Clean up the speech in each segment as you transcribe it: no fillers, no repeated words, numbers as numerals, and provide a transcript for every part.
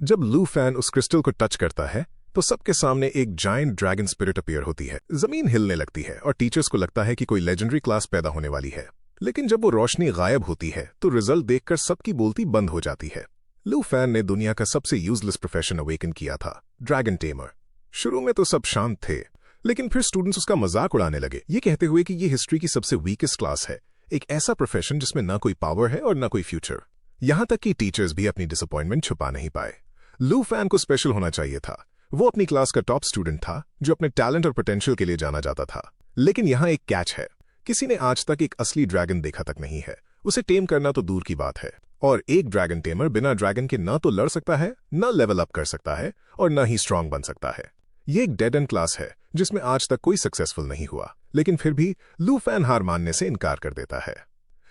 जब लू फैन उस क्रिस्टल को टच करता है तो सबके सामने एक जायंट ड्रैगन स्पिरिट अपीयर होती है। जमीन हिलने लगती है और टीचर्स को लगता है कि कोई लेजेंडरी क्लास पैदा होने वाली है। लेकिन जब वो रोशनी गायब होती है तो रिजल्ट देखकर सबकी बोलती बंद हो जाती है। लू फैन ने दुनिया का सबसे यूजलेस प्रोफेशन अवेकन किया था, ड्रैगन टेमर। शुरू में तो सब शांत थे, लेकिन फिर स्टूडेंट्स उसका मजाक उड़ाने लगे, ये कहते हुए कि ये हिस्ट्री की सबसे वीकेस्ट क्लास है, एक ऐसा प्रोफेशन जिसमें ना कोई पावर है और ना कोई फ्यूचर। यहां तक कि टीचर्स भी अपनी डिसअपॉइंटमेंट छुपा नहीं पाए। लू फैन को स्पेशल होना चाहिए था। वो अपनी क्लास का टॉप स्टूडेंट था जो अपने टैलेंट और पोटेंशियल के लिए जाना जाता था। लेकिन यहां एक कैच है, किसी ने आज तक एक असली ड्रैगन देखा तक नहीं है। उसे टेम करना तो दूर की बात है, और एक ड्रैगन टेमर बिना ड्रैगन के न तो लड़ सकता है, न लेवल अप कर सकता है और न ही स्ट्रांग बन सकता है। ये एक डेड एंड क्लास है जिसमें आज तक कोई सक्सेसफुल नहीं हुआ। लेकिन फिर भी लू फैन हार मानने से इनकार कर देता है।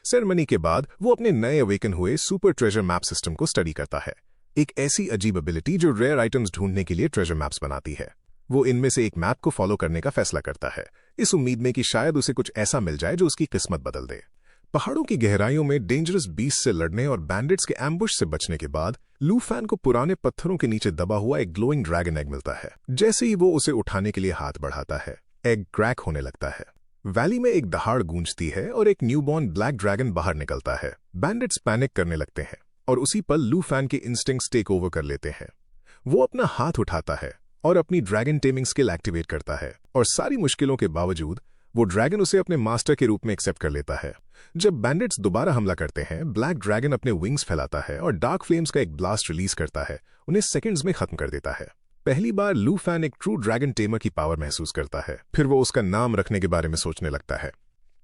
सेरेमनी के बाद वो अपने नए अवेकन हुए सुपर ट्रेजर मैप सिस्टम को स्टडी करता है, एक ऐसी अजीब एबिलिटी जो रेयर आइटम्स ढूंढने के लिए ट्रेजर मैप्स बनाती है। वो इनमें से एक मैप को फॉलो करने का फैसला करता है, इस उम्मीद में कि शायद उसे कुछ ऐसा मिल जाए जो उसकी किस्मत बदल दे। पहाड़ों की गहराइयों में डेंजरस बीस्ट से लड़ने और बैंडिट्स के एम्बुश से बचने के बाद लू फैन को पुराने पत्थरों के नीचे दबा हुआ एक ग्लोइंग ड्रैगन एग मिलता है। जैसे ही वो उसे उठाने के लिए हाथ बढ़ाता है, एग क्रैक होने लगता है। वैली में एक दहाड़ गूंजती है और एक न्यूबॉर्न ब्लैक ड्रैगन बाहर निकलता है। बैंडिट्स पैनिक करने लगते हैं और उसी पल लू फैन के इंस्टिंक्ट्स टेक ओवर कर लेते हैं। वो अपना हाथ उठाता है और अपनी ड्रैगन टेमिंग स्किल एक्टिवेट करता है, और सारी मुश्किलों के बावजूद वो ड्रैगन उसे अपने मास्टर के रूप में एक्सेप्ट कर लेता है। जब बैंडिट्स दोबारा हमला करते हैं, ब्लैक ड्रैगन अपने विंग्स फैलाता है और डार्क फ्लेम्स का एक ब्लास्ट रिलीज करता है, उन्हें सेकंड्स में खत्म कर देता है। पहली बार लू फैन एक ट्रू ड्रैगन टेमर की पावर महसूस करता है। फिर वो उसका नाम रखने के बारे में सोचने लगता है।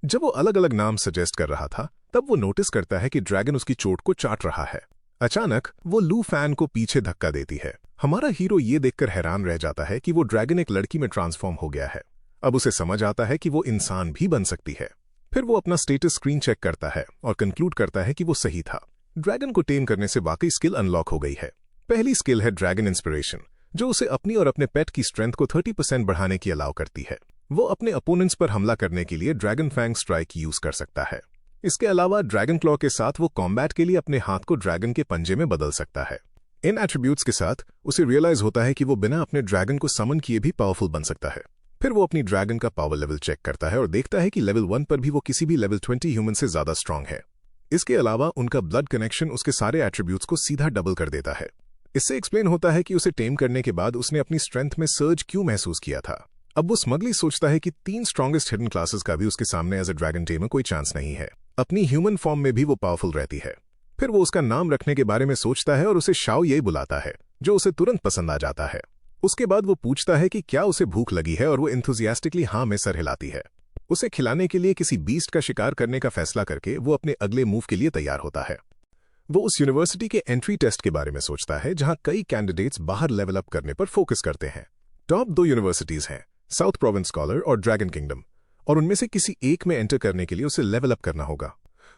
जब वो अलग अलग नाम सजेस्ट कर रहा था, तब वो नोटिस करता है कि ड्रैगन उसकी चोट को चाट रहा है। अचानक वो लू फैन को पीछे धक्का देती है। हमारा हीरो ये देखकर हैरान रह जाता है कि वो ड्रैगन एक लड़की में ट्रांसफॉर्म हो गया है। अब उसे समझ आता है कि वो इंसान भी बन सकती है। फिर वो अपना स्टेटस स्क्रीन चेक करता है और कंक्लूड करता है कि वो सही था। ड्रैगन को टेम करने से वाकई स्किल अनलॉक हो गई है। पहली स्किल है ड्रैगन इंस्पिरेशन, जो उसे अपनी और अपने पेट की स्ट्रेंथ को 30% बढ़ाने की अलाउ करती है। वो अपने अपोनेंट्स पर हमला करने के लिए ड्रैगन फैंग स्ट्राइक यूज कर सकता है। इसके अलावा ड्रैगन क्लॉ के साथ वो कॉम्बैट के लिए अपने हाथ को ड्रैगन के पंजे में बदल सकता है। इन एट्रीब्यूट्स के साथ उसे रियलाइज होता है कि वो बिना अपने ड्रैगन को समन किए भी पावरफुल बन सकता है। फिर वो अपनी ड्रैगन का पावर लेवल चेक करता है और देखता है कि लेवल 1 पर भी वो किसी भी लेवल 20 ह्यूमन से ज्यादा स्ट्रांग है। इसके अलावा उनका ब्लड कनेक्शन उसके सारे एट्रीब्यूट्स को सीधा डबल कर देता है। इससे एक्सप्लेन होता है कि उसे टेम करने के बाद उसने अपनी स्ट्रेंथ में सर्ज क्यों महसूस किया था। अब वो स्मगली सोचता है कि 3 स्ट्रॉन्गेस्ट हिडन क्लासेस का भी उसके सामने एज अ ड्रैगन टेमर कोई चांस नहीं है। अपनी ह्यूमन फॉर्म में भी वो पावरफुल रहती है। फिर वो उसका नाम रखने के बारे में सोचता है और उसे शाओ ये बुलाता है, जो उसे तुरंत पसंद आ जाता है। उसके बाद वो पूछता है कि क्या उसे भूख लगी है और वो एंथुजियास्टिकली हाँ में सर हिलाती है। उसे खिलाने के लिए किसी बीस्ट का शिकार करने का फैसला करके वो अपने अगले मूव के लिए तैयार होता है। वो उस यूनिवर्सिटी के एंट्री टेस्ट के बारे में सोचता है जहां कई कैंडिडेट्स बाहर लेवल अप करने पर फोकस करते हैं। टॉप 2 यूनिवर्सिटीज हैं, साउथ प्रोविंस स्कॉलर और ड्रैगन किंगडम, और उनमें से किसी एक में एंटर करने के लिए उसे लेवल अप करना होगा।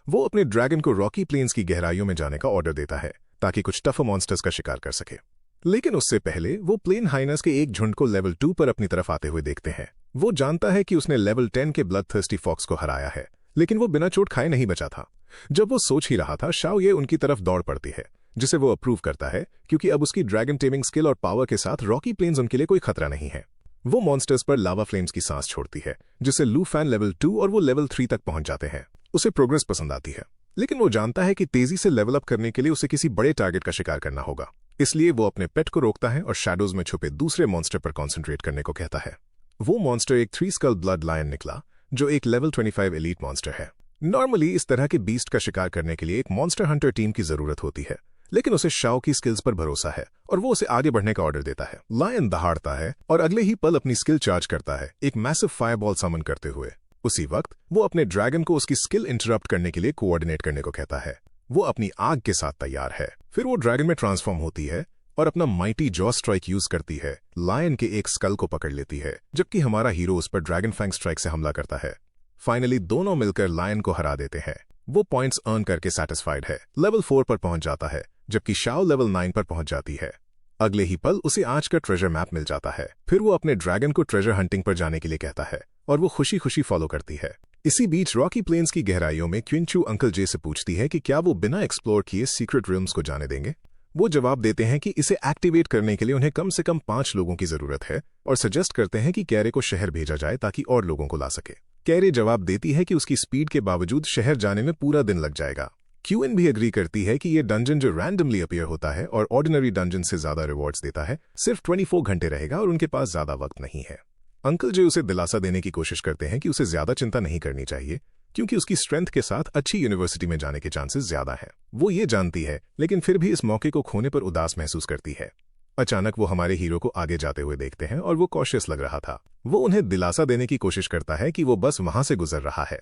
वो अपने ड्रैगन को रॉकी प्लेन्स की गहराइयों में जाने का ऑर्डर देता है ताकि कुछ टफ मॉन्स्टर्स का शिकार कर सके। लेकिन उससे पहले वो प्लेन हाइनस के एक झुंड को लेवल 2 पर अपनी तरफ आते हुए देखते हैं। वो जानता है कि उसने लेवल 10 के ब्लड थर्स्टी फॉक्स को हराया है, लेकिन वो बिना चोट खाए नहीं बचा था। जब वो सोच ही रहा था, शाओ ये उनकी तरफ दौड़ पड़ती है, जिसे वो अप्रूव करता है क्योंकि अब उसकी ड्रैगन टेमिंग स्किल और पावर के साथ रॉकी प्लेन्स उनके लिए कोई खतरा नहीं है। वो मॉन्स्टर्स पर लावा फ्लेम्स की सांस छोड़ती है, जिससे लू फैन लेवल 2 और वो लेवल 3 तक पहुंच जाते हैं। उसे प्रोग्रेस पसंद आती है, लेकिन वो जानता है कि तेजी से लेवल अप करने के लिए उसे किसी बड़े टारगेट का शिकार करना होगा। इसलिए वो अपने पेट को रोकता है और शैडोज में छुपे दूसरे मॉन्स्टर पर कॉन्सेंट्रेट करने को कहता है। वो मॉन्स्टर एक 3 स्कल ब्लड लायन निकला, जो एक लेवल 25 एलीट मॉन्स्टर है। नॉर्मली इस तरह के बीस्ट का शिकार करने के लिए एक मॉन्स्टर हंटर टीम की जरूरत होती है, लेकिन उसे शाओ की स्किल्स पर भरोसा है और वो उसे आगे बढ़ने का ऑर्डर देता है। लायन दहाड़ता है और अगले ही पल अपनी स्किल चार्ज करता है, एक मैसिव फायरबॉल समन करते हुए। उसी वक्त वो अपने ड्रैगन को उसकी स्किल इंटरप्ट करने के लिए कोऑर्डिनेट करने को कहता है। वो अपनी आग के साथ तैयार है। फिर वो ड्रैगन में ट्रांसफॉर्म होती है और अपना माइटी जॉ स्ट्राइक यूज करती है। लायन के एक स्कल को पकड़ लेती है, जबकि हमारा हीरो उस पर ड्रैगन फैंग स्ट्राइक से हमला करता है। फाइनली दोनों मिलकर लायन को हरा देते हैं। वो पॉइंट्स अर्न करके सेटिस्फाइड है, लेवल 4 पर पहुंच जाता है, जबकि शाओ लेवल 9 पर पहुंच जाती है। अगले ही पल उसे आज का ट्रेजर मैप मिल जाता है। फिर वो अपने ड्रैगन को ट्रेजर हंटिंग पर जाने के लिए कहता है और वो खुशी खुशी फॉलो करती है। इसी बीच रॉकी प्लेन्स की गहराइयों में क्विंचू अंकल जे से पूछती है कि क्या वो बिना एक्सप्लोर किए सीक्रेट रिल्म्स को जाने देंगे। वो जवाब देते हैं कि इसे एक्टिवेट करने के लिए उन्हें कम से कम 5 लोगों की जरूरत है और सजेस्ट करते हैं कि कैरे को शहर भेजा जाए ताकि और लोगों को ला सके। कैरे जवाब देती है कि उसकी स्पीड के बावजूद शहर जाने में पूरा दिन लग जाएगा। क्यूएन भी एग्री करती है कि ये डंजन जो रैंडमली अपीयर होता है और ऑर्डिनरी डंजन से ज्यादा रिवॉर्ड्स देता है, सिर्फ 24 घंटे रहेगा और उनके पास ज्यादा वक्त नहीं है। अंकल जे उसे दिलासा देने की कोशिश करते हैं कि उसे ज्यादा चिंता नहीं करनी चाहिए क्योंकि उसकी स्ट्रेंथ के साथ अच्छी यूनिवर्सिटी में जाने के चांसेस ज्यादा हैं। वो ये जानती है, लेकिन फिर भी इस मौके को खोने पर उदास महसूस करती है। अचानक वो हमारे हीरो को आगे जाते हुए देखते हैं और वो कॉशियस लग रहा था। वो उन्हें दिलासा देने की कोशिश करता है कि वो बस वहां से गुजर रहा है।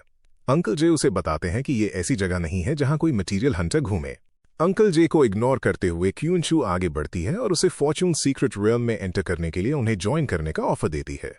अंकल जे उसे बताते हैं कि ये ऐसी जगह नहीं है जहां कोई मटीरियल हंटर घूमे। अंकल जे को इग्नोर करते हुए क्यूनचू आगे बढ़ती है और उसे फॉर्च्यून सीक्रेट रियल्म में एंटर करने के लिए उन्हें ज्वाइन करने का ऑफर देती है।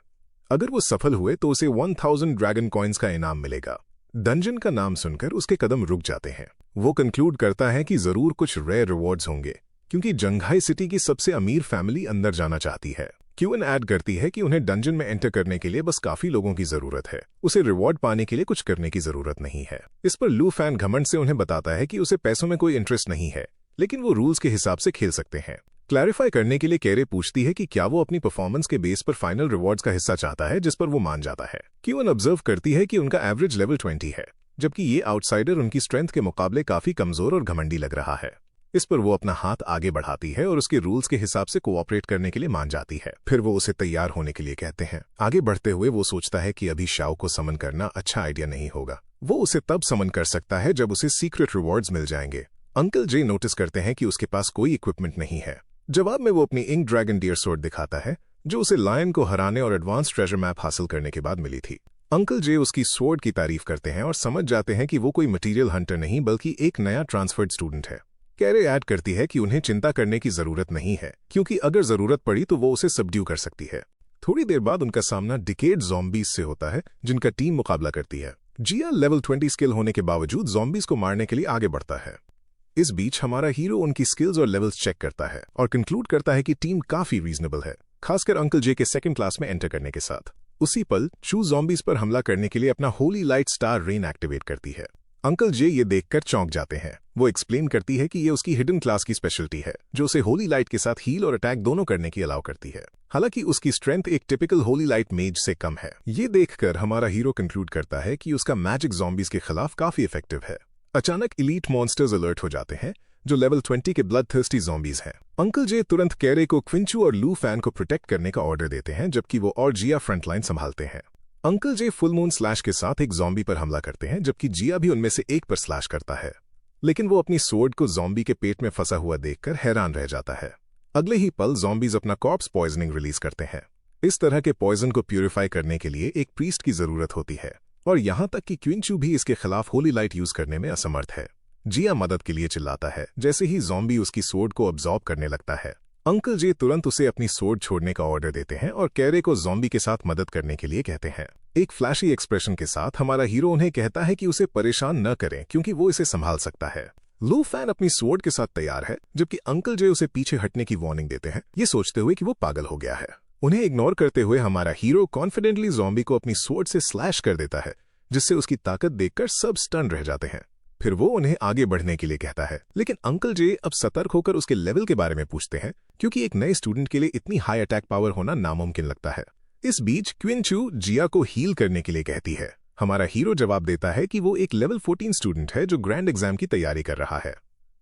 अगर वो सफल हुए तो उसे 1000 ड्रैगन कॉइन्स का इनाम मिलेगा। डंजन का नाम सुनकर उसके कदम रुक जाते हैं। वो कंक्लूड करता है कि जरूर कुछ रेयर रिवॉर्ड्स होंगे क्योंकि जंघाई सिटी की सबसे अमीर फैमिली अंदर जाना चाहती है। क्यूएन ऐड करती है कि उन्हें डंजन में एंटर करने के लिए बस काफी लोगों की जरूरत है, उसे रिवॉर्ड पाने के लिए कुछ करने की जरूरत नहीं है। इस पर लू फैन घमंड से उन्हें बताता है कि उसे पैसों में कोई इंटरेस्ट नहीं है, लेकिन वो रूल्स के हिसाब से खेल सकते हैं। क्लैरिफाई करने के लिए कैरे पूछती है कि क्या वो अपनी परफॉर्मेंस के बेस पर फाइनल रिवॉर्ड्स का हिस्सा चाहता है, जिस पर वो मान जाता है। क्यूएन ऑब्जर्व करती है कि उनका एवरेज लेवल 20 है, जबकि ये आउटसाइडर उनकी स्ट्रेंथ के मुकाबले काफी कमजोर और घमंडी लग रहा है। इस पर वो अपना हाथ आगे बढ़ाती है और उसके रूल्स के हिसाब से कोऑपरेट करने के लिए मान जाती है। फिर वो उसे तैयार होने के लिए कहते हैं। आगे बढ़ते हुए वो सोचता है कि अभी शाओ को समन करना अच्छा आइडिया नहीं होगा। वो उसे तब समन कर सकता है जब उसे सीक्रेट रिवॉर्ड्स मिल जाएंगे। अंकल जे नोटिस करते हैं कि उसके पास कोई इक्विपमेंट नहीं है। जवाब में वो अपनी इंक ड्रैगन डियर स्वॉर्ड दिखाता है जो उसे लायन को हराने और एडवांस ट्रेजर मैप हासिल करने के बाद मिली थी। अंकल जे उसकी स्वॉर्ड की तारीफ करते हैं और समझ जाते हैं कि वो कोई मटेरियल हंटर नहीं बल्कि एक नया ट्रांसफर्ड स्टूडेंट है। कैरे ऐड करती है कि उन्हें चिंता करने की जरूरत नहीं है क्योंकि अगर जरूरत पड़ी तो वो उसे सबड्यू कर सकती है। थोड़ी देर बाद उनका सामना डिकेड ज़ॉम्बीज से होता है जिनका टीम मुकाबला करती है। जिया लेवल 20 स्किल होने के बावजूद ज़ॉम्बीज को मारने के लिए आगे बढ़ता है। इस बीच हमारा हीरो उनकी स्किल्स और लेवल्स चेक करता है और कंक्लूड करता है कि टीम काफी रीजनेबल है, खासकर अंकल जे के सेकंड क्लास में एंटर करने के साथ। उसी पल चू ज़ॉम्बीज पर हमला करने के लिए अपना Holi light star rain activate करती है। अंकल जे ये देखकर चौंक जाते हैं। वो एक्सप्लेन करती है कि ये उसकी हिडन क्लास की स्पेशलिटी है जो उसे होली लाइट के साथ हील और अटैक दोनों करने की अलाउ करती है। हालांकि उसकी स्ट्रेंथ एक टिपिकल होली लाइट मेज से कम है। ये देखकर हमारा हीरो कंक्लूड करता है कि उसका मैजिक ज़ॉम्बीज के खिलाफ काफी इफेक्टिव है। अचानक इलीट मॉन्स्टर्स अलर्ट हो जाते हैं जो लेवल 20 के ब्लड थर्स्टी ज़ॉम्बीज हैं। अंकल जे तुरंत कैरे को क्विंचू और लू फैन को प्रोटेक्ट करने का ऑर्डर देते हैं जबकि वो और जिया फ्रंटलाइन संभालते हैं। अंकल जे फुल मून स्लैश के साथ एक ज़ॉम्बी पर हमला करते हैं जबकि जिया भी उनमें से एक पर स्लैश करता है, लेकिन वो अपनी स्वॉर्ड को ज़ॉम्बी के पेट में फंसा हुआ देखकर हैरान रह जाता है। अगले ही पल ज़ॉम्बीज अपना कॉर्प्स पॉइजनिंग रिलीज करते हैं। इस तरह के पॉइजन को प्यूरिफाई करने के लिए एक प्रीस्ट की जरूरत होती है और यहां तक कि क्विंचू भी इसके खिलाफ होली लाइट यूज करने में असमर्थ है। जिया मदद के लिए चिल्लाता है जैसे ही ज़ॉम्बी उसकी स्वॉर्ड को अब्सॉर्ब करने लगता है। अंकल जे तुरंत उसे अपनी स्वॉर्ड छोड़ने का ऑर्डर देते हैं और कैरे को ज़ॉम्बी के साथ मदद करने के लिए कहते हैं। एक फ्लैशी एक्सप्रेशन के साथ हमारा हीरो उन्हें कहता है कि उसे परेशान न करें क्योंकि वो इसे संभाल सकता है। लू फैन अपनी स्वॉर्ड के साथ तैयार है जबकि अंकल जे उसे पीछे हटने की वार्निंग देते हैं, ये सोचते हुए कि वो पागल हो गया है। उन्हें इग्नोर करते हुए हमारा हीरो कॉन्फिडेंटली ज़ॉम्बी को अपनी स्वॉर्ड से स्लैश कर देता है जिससे उसकी ताकत देखकर सब स्टन रह जाते हैं। फिर वो उन्हें आगे बढ़ने के लिए कहता है, लेकिन अंकल जे अब सतर्क होकर उसके लेवल के बारे में पूछते हैं क्योंकि एक नए स्टूडेंट के लिए इतनी हाई अटैक पावर होना नामुमकिन लगता है। इस बीच क्विंचू जिया को हील करने के लिए कहती है। हमारा हीरो जवाब देता है कि वो एक लेवल 14 स्टूडेंट है जो ग्रैंड एग्जाम की तैयारी कर रहा है।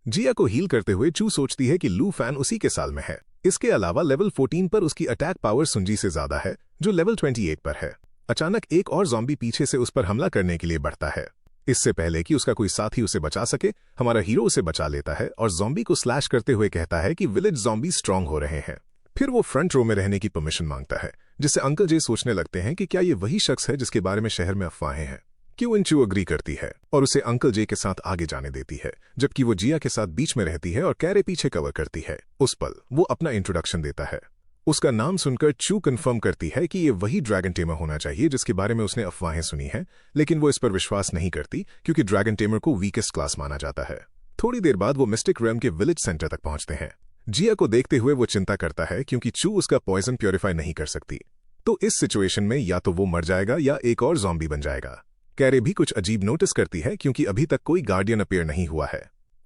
जिया को हील करते हुए चू सोचती है कि लू फैन उसी के साल में है। इसके अलावा लेवल 14 पर उसकी अटैक पावर सुंजी से ज्यादा है जो लेवल 28 पर है। अचानक एक और ज़ॉम्बी पीछे से उस पर हमला करने के लिए बढ़ता है। इससे पहले कि उसका कोई साथी उसे बचा सके, हमारा हीरो उसे बचा लेता है और ज़ॉम्बी को स्लैश करते हुए कहता है कि विलेज ज़ॉम्बी स्ट्रांग हो रहे हैं। फिर वो फ्रंट रो में रहने की परमिशन मांगता है, जिससे अंकल जे सोचने लगते हैं कि क्या ये वही शख्स है जिसके बारे में शहर में अफवाहें हैं। क्विंचू अग्री करती है और उसे अंकल जे के साथ आगे जाने देती है, जबकि वो जिया के साथ बीच में रहती है और कैरे पीछे कवर करती है। उस पल वो अपना इंट्रोडक्शन देता है। उसका नाम सुनकर चू कंफर्म करती है कि ये वही ड्रैगन टेमर होना चाहिए जिसके बारे में उसने अफवाहें सुनी हैं, लेकिन वो इस पर विश्वास नहीं करती क्योंकि ड्रैगन टेमर को वीकेस्ट क्लास माना जाता है। थोड़ी देर बाद वो मिस्टिक रेल्म के विलेज सेंटर तक पहुंचते हैं। जिया को देखते हुए वो चिंता करता है क्योंकि चू उसका पॉइजन प्योरीफाई नहीं कर सकती। तो इस सिचुएशन में या तो वो मर जाएगा या एक और ज़ॉम्बी बन जाएगा। कैरे भी कुछ अजीब नोटिस करती है क्योंकि अभी तक कोई गार्डियन अपीयर नहीं हुआ है।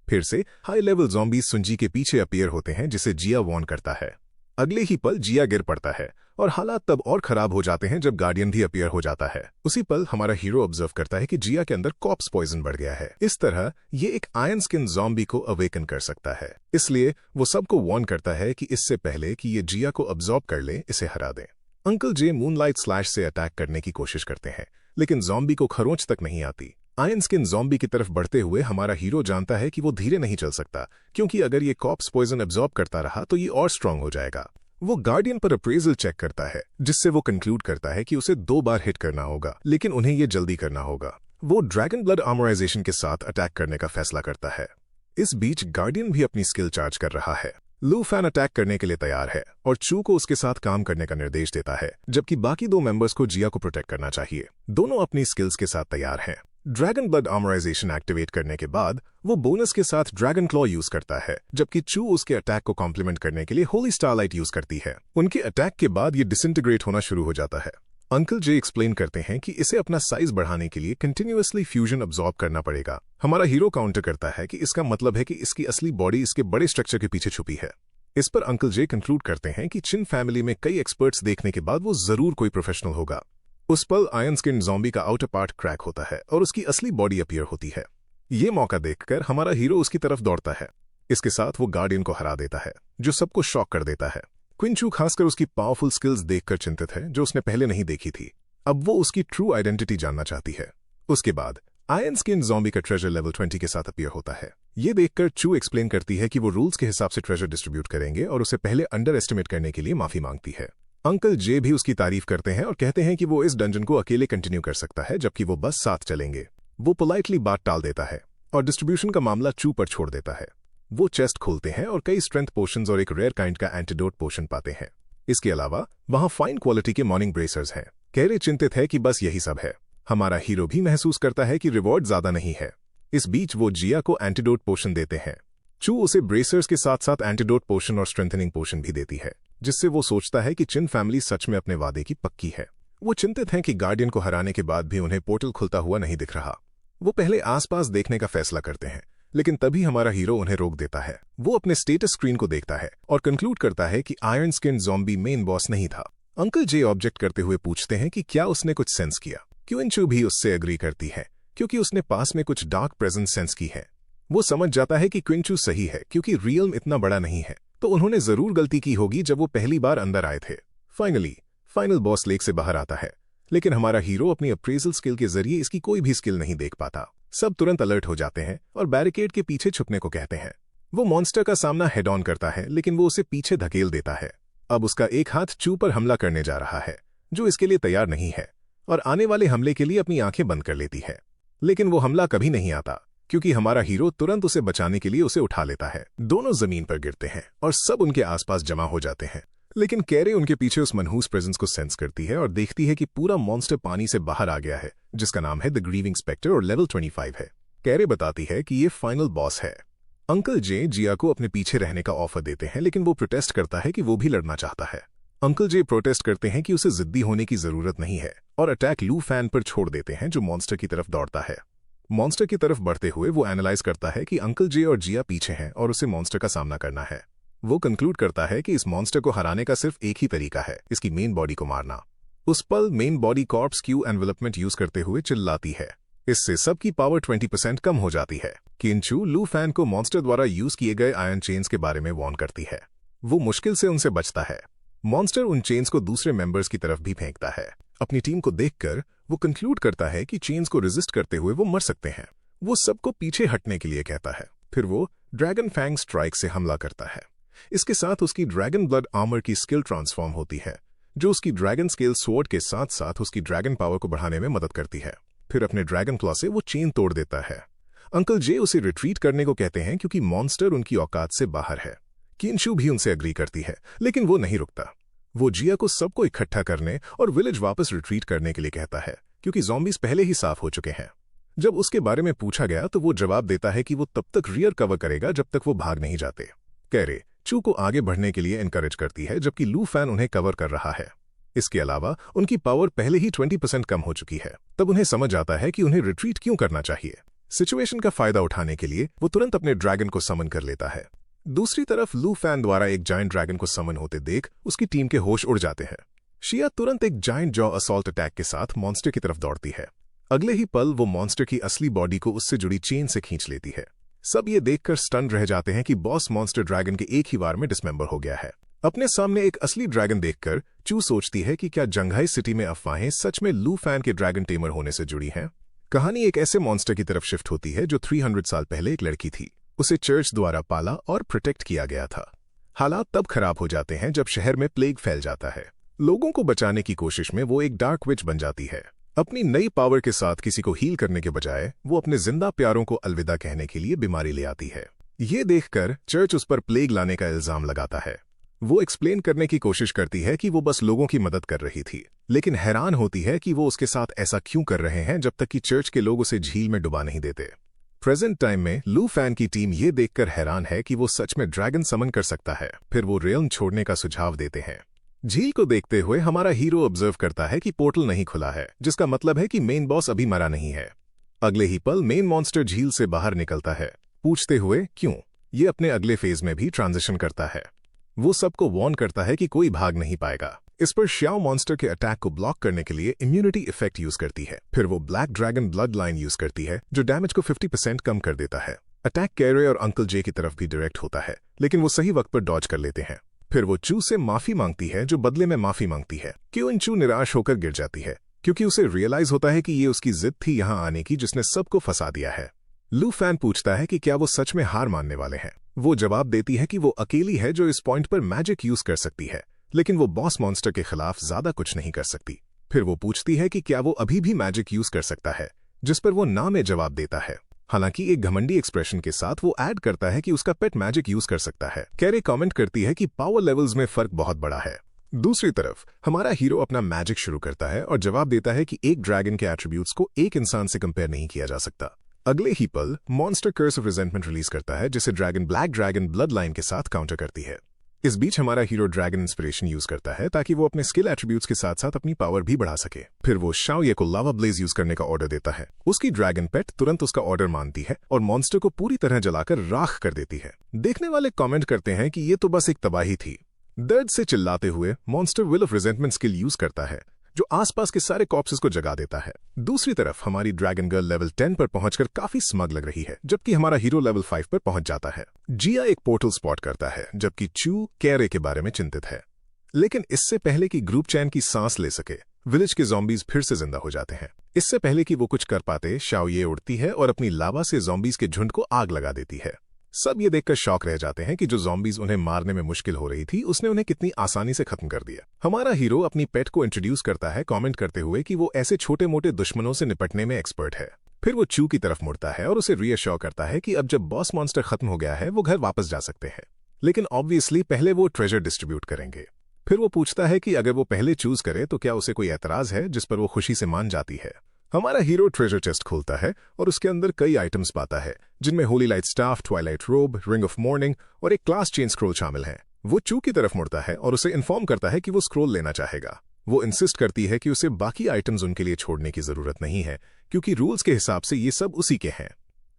फिर से हाई लेवल ज़ॉम्बीज सुंजी के पीछे अपीयर होते हैं, जिसे जिया वॉर्न करता है। अगले ही पल जिया गिर पड़ता है और हालात तब और खराब हो जाते हैं जब गार्डियन भी अपीयर हो जाता है। उसी पल हमारा हीरो ऑब्जर्व करता है कि जिया के अंदर कॉप्स पॉइजन बढ़ गया है। इस तरह ये एक आयरन स्किन ज़ॉम्बी को अवेकन कर सकता है, इसलिए वो सबको वॉर्न करता है कि इससे पहले कि ये जिया को अब्जॉर्ब कर ले, इसे हरा दें। अंकल जे मूनलाइट स्लैश से अटैक करने की कोशिश करते हैं, लेकिन ज़ॉम्बी को खरोंच तक नहीं आती। आयरन स्किन ज़ॉम्बी की तरफ बढ़ते हुए हमारा हीरो जानता है कि वो धीरे नहीं चल सकता, क्योंकि अगर ये कॉप्स पॉइजन अब्जॉर्ब करता रहा तो ये और स्ट्रांग हो जाएगा। वो गार्डियन पर अप्रेजल चेक करता है, जिससे वो कंक्लूड करता है कि उसे 2 बार हिट करना होगा, लेकिन उन्हें ये जल्दी करना होगा। वो ड्रैगन ब्लड आर्मराइजेशन के साथ अटैक करने का फैसला करता है। इस बीच गार्डियन भी अपनी स्किल चार्ज कर रहा है। लू फैन अटैक करने के लिए तैयार है और चू को उसके साथ काम करने का निर्देश देता है, जबकि बाकी 2 मेंबर्स को जिया को प्रोटेक्ट करना चाहिए। दोनों अपनी स्किल्स के साथ तैयार हैं। ड्रैगन ब्लड आर्मराइजेशन एक्टिवेट करने के बाद वो बोनस के साथ ड्रैगन क्लॉ यूज करता है, जबकि चू उसके अटैक को कॉम्प्लीमेंट करने के लिए होली स्टारलाइट यूज करती है। उनके अटैक के बाद ये डिसइंटीग्रेट होना शुरू हो जाता है। अंकल जे एक्सप्लेन करते हैं कि इसे अपना साइज बढ़ाने के लिए कंटिन्यूअसली फ्यूजन अब्सॉर्ब करना पड़ेगा। हमारा हीरो काउंटर करता है कि इसका मतलब है कि इसकी असली बॉडी इसके बड़े स्ट्रक्चर के पीछे छुपी है। इस पर अंकल जे कंक्लूड करते हैं कि चिन फैमिली में कई एक्सपर्ट्स देखने के बाद वो जरूर कोई प्रोफेशनल होगा। उस पल आयरन स्किन ज़ॉम्बी का आउटर पार्ट क्रैक होता है और उसकी असली बॉडी अपीयर होती है। ये मौका देखकर हमारा हीरो उसकी तरफ दौड़ता है। इसके साथ वो गार्डियन को हरा देता है, जो सबको शॉक कर देता है। क्विंचू खासकर उसकी पावरफुल स्किल्स देखकर चिंतित है, जो उसने पहले नहीं देखी थी। अब वो उसकी ट्रू आइडेंटिटी जानना चाहती है। उसके बाद आयरन स्किन ज़ॉम्बी का ट्रेजर लेवल 20 के साथ अपीयर होता है। ये देखकर चू एक्सप्लेन करती है कि वो रूल्स के हिसाब से ट्रेजर डिस्ट्रीब्यूट करेंगे और उसे पहले अंडर एस्टिमेट करने के लिए माफी मांगती है। अंकल जे भी उसकी तारीफ करते हैं और कहते हैं कि वो इस डंजन को अकेले कंटिन्यू कर सकता है, जबकि वो बस साथ चलेंगे। वो पोलाइटली बात टाल देता है और डिस्ट्रीब्यूशन का मामला चू पर छोड़ देता है। वो चेस्ट खोलते हैं और कई स्ट्रेंथ पोशंस और एक रेयर काइंड का एंटीडोट पोशन पाते हैं। इसके अलावा वहां फाइन क्वालिटी के मॉर्निंग ब्रेसर्स हैं। कैरे चिंतित है कि बस यही सब है। हमारा हीरो भी महसूस करता है कि रिवॉर्ड ज्यादा नहीं है। इस बीच वो जिया को एंटीडोट पोशन देते हैं। चू उसे ब्रेसर्स के साथ साथ एंटीडोट पोशन और स्ट्रेंथनिंग पोशन भी देती है, जिससे वो सोचता है कि चिन फैमिली सच में अपने वादे की पक्की है। वो चिंतित हैं कि गार्डियन को हराने के बाद भी उन्हें पोर्टल खुलता हुआ नहीं दिख रहा। वो पहले आसपास देखने का फैसला करते हैं, लेकिन तभी हमारा हीरो उन्हें रोक देता है। वो अपने स्टेटस स्क्रीन को देखता है और कंक्लूड करता है कि iron skin zombie main boss नहीं था। अंकल जे ऑब्जेक्ट करते हुए पूछते हैं कि क्या उसने कुछ सेंस किया। क्विंचू भी उससे एग्री करती है, क्योंकि उसने पास में कुछ डार्क प्रेजेंस सेंस की है। वो समझ जाता है कि क्विंचू सही है, क्योंकि रियल्म इतना बड़ा नहीं है, तो उन्होंने जरूर गलती की होगी जब वो पहली बार अंदर आए थे। फाइनल बॉस लेक से बाहर आता है, लेकिन हमारा हीरो अपनी अप्रेजल स्किल के जरिए इसकी कोई भी स्किल नहीं देख पाता। सब तुरंत अलर्ट हो जाते हैं और बैरिकेड के पीछे छुपने को कहते हैं। वो मॉन्स्टर का सामना हेड ऑन करता है, लेकिन वो उसे पीछे धकेल देता है। अब उसका एक हाथ चू पर हमला करने जा रहा है, जो इसके लिए तैयार नहीं है और आने वाले हमले के लिए अपनी आंखें बंद कर लेती है। लेकिन वो हमला कभी नहीं आता, क्योंकि हमारा हीरो तुरंत उसे बचाने के लिए उसे उठा लेता है। दोनों जमीन पर गिरते हैं और सब उनके आसपास जमा हो जाते हैं, लेकिन कैरे उनके पीछे उस मनहूस प्रेजेंस को सेंस करती है और देखती है कि पूरा मॉन्स्टर पानी से बाहर आ गया है, जिसका नाम है द ग्रीविंग स्पेक्टर और लेवल 25 है। कैरे बताती है कि ये फाइनल बॉस है। अंकल जे जिया को अपने पीछे रहने का ऑफर देते हैं, लेकिन वो प्रोटेस्ट करता है कि वो भी लड़ना चाहता है। अंकल जे प्रोटेस्ट करते हैं कि उसे जिद्दी होने की जरूरत नहीं है और अटैक लू फैन पर छोड़ देते हैं, जो मॉन्स्टर की तरफ दौड़ता है। मॉन्स्टर की तरफ बढ़ते हुए वो एनालाइज करता है कि अंकल जे और जिया पीछे हैं और उसे मॉन्स्टर का सामना करना है। वो कंक्लूड करता है कि इस मॉन्स्टर को हराने का सिर्फ एक ही तरीका है, इसकी मेन बॉडी को मारना। उस पल main body corpse Q envelopment use करते हुए चिल्लाती है। इससे सबकी पावर 20% कम हो जाती है। किंचू लू फैन को मॉन्स्टर द्वारा यूज किए गए आयरन चेन्स के बारे में वार्न करती है। वो मुश्किल से उनसे बचता है। मॉन्स्टर उन चेन्स को दूसरे मेंबर्स की तरफ भी फेंकता है। अपनी टीम को देखकर वो कंक्लूड करता है कि चेन्स को रेजिस्ट करते हुए वो मर सकते हैं। वो सबको पीछे हटने के लिए कहता है। फिर वो ड्रैगन फैंग स्ट्राइक से हमला करता है। इसके साथ उसकी ड्रैगन ब्लड आर्मर की स्किल ट्रांसफॉर्म होती है, जो उसकी ड्रैगन स्केल स्वॉर्ड के साथ साथ उसकी ड्रैगन पावर को बढ़ाने में मदद करती है। फिर अपने ड्रैगन क्लॉ से वो चेन तोड़ देता है। अंकल जे उसे रिट्रीट करने को कहते हैं, क्योंकि मॉन्स्टर उनकी औकात से बाहर है। किंशू भी उनसे एग्री करती है, लेकिन वो नहीं रुकता। वो जिया को सबको इकट्ठा करने और विलेज वापस रिट्रीट करने के लिए कहता है, क्योंकि ज़ॉम्बीज पहले ही साफ हो चुके हैं। जब उसके बारे में पूछा गया तो वो जवाब देता है कि वो तब तक रियर कवर करेगा जब तक वो भाग नहीं जाते। कैरे चू को आगे बढ़ने के लिए एनकरेज करती है, जबकि लू फैन उन्हें कवर कर रहा है। इसके अलावा उनकी पावर पहले ही 20% कम हो चुकी है। तब उन्हें समझ आता है कि उन्हें रिट्रीट क्यों करना चाहिए। सिचुएशन का फायदा उठाने के लिए वो तुरंत अपने ड्रैगन को समन कर लेता है। दूसरी तरफ लू फैन द्वारा एक जायंट ड्रैगन को समन होते देख उसकी टीम के होश उड़ जाते हैं। शिया तुरंत एक जायंट जॉ असॉल्ट अटैक के साथ मॉन्स्टर की तरफ दौड़ती है। अगले ही पल वो मॉन्स्टर की असली बॉडी को उससे जुड़ी चेन से खींच लेती है। सब ये देखकर स्टन रह जाते हैं कि बॉस मॉन्स्टर ड्रैगन के एक ही वार में डिसमेंबर हो गया है। अपने सामने एक असली ड्रैगन देखकर चू सोचती है कि क्या जंघाई सिटी में अफवाहें सच में लू फैन के ड्रैगन टेमर होने से जुड़ी हैं। कहानी एक ऐसे मॉन्स्टर की तरफ शिफ्ट होती है जो 300 साल पहले एक लड़की थी। उसे चर्च द्वारा पाला और प्रोटेक्ट किया गया था। हालात तब खराब हो जाते हैं जब शहर में प्लेग फैल जाता है। लोगों को बचाने की कोशिश में वो एक डार्क विच बन जाती है। अपनी नई पावर के साथ किसी को हील करने के बजाय वो अपने जिंदा प्यारों को अलविदा कहने के लिए बीमारी ले आती है। ये देखकर चर्च उस पर प्लेग लाने का इल्जाम लगाता है। वो एक्सप्लेन करने की कोशिश करती है कि वो बस लोगों की मदद कर रही थी, लेकिन हैरान होती है कि वो उसके साथ ऐसा क्यों कर रहे हैं जब तक कि चर्च के लोग उसे झील में डुबा नहीं देते। प्रेजेंट टाइम में लू फैन की टीम ये देखकर हैरान है कि वो सच में ड्रैगन समन कर सकता है। फिर वो रियल्म छोड़ने का सुझाव देते हैं। झील को देखते हुए हमारा हीरो ऑब्जर्व करता है कि पोर्टल नहीं खुला है, जिसका मतलब है कि मेन बॉस अभी मरा नहीं है। अगले ही पल मेन मॉन्स्टर झील से बाहर निकलता है, पूछते हुए क्यों। ये अपने अगले फेज में भी ट्रांजिशन करता है। वो सबको वार्न करता है कि कोई भाग नहीं पाएगा। इस पर श्याओ मॉन्स्टर के अटैक को ब्लॉक करने के लिए इम्यूनिटी इफेक्ट यूज करती है। फिर वो black dragon blood line use करती है जो डैमेज को 50% कम कर देता है। अटैक कैरे और अंकल जे की तरफ भी डायरेक्ट होता है, लेकिन वो सही वक्त पर डॉज कर लेते हैं। फिर वो चू से माफी मांगती है जो बदले में माफी मांगती है। क्यों चू निराश होकर गिर जाती है क्योंकि उसे रियलाइज होता है कि ये उसकी जिद थी यहां आने की जिसने सबको फंसा दिया है। लू फैन पूछता है कि क्या वो सच में हार मानने वाले हैं। वो जवाब देती है कि वो अकेली है जो इस पॉइंट पर मैजिक यूज कर सकती है, लेकिन वो बॉस मॉन्स्टर के खिलाफ ज्यादा कुछ नहीं कर सकती। फिर वो पूछती है कि क्या वो अभी भी मैजिक यूज कर सकता है, जिस पर वो ना में जवाब देता है। हालांकि एक घमंडी एक्सप्रेशन के साथ वो ऐड करता है कि उसका पेट मैजिक यूज कर सकता है। कैरे कमेंट करती है कि पावर लेवल्स में फर्क बहुत बड़ा है। दूसरी तरफ हमारा हीरो अपना मैजिक शुरू करता है और जवाब देता है कि एक ड्रैगन के एट्रीब्यूट्स को एक इंसान से कंपेयर नहीं किया जा सकता। अगले ही पल monster curse of resentment release करता है, जिसे dragon black dragon blood line के साथ काउंटर करती है। इस बीच हमारा हीरो ड्रैगन इंस्पिरेशन यूज करता है ताकि वो अपने स्किल एट्रीब्यूट्स के साथ साथ अपनी पावर भी बढ़ा सके। फिर वो शाओये को लावा ब्लेज यूज करने का ऑर्डर देता है। उसकी ड्रैगन पेट तुरंत उसका ऑर्डर मानती है और मॉन्स्टर को पूरी तरह जलाकर राख कर देती है। देखने वाले कमेंट करते हैं कि ये तो बस एक तबाही थी। दर्द से चिल्लाते हुए monster will of resentment skill use करता है जो आसपास के सारे कॉर्प्सेस को जगा देता है। दूसरी तरफ हमारी ड्रैगन गर्ल लेवल 10 पर पहुंचकर काफी स्मग लग रही है, जबकि हमारा हीरो लेवल 5 पर पहुंच जाता है। जिया एक पोर्टल स्पॉट करता है, जबकि चू कैरे के बारे में चिंतित है। लेकिन इससे पहले कि ग्रुप चैन की सांस ले सके, विलेज के ज़ॉम्बीज फिर से जिंदा हो जाते हैं। इससे पहले कि वो कुछ कर पाते, शाओये उड़ती है और अपनी लावा से ज़ॉम्बीज के झुंड को आग लगा देती है। सब ये देखकर शॉक रह जाते हैं कि जो ज़ॉम्बीज उन्हें मारने में मुश्किल हो रही थी, उसने उन्हें कितनी आसानी से खत्म कर दिया। हमारा हीरो अपनी पेट को इंट्रोड्यूस करता है, कमेंट करते हुए कि वो ऐसे छोटे मोटे दुश्मनों से निपटने में एक्सपर्ट है। फिर वो चू की तरफ मुड़ता है और उसे रीअश्योर करता है कि अब जब बॉस मॉन्स्टर खत्म हो गया है वो घर वापस जा सकते हैं, लेकिन ऑब्वियसली पहले वो ट्रेजर डिस्ट्रीब्यूट करेंगे। फिर वो पूछता है कि अगर वो पहले चूज करे तो क्या उसे कोई एतराज है, जिस पर वो खुशी से मान जाती है। हमारा हीरो ट्रेजर चेस्ट खोलता है और उसके अंदर कई आइटम्स पाता है, जिनमें होली लाइट स्टाफ, ट्वाइलाइट रोब, रिंग ऑफ मॉर्निंग और एक क्लास चेन स्क्रोल शामिल है। वो चू की तरफ मुड़ता है और उसे इन्फॉर्म करता है कि वो स्क्रोल लेना चाहेगा। वो इंसिस्ट करती है कि उसे बाकी आइटम्स उनके लिए छोड़ने की जरूरत नहीं है, क्योंकि रूल्स के हिसाब से ये सब उसी के हैं।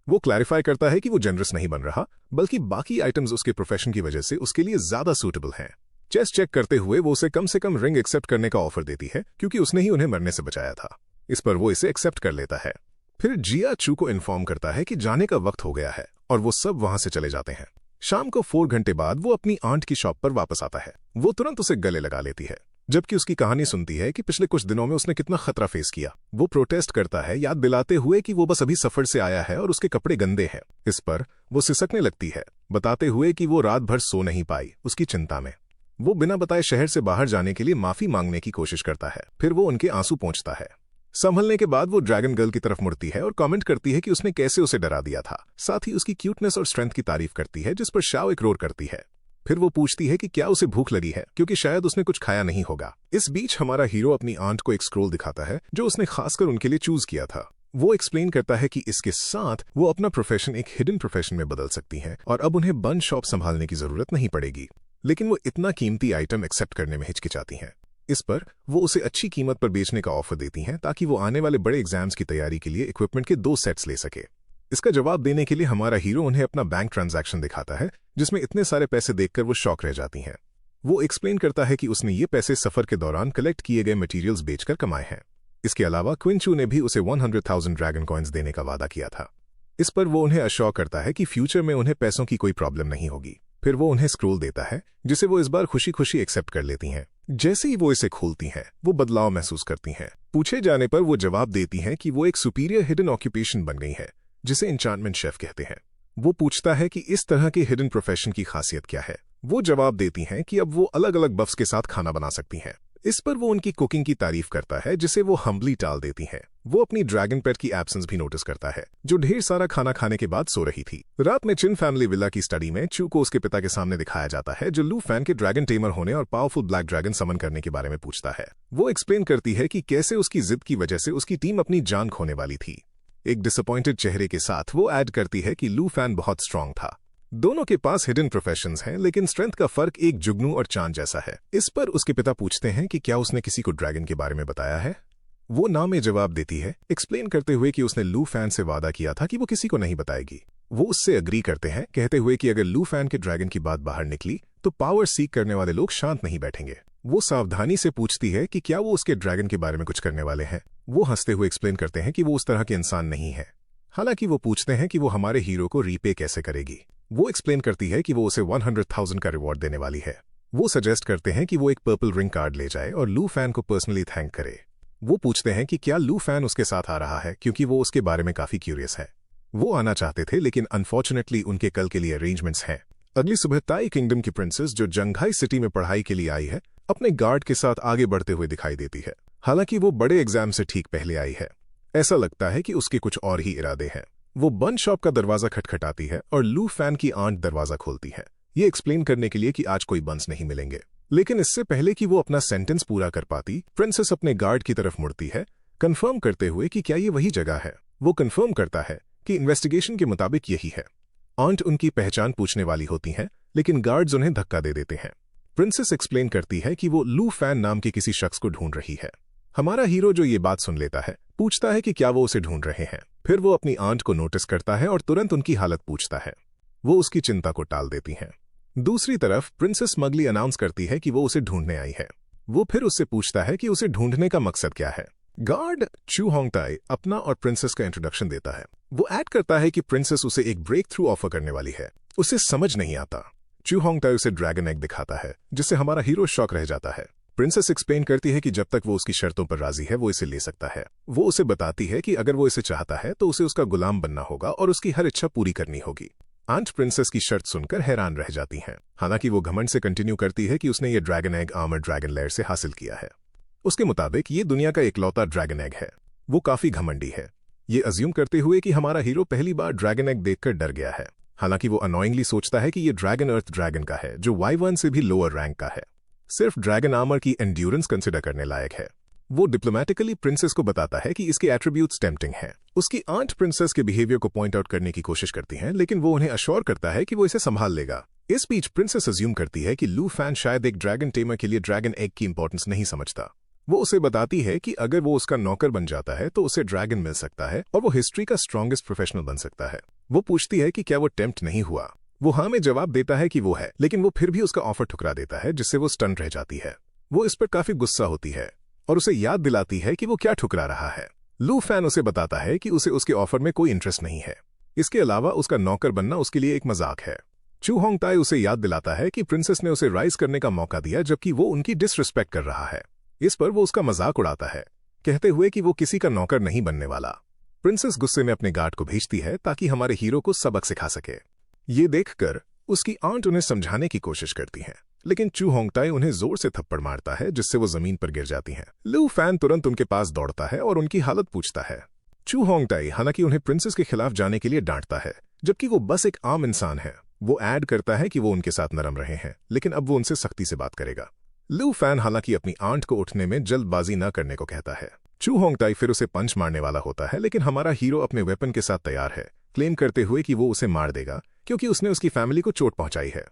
वो क्लैरिफाई करता है कि वो जनरस नहीं बन रहा, बल्कि बाकी आइटम्स उसके प्रोफेशन की वजह से उसके लिए ज्यादा सूटेबल हैं। चेस्ट चेक करते हुए वो उसे कम से कम रिंग एक्सेप्ट करने का ऑफर देती है, क्योंकि उसने ही उन्हें मरने से बचाया था। इस पर वो इसे एक्सेप्ट कर लेता है। फिर जिया चू को इन्फॉर्म करता है कि जाने का वक्त हो गया है और वो सब वहां से चले जाते हैं। शाम को 4 घंटे बाद वो अपनी आंट की शॉप पर वापस आता है। वो तुरंत उसे गले लगा लेती है, जबकि उसकी कहानी सुनती है कि पिछले कुछ दिनों में उसने कितना खतरा फेस किया। वो प्रोटेस्ट करता है, याद दिलाते हुए कि वो बस अभी सफर से आया है और उसके कपड़े गंदे हैं। इस पर वो सिसकने लगती है, बताते हुए कि वो रात भर सो नहीं पाई उसकी चिंता में। वो बिना बताए शहर से बाहर जाने के लिए माफी मांगने की कोशिश करता है। फिर वो उनके आंसू पोंछता है। संभलने के बाद वो ड्रैगन गर्ल की तरफ मुड़ती है और कमेंट करती है कि उसने कैसे उसे डरा दिया था। साथ ही उसकी क्यूटनेस और स्ट्रेंथ की तारीफ करती है, जिस पर शाओ इग्नोर करती है। फिर वो पूछती है कि क्या उसे भूख लगी है, क्योंकि शायद उसने कुछ खाया नहीं होगा। इस बीच हमारा हीरो अपनी आंट को एक स्क्रोल दिखाता है जो उसने खासकर उनके लिए चूज किया था। वो एक्सप्लेन करता है कि इसके साथ वो अपना प्रोफेशन एक हिडन प्रोफेशन में बदल सकती हैं और अब उन्हें बन शॉप संभालने की जरूरत नहीं पड़ेगी। लेकिन वो इतना कीमती आइटम एक्सेप्ट करने में हिचकिचाती हैं। इस पर वो उसे अच्छी कीमत पर बेचने का ऑफर देती हैं ताकि वो आने वाले बड़े एग्जाम्स की तैयारी के लिए इक्विपमेंट के 2 सेट्स ले सके। इसका जवाब देने के लिए हमारा हीरो उन्हें अपना बैंक ट्रांजैक्शन दिखाता है, जिसमें इतने सारे पैसे देखकर वो शॉक रह जाती हैं। वो एक्सप्लेन करता है कि उसने ये पैसे सफर के दौरान कलेक्ट किए गए मटेरियल्स बेचकर कमाए हैं। इसके अलावा क्विंचू ने भी उसे 100,000 ड्रैगन कॉइन्स देने का वादा किया था। इस पर वो उन्हें अश्योर करता है कि फ्यूचर में उन्हें पैसों की कोई प्रॉब्लम नहीं होगी। फिर वो उन्हें स्क्रोल देता है, जिसे वो इस बार खुशी खुशी एक्सेप्ट कर लेती हैं। जैसे ही वो इसे खोलती हैं, वो बदलाव महसूस करती हैं। पूछे जाने पर वो जवाब देती हैं कि वो एक सुपीरियर हिडन ऑक्यूपेशन बन गई है, जिसे एन्चांटमेंट शेफ कहते हैं। वो पूछता है कि इस तरह के हिडन प्रोफेशन की खासियत क्या है। वो जवाब देती हैं कि अब वो अलग अलग बफ्स के साथ खाना बना सकती हैं। इस पर वो उनकी कुकिंग की तारीफ करता है, जिसे वो हम्बली टाल देती हैं। वो अपनी ड्रैगन पेट की एब्सेंस भी नोटिस करता है, जो ढेर सारा खाना खाने के बाद सो रही थी। रात में चिन फैमिली विला की स्टडी में चू को उसके पिता के सामने दिखाया जाता है, जो लू फैन के ड्रैगन टेमर होने और पावरफुल ब्लैक ड्रैगन समन करने के बारे में पूछता है। वो एक्सप्लेन करती है कि कैसे उसकी जिद की वजह से उसकी टीम अपनी जान खोने वाली थी। एक डिसअपॉइंटेड चेहरे के साथ वो ऐड करती है कि लू फैन बहुत स्ट्रांग था। दोनों के पास हिडन प्रोफेशंस हैं, लेकिन स्ट्रेंथ का फर्क एक जुगनू और चांद जैसा है। इस पर उसके पिता पूछते हैं कि क्या उसने किसी को ड्रैगन के बारे में बताया है। वो ना में जवाब देती है, एक्सप्लेन करते हुए कि उसने लू फैन से वादा किया था कि वो किसी को नहीं बताएगी। वो उससे अग्री करते हैं, कहते हुए कि अगर लू फैन के ड्रैगन की बात बाहर निकली तो पावर सीक करने वाले लोग शांत नहीं बैठेंगे। वो सावधानी से पूछती है कि क्या वो उसके ड्रैगन के बारे में कुछ करने वाले हैं। वो हंसते हुए एक्सप्लेन करते हैं कि वो उस तरह के इंसान नहीं है। हालांकि वो पूछते हैं कि वो हमारे हीरो को रीपे कैसे करेगी। वो एक्सप्लेन करती है कि वो उसे 100,000 का रिवॉर्ड देने वाली है। वो सजेस्ट करते हैं कि वो एक पर्पल रिंग कार्ड ले जाए और लू फैन को पर्सनली थैंक करे। वो पूछते हैं कि क्या लू फैन उसके साथ आ रहा है, क्योंकि वो उसके बारे में काफी क्यूरियस है। वो आना चाहते थे, लेकिन अनफॉर्चुनेटली उनके कल के लिए अरेंजमेंट्स हैं। अगली सुबह ताई किंगडम की प्रिंसेस, जो जंघाई सिटी में पढ़ाई के लिए आई है, अपने गार्ड के साथ आगे बढ़ते हुए दिखाई देती है। हालांकि वो बड़े एग्जाम से ठीक पहले आई है। ऐसा लगता है कि उसके कुछ और ही इरादे हैं। वो बन शॉप का दरवाजा खटखटाती है और लू फैन की आंट दरवाजा खोलती है, ये एक्सप्लेन करने के लिए कि आज कोई बंस नहीं मिलेंगे। लेकिन इससे पहले कि वो अपना सेंटेंस पूरा कर पाती, प्रिंसेस अपने गार्ड की तरफ मुड़ती है, कंफर्म करते हुए कि क्या ये वही जगह है। वो कंफर्म करता है कि इन्वेस्टिगेशन के मुताबिक यही है। आंट उनकी पहचान पूछने वाली होती हैं, लेकिन गार्ड्स उन्हें धक्का दे देते हैं। प्रिंसेस एक्सप्लेन करती है कि वो लू फैन नाम के किसी शख्स को ढूंढ रही है। हमारा हीरो, जो ये बात सुन लेता है, पूछता है कि क्या वो उसे ढूंढ रहे हैं। फिर वो अपनी आंट को नोटिस करता है और तुरंत उनकी हालत पूछता है। वो उसकी चिंता को टाल देती हैं। दूसरी तरफ प्रिंसेस स्मगली अनाउंस करती है कि वो उसे ढूंढने आई है। वो फिर उससे पूछता है कि उसे ढूंढने का मकसद क्या है। गार्ड चू होंगताई अपना और प्रिंसेस का इंट्रोडक्शन देता है। वो ऐड करता है कि प्रिंसेस उसे एक ब्रेक थ्रू ऑफर करने वाली है। उसे समझ नहीं आता। चू होंगताई उसे ड्रैगन एग दिखाता है, जिससे हमारा हीरो शॉक रह जाता है। प्रिंसेस एक्सप्लेन करती है कि जब तक वो उसकी शर्तों पर राजी है, वो इसे ले सकता है। वो उसे बताती है कि अगर वो इसे चाहता है तो उसे उसका गुलाम बनना होगा और उसकी हर इच्छा पूरी करनी होगी। आंट प्रिंसेस की शर्त सुनकर हैरान रह जाती हैं। हालांकि वो घमंड से कंटिन्यू करती है कि उसने ये dragon egg armour dragon layer से हासिल किया है। उसके मुताबिक ये दुनिया का इकलौता ड्रैगन एग है। वो काफी घमंडी है, ये अज्यूम करते हुए कि हमारा हीरो पहली बार ड्रैगन एग देखकर डर गया है। हालांकि वो अनोइंगली सोचता है कि ये ड्रैगन अर्थ ड्रैगन का है, जो Y1 से भी लोअर रैंक का है। सिर्फ ड्रैगन आर्मर की एंड्योरेंस कंसिडर करने लायक है। वो डिप्लोमेटिकली प्रिंसेस को बताता है कि इसके एट्रीब्यूट्स टेम्पटिंग हैं। उसकी आंट प्रिंसेस के बिहेवियर को पॉइंट आउट करने की कोशिश करती हैं, लेकिन वो उन्हें अश्योर करता है कि वो इसे संभाल लेगा। इस बीच प्रिंसेस अज्यूम करती है कि लू फैन शायद एक ड्रैगन टेमर के लिए ड्रैगन एग की इंपॉर्टेंस नहीं समझता। वो उसे बताती है कि अगर वो उसका नौकर बन जाता है तो उसे ड्रैगन मिल सकता है और वो हिस्ट्री का स्ट्रॉन्गेस्ट प्रोफेशनल बन सकता है। वो पूछती है कि क्या वो टेम्प्ट नहीं हुआ। वो हाँ में जवाब देता है कि वो है, लेकिन वो फिर भी उसका ऑफर ठुकरा देता है, जिससे वो स्टन रह जाती है। वो इस पर काफी गुस्सा होती है और उसे याद दिलाती है कि वो क्या ठुकरा रहा है। लू फैन उसे बताता है कि उसे उसके ऑफर में कोई इंटरेस्ट नहीं है। इसके अलावा उसका नौकर बनना उसके लिए एक मजाक है। चू होंगताई उसे याद दिलाता है कि प्रिंसेस ने उसे राइज करने का मौका दिया, जबकि वो उनकी डिसरिस्पेक्ट कर रहा है। इस पर वो उसका मजाक उड़ाता है, कहते हुए कि वो किसी का नौकर नहीं बनने वाला। प्रिंसेस गुस्से में अपने गार्ड को भेजती है ताकि हमारे हीरो को सबक सिखा सके। ये देखकर उसकी आंट उन्हें समझाने की कोशिश करती हैं, लेकिन चू होंगताई उन्हें जोर से थप्पड़ मारता है, जिससे वो जमीन पर गिर जाती हैं। लू फैन तुरंत उनके पास दौड़ता है और उनकी हालत पूछता है। चू होंगताई हालांकि उन्हें प्रिंसेस के खिलाफ जाने के लिए डांटता है, जबकि वो बस एक आम इंसान है। वो ऐड करता है कि वो उनके साथ नरम रहे हैं, लेकिन अब वो उनसे सख्ती से बात करेगा। लू फैन हालांकि अपनी आंट को उठने में जल्दबाजी न करने को कहता है। चू होंगताई फिर उसे पंच मारने वाला होता है, लेकिन हमारा हीरो अपने वेपन के साथ तैयार है, क्लेम करते हुए कि वो उसे मार देगा क्योंकि उसने उसकी फैमिली को चोट पहुंचाई है।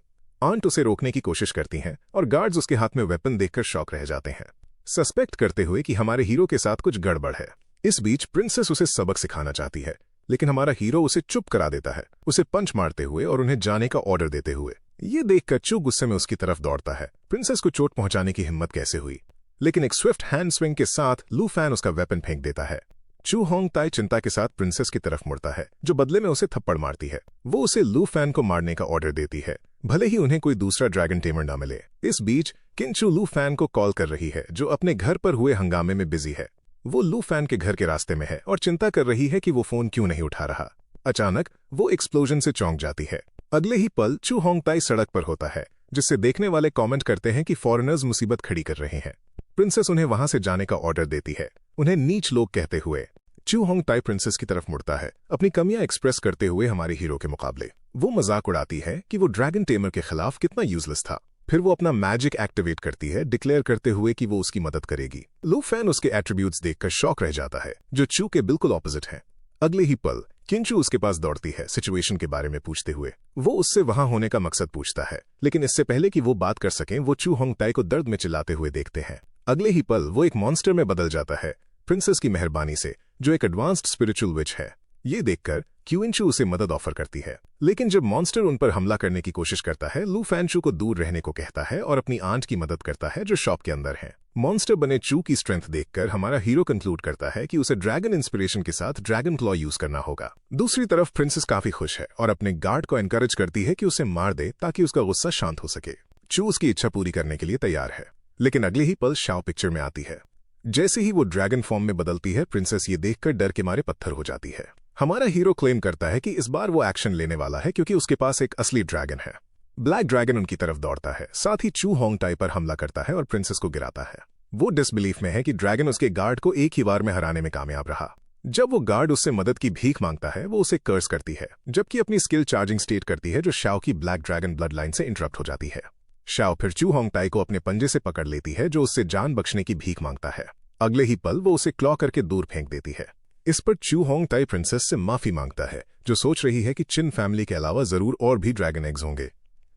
आंट उसे रोकने की कोशिश करती हैं और गार्ड्स उसके हाथ में वेपन देखकर शॉक रह जाते हैं, सस्पेक्ट करते हुए कि हमारे हीरो के साथ कुछ गड़बड़ है। इस बीच प्रिंसेस उसे सबक सिखाना चाहती है, लेकिन हमारा हीरो उसे चुप करा देता है, उसे पंच मारते हुए और उन्हें जाने का ऑर्डर देते हुए। ये देखकर चू गुस्से में उसकी तरफ दौड़ता है। प्रिंसेस को चोट पहुंचाने की हिम्मत कैसे हुई, लेकिन एक स्विफ्ट हैंड स्विंग के साथ लू फैन उसका वेपन फेंक देता है। चू होंग ताई चिंता के साथ प्रिंसेस की तरफ मुड़ता है, जो बदले में उसे थप्पड़ मारती है। वो उसे लू फैन को मारने का ऑर्डर देती है, भले ही उन्हें कोई दूसरा ड्रैगन टेमर न मिले। इस बीच किंचू लू फैन को कॉल कर रही है, जो अपने घर पर हुए हंगामे में बिजी है। वो लू फैन के घर के रास्ते में है और चिंता कर रही है कि वो फोन क्यों नहीं उठा रहा। अचानक वो एक्सप्लोजन से चौंक जाती है। अगले ही पल चू होंग ताई सड़क पर होता है, जिससे देखने वाले कमेंट करते हैं कि फॉरेनर्स मुसीबत खड़ी कर रहे हैं। प्रिंसेस उन्हें वहां से जाने का ऑर्डर देती है, उन्हें नीच लोग कहते हुए। चू होंग ताई प्रिंसेस की तरफ मुड़ता है, अपनी कमियां एक्सप्रेस करते हुए हमारे हीरो के मुकाबले। वो मजाक उड़ाती है कि वो ड्रैगन टेमर के खिलाफ कितना यूजलेस था। फिर वो अपना मैजिक एक्टिवेट करती है, डिक्लेयर करते हुए कि वो उसकी मदद करेगी। लू फैन उसके एट्रीब्यूट्स देखकर शॉक रह जाता है, जो चू के बिल्कुल ऑपोजिट है। अगले ही पल किंचू उसके पास दौड़ती है, सिचुएशन के बारे में पूछते हुए। वो उससे वहां होने का मकसद पूछता है, लेकिन इससे पहले कि वो बात कर सकें, वो चू होंग ताई को दर्द में चिल्लाते हुए देखते हैं। अगले ही पल वो एक मॉन्स्टर में बदल जाता है, प्रिंसेस की मेहरबानी से, जो एक एडवांस्ड स्पिरिचुअल विच है। ये देखकर क्यूइंचू उसे मदद ऑफर करती है, लेकिन जब मॉन्स्टर उन पर हमला करने की कोशिश करता है, लू फैनचू को दूर रहने को कहता है और अपनी आंट की मदद करता है, जो शॉप के अंदर है। मॉन्स्टर बने चू की स्ट्रेंथ देखकर हमारा हीरो कंक्लूड करता है कि उसे ड्रैगन इंस्पिरेशन के साथ ड्रैगन क्लॉ यूज करना होगा। दूसरी तरफ प्रिंसेस काफी खुश है और अपने गार्ड को एनकरेज करती है कि उसे मार दे, ताकि उसका गुस्सा शांत हो सके। चू उसकी इच्छा पूरी करने के लिए तैयार है, लेकिन अगले ही पल शाओ पिक्चर में आती है। जैसे ही वो ड्रैगन फॉर्म में बदलती है, प्रिंसेस ये देखकर डर के मारे पत्थर हो जाती है। हमारा हीरो क्लेम करता है कि इस बार वो एक्शन लेने वाला है, क्योंकि उसके पास एक असली ड्रैगन है। ब्लैक ड्रैगन उनकी तरफ दौड़ता है, साथ ही चू होंग ताई पर हमला करता है और प्रिंसेस को गिराता है। वो डिसबिलीफ में है कि ड्रैगन उसके गार्ड को एक ही बार में हराने में कामयाब रहा। जब वो गार्ड उससे मदद की भीख मांगता है, वो उसे कर्स करती है, जबकि अपनी स्किल चार्जिंग स्टेट करती है, जो शाओ की ब्लैक ड्रैगन ब्लड लाइन से इंटरप्ट हो जाती है। शाओ फिर चू होंग ताई को अपने पंजे से पकड़ लेती है, जो उससे जान बख्शने की भीख मांगता है। अगले ही पल वो उसे क्लॉ करके दूर फेंक देती है। इस पर चू होंग ताई प्रिंसेस से माफी मांगता है, जो सोच रही है कि चिन फैमिली के अलावा जरूर और भी ड्रैगन एग्स होंगे।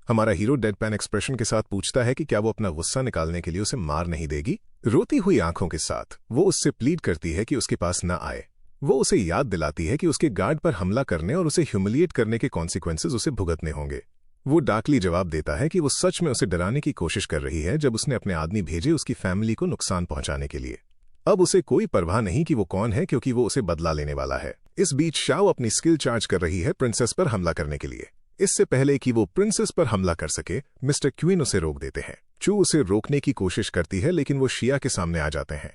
हमारा हीरो डेडपैन एक्सप्रेशन के साथ पूछता है कि क्या वो अपना गुस्सा निकालने के लिए उसे मार नहीं देगी। रोती हुई आंखों के साथ वो उससे प्लीड करती है कि उसके पास न आए। वो उसे याद दिलाती है कि उसके गार्ड पर हमला करने और उसे ह्यूमिलिएट करने के कॉन्सिक्वेंसेज उसे भुगतने होंगे। वो डार्कली जवाब देता है कि वो सच में उसे डराने की कोशिश कर रही है, जब उसने अपने आदमी भेजे उसकी फैमिली को नुकसान पहुंचाने के लिए। अब उसे कोई परवाह नहीं कि वो कौन है, क्योंकि वो उसे बदला लेने वाला है। इस बीच शाओ अपनी स्किल चार्ज कर रही है प्रिंसेस पर हमला करने के लिए। इससे पहले कि वो प्रिंसेस पर हमला कर सके, मिस्टर क्वीन उसे रोक देते हैं। चू उसे रोकने की कोशिश करती है, लेकिन वो शिया के सामने आ जाते हैं।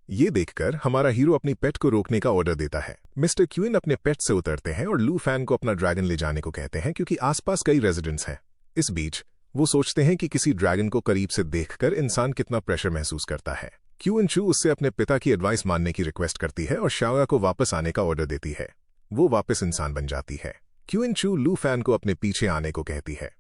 ये देखकर हमारा हीरो अपनी पेट को रोकने का ऑर्डर देता है। मिस्टर क्वीन अपने पेट से उतरते हैं और लू फैन को अपना ड्रैगन ले जाने को कहते हैं, क्योंकि आसपास कई रेजिडेंट्स हैं। इस बीच वो सोचते हैं कि किसी ड्रैगन को करीब से देखकर इंसान कितना प्रेशर महसूस करता है। क्यूइंचू उससे अपने पिता की एडवाइस मानने की रिक्वेस्ट करती है और शाओया को वापस आने का ऑर्डर देती है। वो वापस इंसान बन जाती है। क्यूइंचू लू फैन को अपने पीछे आने को कहती है।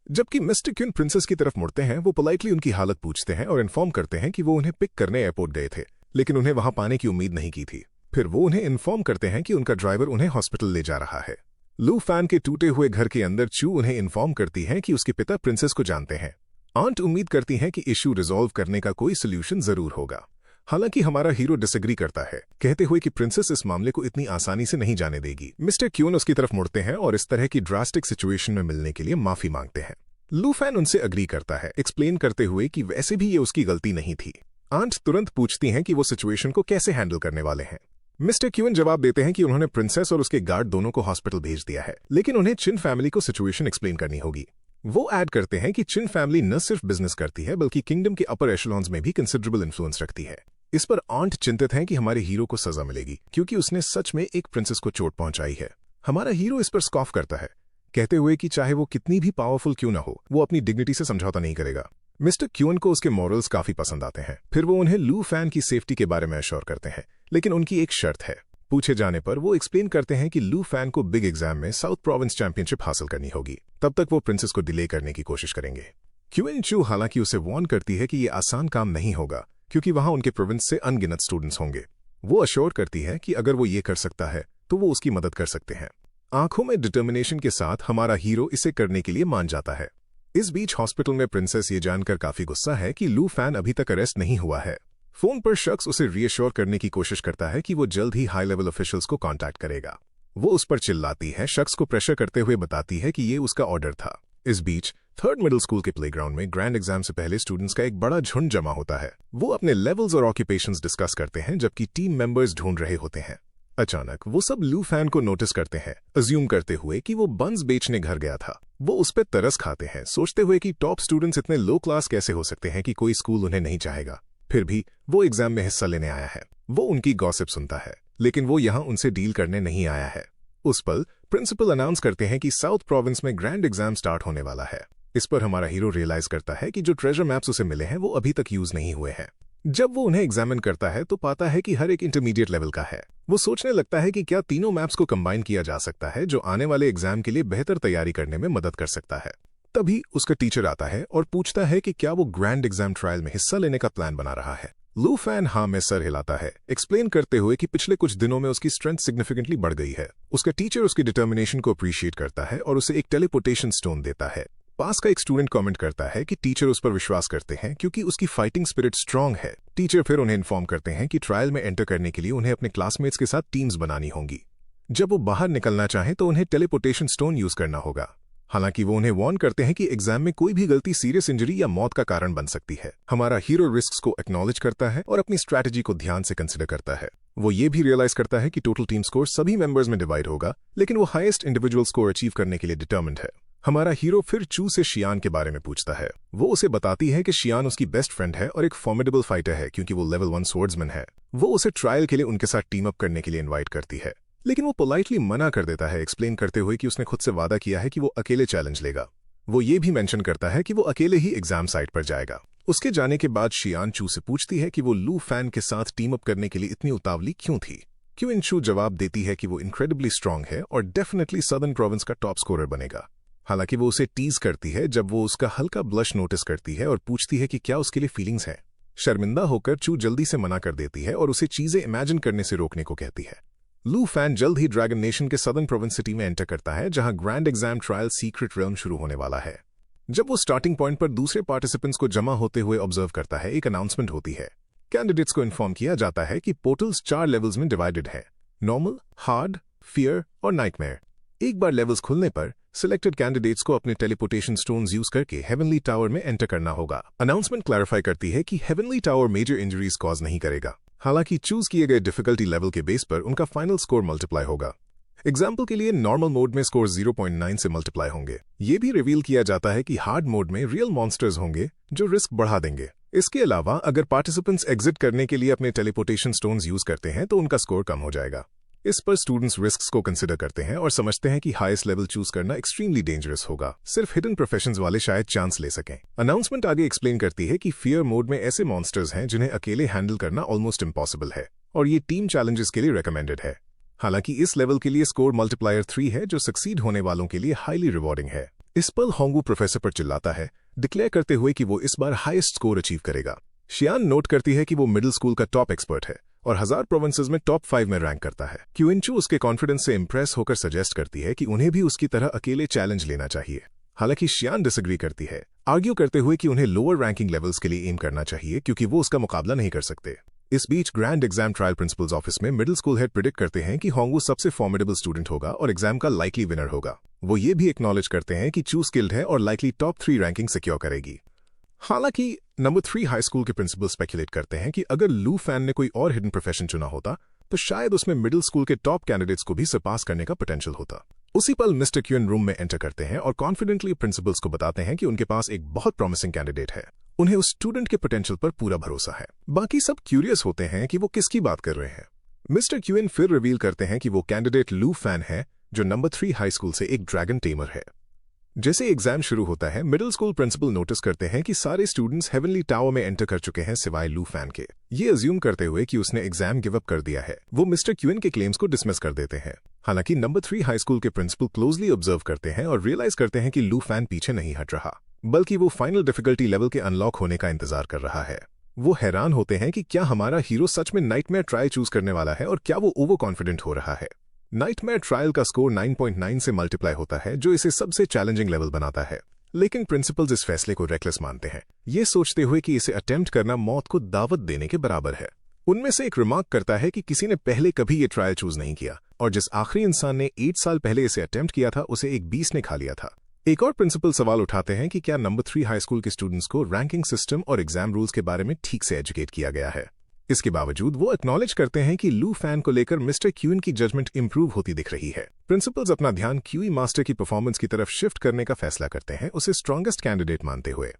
जबकि मिस्टर क्यून प्रिंसेस की तरफ मुड़ते हैं, वो पोलाइटली उनकी हालत पूछते हैं और इन्फॉर्म करते हैं कि वो उन्हें पिक करने एयरपोर्ट गए थे, लेकिन उन्हें वहां पाने की उम्मीद नहीं की थी। फिर वो उन्हें इन्फॉर्म करते हैं कि उनका ड्राइवर उन्हें हॉस्पिटल ले जा रहा है। लू फैन के टूटे हुए घर के अंदर चू उन्हें इन्फॉर्म करती है कि उसके पिता प्रिंसेस को जानते हैं। आंट उम्मीद करती हैं कि इश्यू रिजॉल्व करने का कोई सोल्यूशन जरूर होगा। हालांकि हमारा हीरो डिसएग्री करता है, कहते हुए कि प्रिंसेस इस मामले को इतनी आसानी से नहीं जाने देगी। मिस्टर क्यून उसकी तरफ मुड़ते हैं और इस तरह की ड्रास्टिक सिचुएशन में मिलने के लिए माफी मांगते हैं। लू फैन उनसे अग्री करता है, एक्सप्लेन करते हुए कि वैसे भी ये उसकी गलती नहीं थी। आंट तुरंत पूछती हैं कि वो सिचुएशन को कैसे हैंडल करने वाले हैं। मिस्टर क्यून जवाब देते हैं कि उन्होंने प्रिंसेस और उसके गार्ड दोनों को हॉस्पिटल भेज दिया है, लेकिन उन्हें चिन फैमिली को सिचुएशन एक्सप्लेन करनी होगी। वो ऐड करते हैं कि चिन फैमिली न सिर्फ बिजनेस करती है, बल्कि किंगडम के अपर एशेलॉन्स में भी कंसिडरेबल इन्फ्लुएंस रखती है। इस पर आंट चिंतित हैं कि हमारे हीरो को सजा मिलेगी, क्योंकि उसने सच में एक प्रिंसेस को चोट पहुंचाई है। हमारा हीरो इस पर स्कॉफ करता है, कहते हुए कि चाहे वो कितनी भी पावरफुल क्यों ना हो, वो अपनी डिग्निटी से समझौता नहीं करेगा। मिस्टर क्यून को उसके मॉरल्स काफी पसंद आते हैं। फिर वो उन्हें लू फैन की सेफ्टी के बारे में अश्योर करते हैं, लेकिन उनकी एक शर्त है। पूछे जाने पर वो एक्सप्लेन करते हैं कि लू फैन को बिग एग्जाम में साउथ प्रोविंस चैंपियनशिप हासिल करनी होगी, तब तक वो प्रिंसेस को डिले करने की कोशिश करेंगे। क्यूइंचू हालांकि उसे वार्न करती है कि ये आसान काम नहीं होगा, क्योंकि वहां उनके प्रोविंस से अनगिनत स्टूडेंट्स होंगे। वो अश्योर करती है कि अगर वो ये कर सकता है तो वो उसकी मदद कर सकते हैं। आंखों में डिटर्मिनेशन के साथ हमारा हीरो इसे करने के लिए मान जाता है। इस बीच हॉस्पिटल में प्रिंसेस ये जानकर काफी गुस्सा है कि लू फैन अभी तक अरेस्ट नहीं हुआ है। फोन पर शख्स उसे रीअश्योर करने की कोशिश करता है कि वो जल्द ही हाई लेवल ऑफिशियल्स को कांटेक्ट करेगा। वो उस पर चिल्लाती है, शख्स को प्रेशर करते हुए बताती है कि ये उसका ऑर्डर था। इस बीच थर्ड मिडिल स्कूल के प्लेग्राउंड में ग्रैंड एग्जाम से पहले स्टूडेंट्स का एक बड़ा झुंड जमा होता है। वो अपने लेवल्स और ऑक्यूपेशंस डिस्कस करते हैं जबकि टीम मेंबर्स ढूंढ रहे होते हैं। अचानक वो सब लू फैन को नोटिस करते हैं, अज्यूम करते हुए कि वो बंस बेचने घर गया था। वो उस पर तरस खाते हैं, सोचते हुए कि टॉप स्टूडेंट्स इतने लो क्लास कैसे हो सकते हैं कि कोई स्कूल उन्हें नहीं चाहेगा। फिर भी वो एग्जाम में हिस्सा लेने आया है। वो उनकी गॉसिप सुनता है, लेकिन वो यहाँ उनसे डील करने नहीं आया है। उस पल प्रिंसिपल अनाउंस करते हैं कि साउथ प्रोविंस में ग्रैंड एग्जाम स्टार्ट होने वाला है। इस पर हमारा हीरो रियलाइज करता है कि जो ट्रेजर मैप्स उसे मिले हैं वो अभी तक यूज नहीं हुए हैं। जब वो उन्हें एग्जामिन करता है तो पाता है कि हर एक इंटरमीडिएट लेवल का है। वो सोचने लगता है कि क्या तीनों मैप्स को कंबाइन किया जा सकता है, जो आने वाले एग्जाम के लिए बेहतर तैयारी करने में मदद कर सकता है। तभी उसका टीचर आता है और पूछता है कि क्या वो ग्रैंड एग्जाम ट्रायल में हिस्सा लेने का प्लान बना रहा है। लू फैन हाँ में सर हिलाता है, एक्सप्लेन करते हुए कि पिछले कुछ दिनों में उसकी स्ट्रेंथ सिग्निफिकेंटली बढ़ गई है। उसका टीचर उसकी डिटर्मिनेशन को अप्रिशिएट करता है और उसे एक टेलीपोर्टेशन स्टोन देता है। पास का एक स्टूडेंट कमेंट करता है कि टीचर उस पर विश्वास करते हैं क्योंकि उसकी फाइटिंग स्पिरिट स्ट्रांग है। टीचर फिर उन्हें इन्फॉर्म करते हैं कि ट्रायल में एंटर करने के लिए उन्हें अपने क्लासमेट्स के साथ टीम्स बनानी होंगी। जब वो बाहर निकलना चाहें तो उन्हें टेलीपोर्टेशन स्टोन यूज करना होगा। हालांकि वो उन्हें वार्न करते हैं कि एग्जाम में कोई भी गलती सीरियस इंजरी या मौत का कारण बन सकती है। हमारा हीरो रिस्क्स को एक्नॉलेज करता है और अपनी स्ट्रैटेजी को ध्यान से कंसिडर करता है। वो ये भी रियलाइज करता है कि टोटल टीम स्कोर सभी मेंबर्स में डिवाइड होगा, लेकिन वो हाईएस्ट इंडिविजुअल स्कोर अचीव करने के लिए डिटर्मिन्ड है। हमारा हीरो फिर चू से शियान के बारे में पूछता है। वो उसे बताती है कि शियान उसकी बेस्ट फ्रेंड है और एक फॉर्मिडेबल फाइटर है क्योंकि वो लेवल 1 स्वॉर्ड्समैन है। वो उसे ट्रायल के लिए उनके साथ टीम अप करने के लिए इन्वाइट करती है, लेकिन वो पोलाइटली मना कर देता है, एक्सप्लेन करते हुए कि उसने खुद से वादा किया है कि वो अकेले चैलेंज लेगा। वो ये भी मेंशन करता है कि वो अकेले ही एग्जाम साइट पर जाएगा। उसके जाने के बाद शियान चू से पूछती है कि वो लू फैन के साथ टीम अप करने के लिए इतनी उतावली क्यों थी। क्यों चू जवाब देती है कि वो इनक्रेडिबली स्ट्रांग है और डेफिनेटली सदर्न प्रोविंस का टॉप स्कोरर बनेगा। हालांकि वो उसे टीज करती है जब वो उसका हल्का ब्लश नोटिस करती है और पूछती है कि क्या उसके लिए फीलिंग्स हैं। शर्मिंदा होकर चू जल्दी से मना कर देती है और उसे चीजें इमेजिन करने से रोकने को कहती है। लू फैन जल्द ही ड्रैगन नेशन के सदर्न प्रोविंस सिटी में एंटर करता है, जहां grand exam trial secret realm शुरू होने वाला है। जब वो स्टार्टिंग पॉइंट पर दूसरे पार्टिसिपेंट्स को जमा होते हुए ऑब्जर्व करता है, एक अनाउंसमेंट होती है। कैंडिडेट्स को इन्फॉर्म किया जाता है कि पोर्टल्स 4 लेवल्स में डिवाइडेड है: नॉर्मल, हार्ड, फियर और नाइटमेयर। एक बार लेवल्स खुलने पर सिलेक्टेड कैंडिडेट्स को अपने टेलीपोर्टेशन स्टोन्स यूज करके हेवनली टावर में एंटर करना होगा। अनाउंसमेंट क्लैरिफाई करती है कि heavenly tower major injuries cause नहीं करेगा। हालांकि चूज किए गए डिफिकल्टी लेवल के बेस पर उनका फाइनल स्कोर मल्टीप्लाई होगा। एग्जाम्पल के लिए नॉर्मल मोड में स्कोर 0.9 से मल्टीप्लाई होंगे। ये भी रिवील किया जाता है कि हार्ड मोड में रियल मॉन्स्टर्स होंगे जो रिस्क बढ़ा देंगे। इसके अलावा अगर पार्टिसिपेंट्स एग्जिट करने के लिए अपने टेलीपोर्टेशन स्टोन्स यूज करते हैं तो उनका स्कोर कम हो जाएगा। इस पर स्टूडेंट्स रिस्क्स को कंसिडर करते हैं और समझते हैं कि हाईएस्ट लेवल चूज करना एक्सट्रीमली डेंजरस होगा। सिर्फ हिडन प्रोफेशंस वाले शायद चांस ले सकें। अनाउंसमेंट आगे एक्सप्लेन करती है कि फियर मोड में ऐसे मॉन्स्टर्स हैं जिन्हें अकेले हैंडल करना ऑलमोस्ट इम्पॉसिबल है और ये टीम चैलेंजेस के लिए रिकमेंडेड है। हालांकि इस लेवल के लिए स्कोर मल्टीप्लायर 3 है, जो सक्सीड होने वालों के लिए हाईली रिवॉर्डिंग है। इस पर होंगू प्रोफेसर पर चिल्लाता है, डिक्लेयर करते हुए कि वो इस बार हाईएस्ट स्कोर अचीव करेगा। शियान नोट करती है कि वो मिडिल स्कूल का टॉप एक्सपर्ट है और 1000 प्रोविंसेस में टॉप 5 में रैंक करता है। क्यूइंचू उसके कॉन्फिडेंस से इंप्रेस होकर सजेस्ट करती है कि उन्हें भी उसकी तरह अकेले चैलेंज लेना चाहिए। हालांकि शियान डिसएग्री करती है, आर्ग्यू करते हुए कि उन्हें लोअर रैंकिंग लेवल्स के लिए एम करना चाहिए क्योंकि वो उसका मुकाबला नहीं कर सकते। इस बीच grand exam trial principal's office में मिडिल स्कूल हेड प्रिडिक्ट करते हैं कि होंगू सबसे फॉर्मिडेबल स्टूडेंट होगा और एग्जाम का लाइकली विनर होगा। वो ये भी एक्नॉलेज करते हैं कि चू स्किल्ड है और लाइकली टॉप 3 रैंकिंग सिक्योर करेगी। हालांकि नंबर 3 हाई स्कूल के प्रिंसिपल स्पेकुलेट करते हैं कि अगर लू फैन ने कोई और हिडन प्रोफेशन चुना होता तो शायद उसमें मिडिल स्कूल के टॉप कैंडिडेट्स को भी सरपास करने का पोटेंशियल होता। उसी पल मिस्टर क्यून रूम में एंटर करते हैं और कॉन्फिडेंटली प्रिंसिपल्स को बताते हैं कि उनके पास एक बहुत प्रॉमिसिंग कैंडिडेट है। उन्हें उस स्टूडेंट के पोटेंशियल पर पूरा भरोसा है। बाकी सब क्यूरियस होते हैं कि वो किसकी बात कर रहे हैं। मिस्टर क्यून फिर रिवील करते हैं कि वो कैंडिडेट लू फैन है, जो नंबर 3 हाई स्कूल से एक ड्रैगन टेमर है। जैसे एग्जाम शुरू होता है, मिडिल स्कूल प्रिंसिपल नोटिस करते हैं कि सारे स्टूडेंट्स हेवनली टावर में एंटर कर चुके हैं सिवाय लू फैन के। ये अज्यूम करते हुए कि उसने एग्जाम गिव अप कर दिया है, वो मिस्टर क्यून के क्लेम्स को डिसमिस कर देते हैं। हालांकि नंबर 3 हाई स्कूल के प्रिंसिपल क्लोजली ऑब्जर्व करते हैं और रियलाइज करते हैं कि लू फैन पीछे नहीं हट रहा, बल्कि वो फाइनल डिफिकल्टी लेवल के अनलॉक होने का इंतजार कर रहा है। वो हैरान होते हैं कि क्या हमारा हीरो सच में नाइटमेयर ट्रायल चूज करने वाला है और क्या वो ओवर कॉन्फिडेंट हो रहा है। नाइटमेयर ट्रायल का स्कोर 9.9 से मल्टीप्लाई होता है, जो इसे सबसे चैलेंजिंग लेवल बनाता है। लेकिन प्रिंसिपल्स इस फैसले को रेकलेस मानते हैं, ये सोचते हुए कि इसे अटेम्प्ट करना मौत को दावत देने के बराबर है। उनमें से एक रिमार्क करता है कि किसी ने पहले कभी ये ट्रायल चूज नहीं किया और जिस आखिरी इंसान ने 8 साल पहले इसे अटेम्प्ट किया था उसे एक 20 ने खा लिया था। एक और प्रिंसिपल सवाल उठाते हैं कि क्या नंबर 3 हाई स्कूल के स्टूडेंट्स को रैंकिंग सिस्टम और एग्जाम रूल्स के बारे में ठीक से एजुकेट किया गया है। इसके बावजूद वो एक्नॉलेज करते हैं कि लू फैन को लेकर मिस्टर क्यूइन की जजमेंट इंप्रूव होती दिख रही है। प्रिंसिपल्स अपना ध्यान क्यूई मास्टर की परफॉर्मेंस की तरफ शिफ्ट करने का फैसला करते हैं, उसे स्ट्रॉन्गेस्ट कैंडिडेट मानते हुए।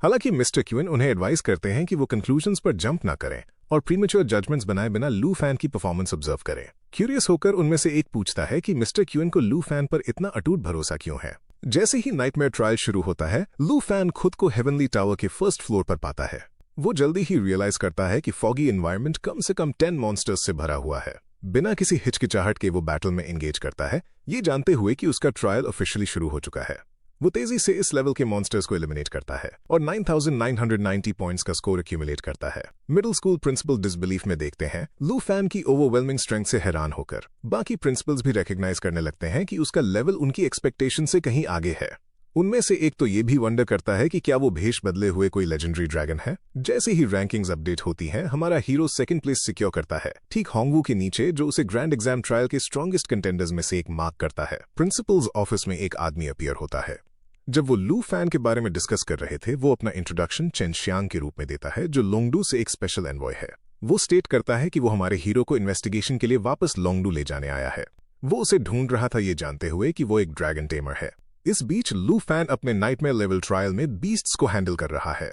हालांकि मिस्टर क्यूइन उन्हें एडवाइस करते हैं कि वो कंक्लूजन्स पर जंप ना करें और प्रीमेच्योर जजमेंट्स बनाए बिना लू फैन की परफॉर्मेंस ऑब्जर्व करें। क्यूरियस होकर उनमें से एक पूछता है कि मिस्टर क्यूइन को लू फैन पर इतना अटूट भरोसा क्यों है। जैसे ही नाइटमेयर ट्रायल शुरू होता है, लू फैन खुद को हेवनली टावर के फर्स्ट फ्लोर पर पाता है। वो जल्दी ही रियलाइज करता है कि फॉगी एनवायरनमेंट कम से कम 10 मॉन्स्टर्स से भरा हुआ है। बिना किसी हिचकिचाहट के वो बैटल में एंगेज करता है, ये जानते हुए कि उसका ट्रायल ऑफिशियली शुरू हो चुका है। वो तेजी से इस लेवल के मॉन्स्टर्स को एलिमिनेट करता है और 9,990 पॉइंट्स का स्कोर एक्यूमुलेट करता है। मिडिल स्कूल प्रिंसिपल डिसबिलीफ में देखते हैं लू फैन की ओवरवेलमिंग स्ट्रेंथ से हैरान होकर। बाकी प्रिंसिपल्स भी रिकॉग्नाइज करने लगते हैं कि उसका लेवल उनकी एक्सपेक्टेशन से कहीं आगे है। उनमें से एक तो ये भी वंडर करता है कि क्या वो भेष बदले हुए कोई लेजेंडरी ड्रैगन है। जैसे ही रैंकिंग्स अपडेट होती हैं, हमारा हीरो सेकंड प्लेस सिक्योर करता है, ठीक होंगवू के नीचे, जो उसे ग्रैंड एग्जाम ट्रायल के स्ट्रॉन्गेस्ट कंटेंडर्स में से एक मार्क करता है। प्रिंसिपल्स ऑफिस में एक आदमी अपीयर होता है। जब वो लू फैन के बारे में डिस्कस कर रहे थे, वो अपना इंट्रोडक्शन चेन शियांग के रूप में देता है, जो लोंगडू से एक स्पेशल एनवॉय है। वो स्टेट करता है कि वो हमारे हीरो को इन्वेस्टिगेशन के लिए वापस लोंगडू ले जाने आया है। वो उसे ढूंढ रहा था, ये जानते हुए कि वो एक ड्रैगन टेमर है। इस बीच लू फैन अपने नाइटमेयर लेवल ट्रायल में बीस्ट्स को हैंडल कर रहा है।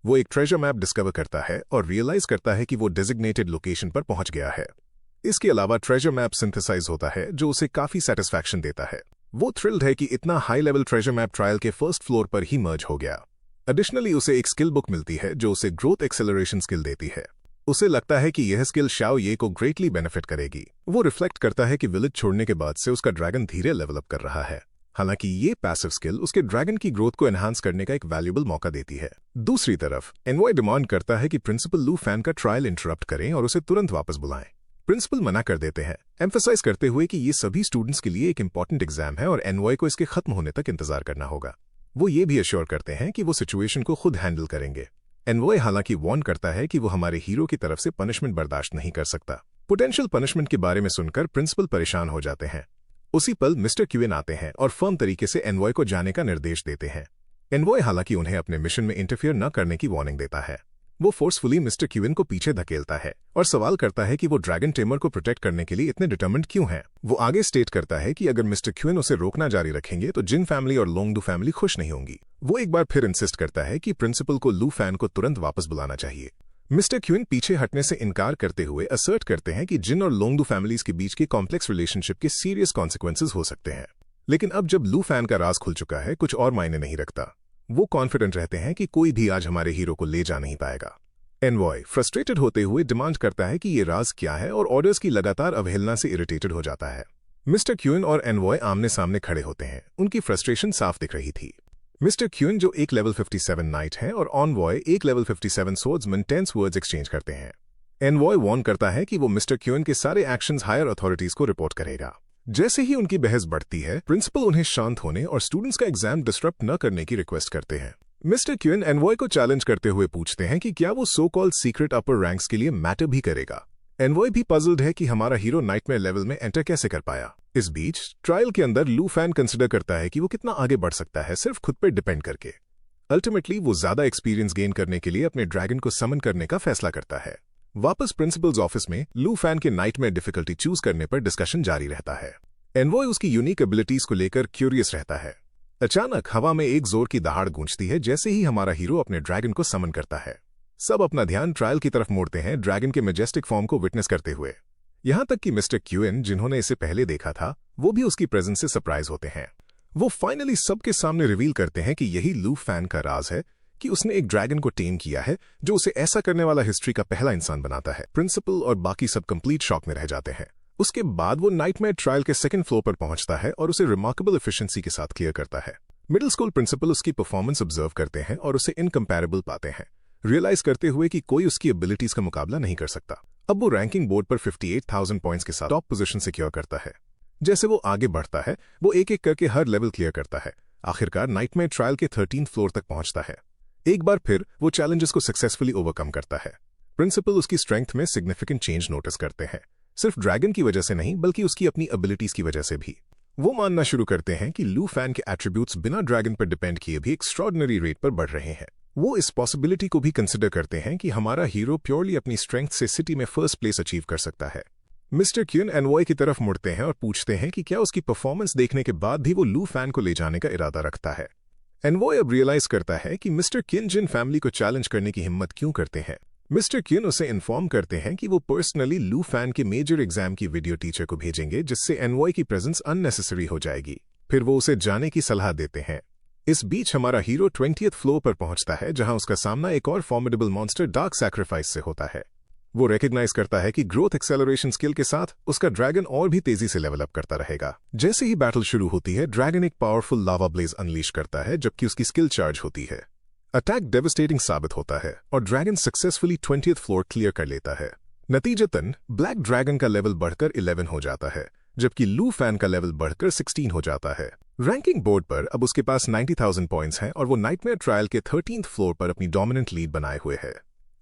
वो एक ट्रेजर मैप डिस्कवर करता है और रियलाइज करता है कि वो डेजिग्नेटेड लोकेशन पर पहुंच गया है। इसके अलावा ट्रेजर मैप सिंथेसाइज होता है, जो उसे काफी सेटिस्फैक्शन देता है। वो थ्रिल्ड है कि इतना high level treasure map trial के फर्स्ट फ्लोर पर ही मर्ज हो गया। एडिशनली उसे एक स्किल बुक मिलती है जो उसे ग्रोथ एक्सेलरेशन स्किल देती है। उसे लगता है कि यह स्किल शाओ ये को ग्रेटली बेनिफिट करेगी। वो रिफ्लेक्ट करता है कि विलेज छोड़ने के बाद से उसका ड्रैगन धीरे लेवल अप कर रहा है। हालांकि ये पैसिव स्किल उसके ड्रैगन की ग्रोथ को एनहांस करने का एक वैल्यूएबल मौका देती है। दूसरी तरफ एनवॉय डिमांड करता है कि प्रिंसिपल लू फैन का ट्रायल इंटरप्ट करें और उसे तुरंत वापस बुलाएं। प्रिंसिपल मना कर देते हैं, एम्फसाइज करते हुए कि ये सभी स्टूडेंट्स के लिए एक इंपॉर्टेंट एग्जाम है और एनवॉय को इसके खत्म होने तक इंतजार करना होगा। वो ये भी अश्योर करते हैं कि वो सिचुएशन को खुद हैंडल करेंगे। एनवॉय हालांकि वार्न करता है कि वो हमारे हीरो की तरफ से पनिशमेंट बर्दाश्त नहीं कर सकता। पोटेंशियल पनिशमेंट के बारे में सुनकर प्रिंसिपल परेशान हो जाते हैं। उसी पल मिस्टर क्यूइन आते हैं और फर्म तरीके से एनवॉय को जाने का निर्देश देते हैं। एनवॉय हालांकि उन्हें अपने मिशन में इंटरफियर न करने की वार्निंग देता है। वो फोर्सफुली मिस्टर क्यूइन को पीछे धकेलता है और सवाल करता है कि वो ड्रैगन टेमर को प्रोटेक्ट करने के लिए इतने डिटर्मिन्ड क्यों हैं। वो आगे स्टेट करता है कि अगर मिस्टर क्यूइन उसे रोकना जारी रखेंगे तो जिन फैमिली और लोंगडू फैमिली खुश नहीं होंगी। वो एक बार फिर इंसिस्ट करता है कि प्रिंसिपल को लू फैन को तुरंत वापस बुलाना चाहिए। मिस्टर क्यूइन पीछे हटने से इनकार करते हुए असर्ट करते हैं कि जिन और लोंगडू फैमिलीज के बीच के कॉम्प्लेक्स रिलेशनशिप के सीरियस कॉन्सिक्वेंसेज हो सकते हैं। लेकिन अब जब लू फैन का राज खुल चुका है, कुछ और मायने नहीं रखता। वो कॉन्फिडेंट रहते हैं कि कोई भी आज हमारे हीरो को ले जा नहीं पाएगा। एनवॉय फ्रस्ट्रेटेड होते हुए डिमांड करता है कि ये राज क्या है और ऑर्डर्स की लगातार अवहेलना से इरिटेटेड हो जाता है। मिस्टर क्यूइन और एनवॉय आमने सामने खड़े होते हैं। उनकी फ्रस्ट्रेशन साफ दिख रही थी। मिस्टर क्यूइन जो एक लेवल 57 नाइट है और ऑनवॉय एक level 57 swordsman tense words exchange करते हैं। एनवॉय वार्न करता है कि वो मिस्टर क्यूइन के सारे एक्शंस हायर अथॉरिटीज को रिपोर्ट करेगा। जैसे ही उनकी बहस बढ़ती है, प्रिंसिपल उन्हें शांत होने और स्टूडेंट्स का एग्जाम डिस्टर्ब न करने की रिक्वेस्ट करते हैं। मिस्टर क्यूइन एनवॉय को चैलेंज करते हुए पूछते हैं कि क्या वो सो कॉल्ड सीक्रेट अपर रैंक्स के लिए मैटर भी करेगा। एनवॉय भी पजल्ड है कि हमारा हीरो नाइटमेयर लेवल में एंटर कैसे कर पाया। इस बीच ट्रायल के अंदर लू फैन कंसिडर करता है कि वो कितना आगे बढ़ सकता है सिर्फ खुद पर डिपेंड करके। अल्टीमेटली वो ज्यादा एक्सपीरियंस गेन करने के लिए अपने ड्रैगन को समन करने का फैसला करता है। वापस प्रिंसिपल्स ऑफिस में लू फैन के नाइटमेयर डिफिकल्टी चूज करने पर डिस्कशन जारी रहता है। एनवॉय उसकी यूनिक एबिलिटीज को लेकर क्यूरियस रहता है। अचानक हवा में एक जोर की दहाड़ गूंजती है जैसे ही हमारा हीरो अपने ड्रैगन को समन करता है। सब अपना ध्यान ट्रायल की तरफ मोड़ते हैं, ड्रैगन के मैजेस्टिक फॉर्म को विटनेस करते हुए। यहां तक कि मिस्टर क्यूइन, जिन्होंने इसे पहले देखा था, वो भी उसकी प्रेजेंस से सरप्राइज होते हैं। वो फाइनली सबके सामने रिवील करते हैं कि यही लू फैन का राज है कि उसने एक ड्रैगन को टेम किया है, जो उसे ऐसा करने वाला हिस्ट्री का पहला इंसान बनाता है। प्रिंसिपल और बाकी सब कंप्लीट शॉक में रह जाते हैं। उसके बाद वो नाइटमेयर ट्रायल के सेकंड फ्लोर पर पहुंचता है और उसे रिमार्केबल एफिशिएंसी के साथ क्लियर करता है। मिडिल स्कूल प्रिंसिपल उसकी परफॉर्मेंस ऑब्जर्व करते हैं और उसे इनकम्पैरेबल पाते हैं, रियलाइज करते हुए कि कोई उसकी एबिलिटीज का मुकाबला नहीं कर सकता। अब वो रैंकिंग बोर्ड पर 58,000 पॉइंट्स के साथ टॉप पोजीशन सिक्योर करता है। जैसे वो आगे बढ़ता है, वो एक एक करके हर लेवल क्लियर करता है। आखिरकार नाइटमेयर ट्रायल के 13th फ्लोर तक पहुंचता है। एक बार फिर वो चैलेंजेस को सक्सेसफुली ओवरकम करता है। प्रिंसिपल उसकी स्ट्रेंथ में सिग्निफिकेंट चेंज नोटिस करते हैं, सिर्फ ड्रैगन की वजह से नहीं बल्कि उसकी अपनी एबिलिटीज की वजह से भी। वो मानना शुरू करते हैं कि लू फैन के एट्रीब्यूट्स बिना ड्रैगन पर डिपेंड किए भी एक्स्ट्रॉर्डिनरी रेट पर बढ़ रहे हैं। वो इस पॉसिबिलिटी को भी कंसिडर करते हैं कि हमारा हीरो प्योरली अपनी स्ट्रेंथ से सिटी में फर्स्ट प्लेस अचीव कर सकता है। मिस्टर क्यून एनवॉय की तरफ मुड़ते हैं और पूछते हैं कि क्या उसकी परफॉर्मेंस देखने के बाद भी वो लू फैन को ले जाने का इरादा रखता है। एनवॉय अब रियलाइज करता है कि मिस्टर क्यून जिन फैमिली को चैलेंज करने की हिम्मत क्यों करते हैं। मिस्टर क्यून उसे इन्फॉर्म करते हैं कि वो पर्सनली लू फैन के मेजर एग्जाम की वीडियो टीचर को भेजेंगे, जिससे एनवॉय की प्रेजेंस अननेसेसरी हो जाएगी। फिर वो उसे जाने की सलाह देते हैं। इस बीच हमारा हीरो 20th फ्लोर पर पहुंचता है, जहां उसका सामना एक और फॉर्मिडेबल मॉन्स्टर डार्क सैक्रिफाइस से होता है। वो रिकग्नाइज करता है कि ग्रोथ एक्सेलरेशन स्किल के साथ उसका ड्रैगन और भी तेजी से लेवल अप करता रहेगा। जैसे ही बैटल शुरू होती है, ड्रैगन एक पावरफुल लावा ब्लेज अनलीश करता है, जबकि उसकी स्किल चार्ज होती है। अटैक डेविस्टेटिंग साबित होता है और dragon successfully 20th floor clear कर लेता है। नतीजतन ब्लैक ड्रैगन का लेवल बढ़कर 11 हो जाता है, जबकि लू फैन का लेवल बढ़कर 16 हो जाता है। रैंकिंग बोर्ड पर अब उसके पास 90,000 पॉइंट्स हैं और वो नाइटमेयर ट्रायल के 13th फ्लोर पर अपनी डोमिनेंट लीड बनाए हुए है।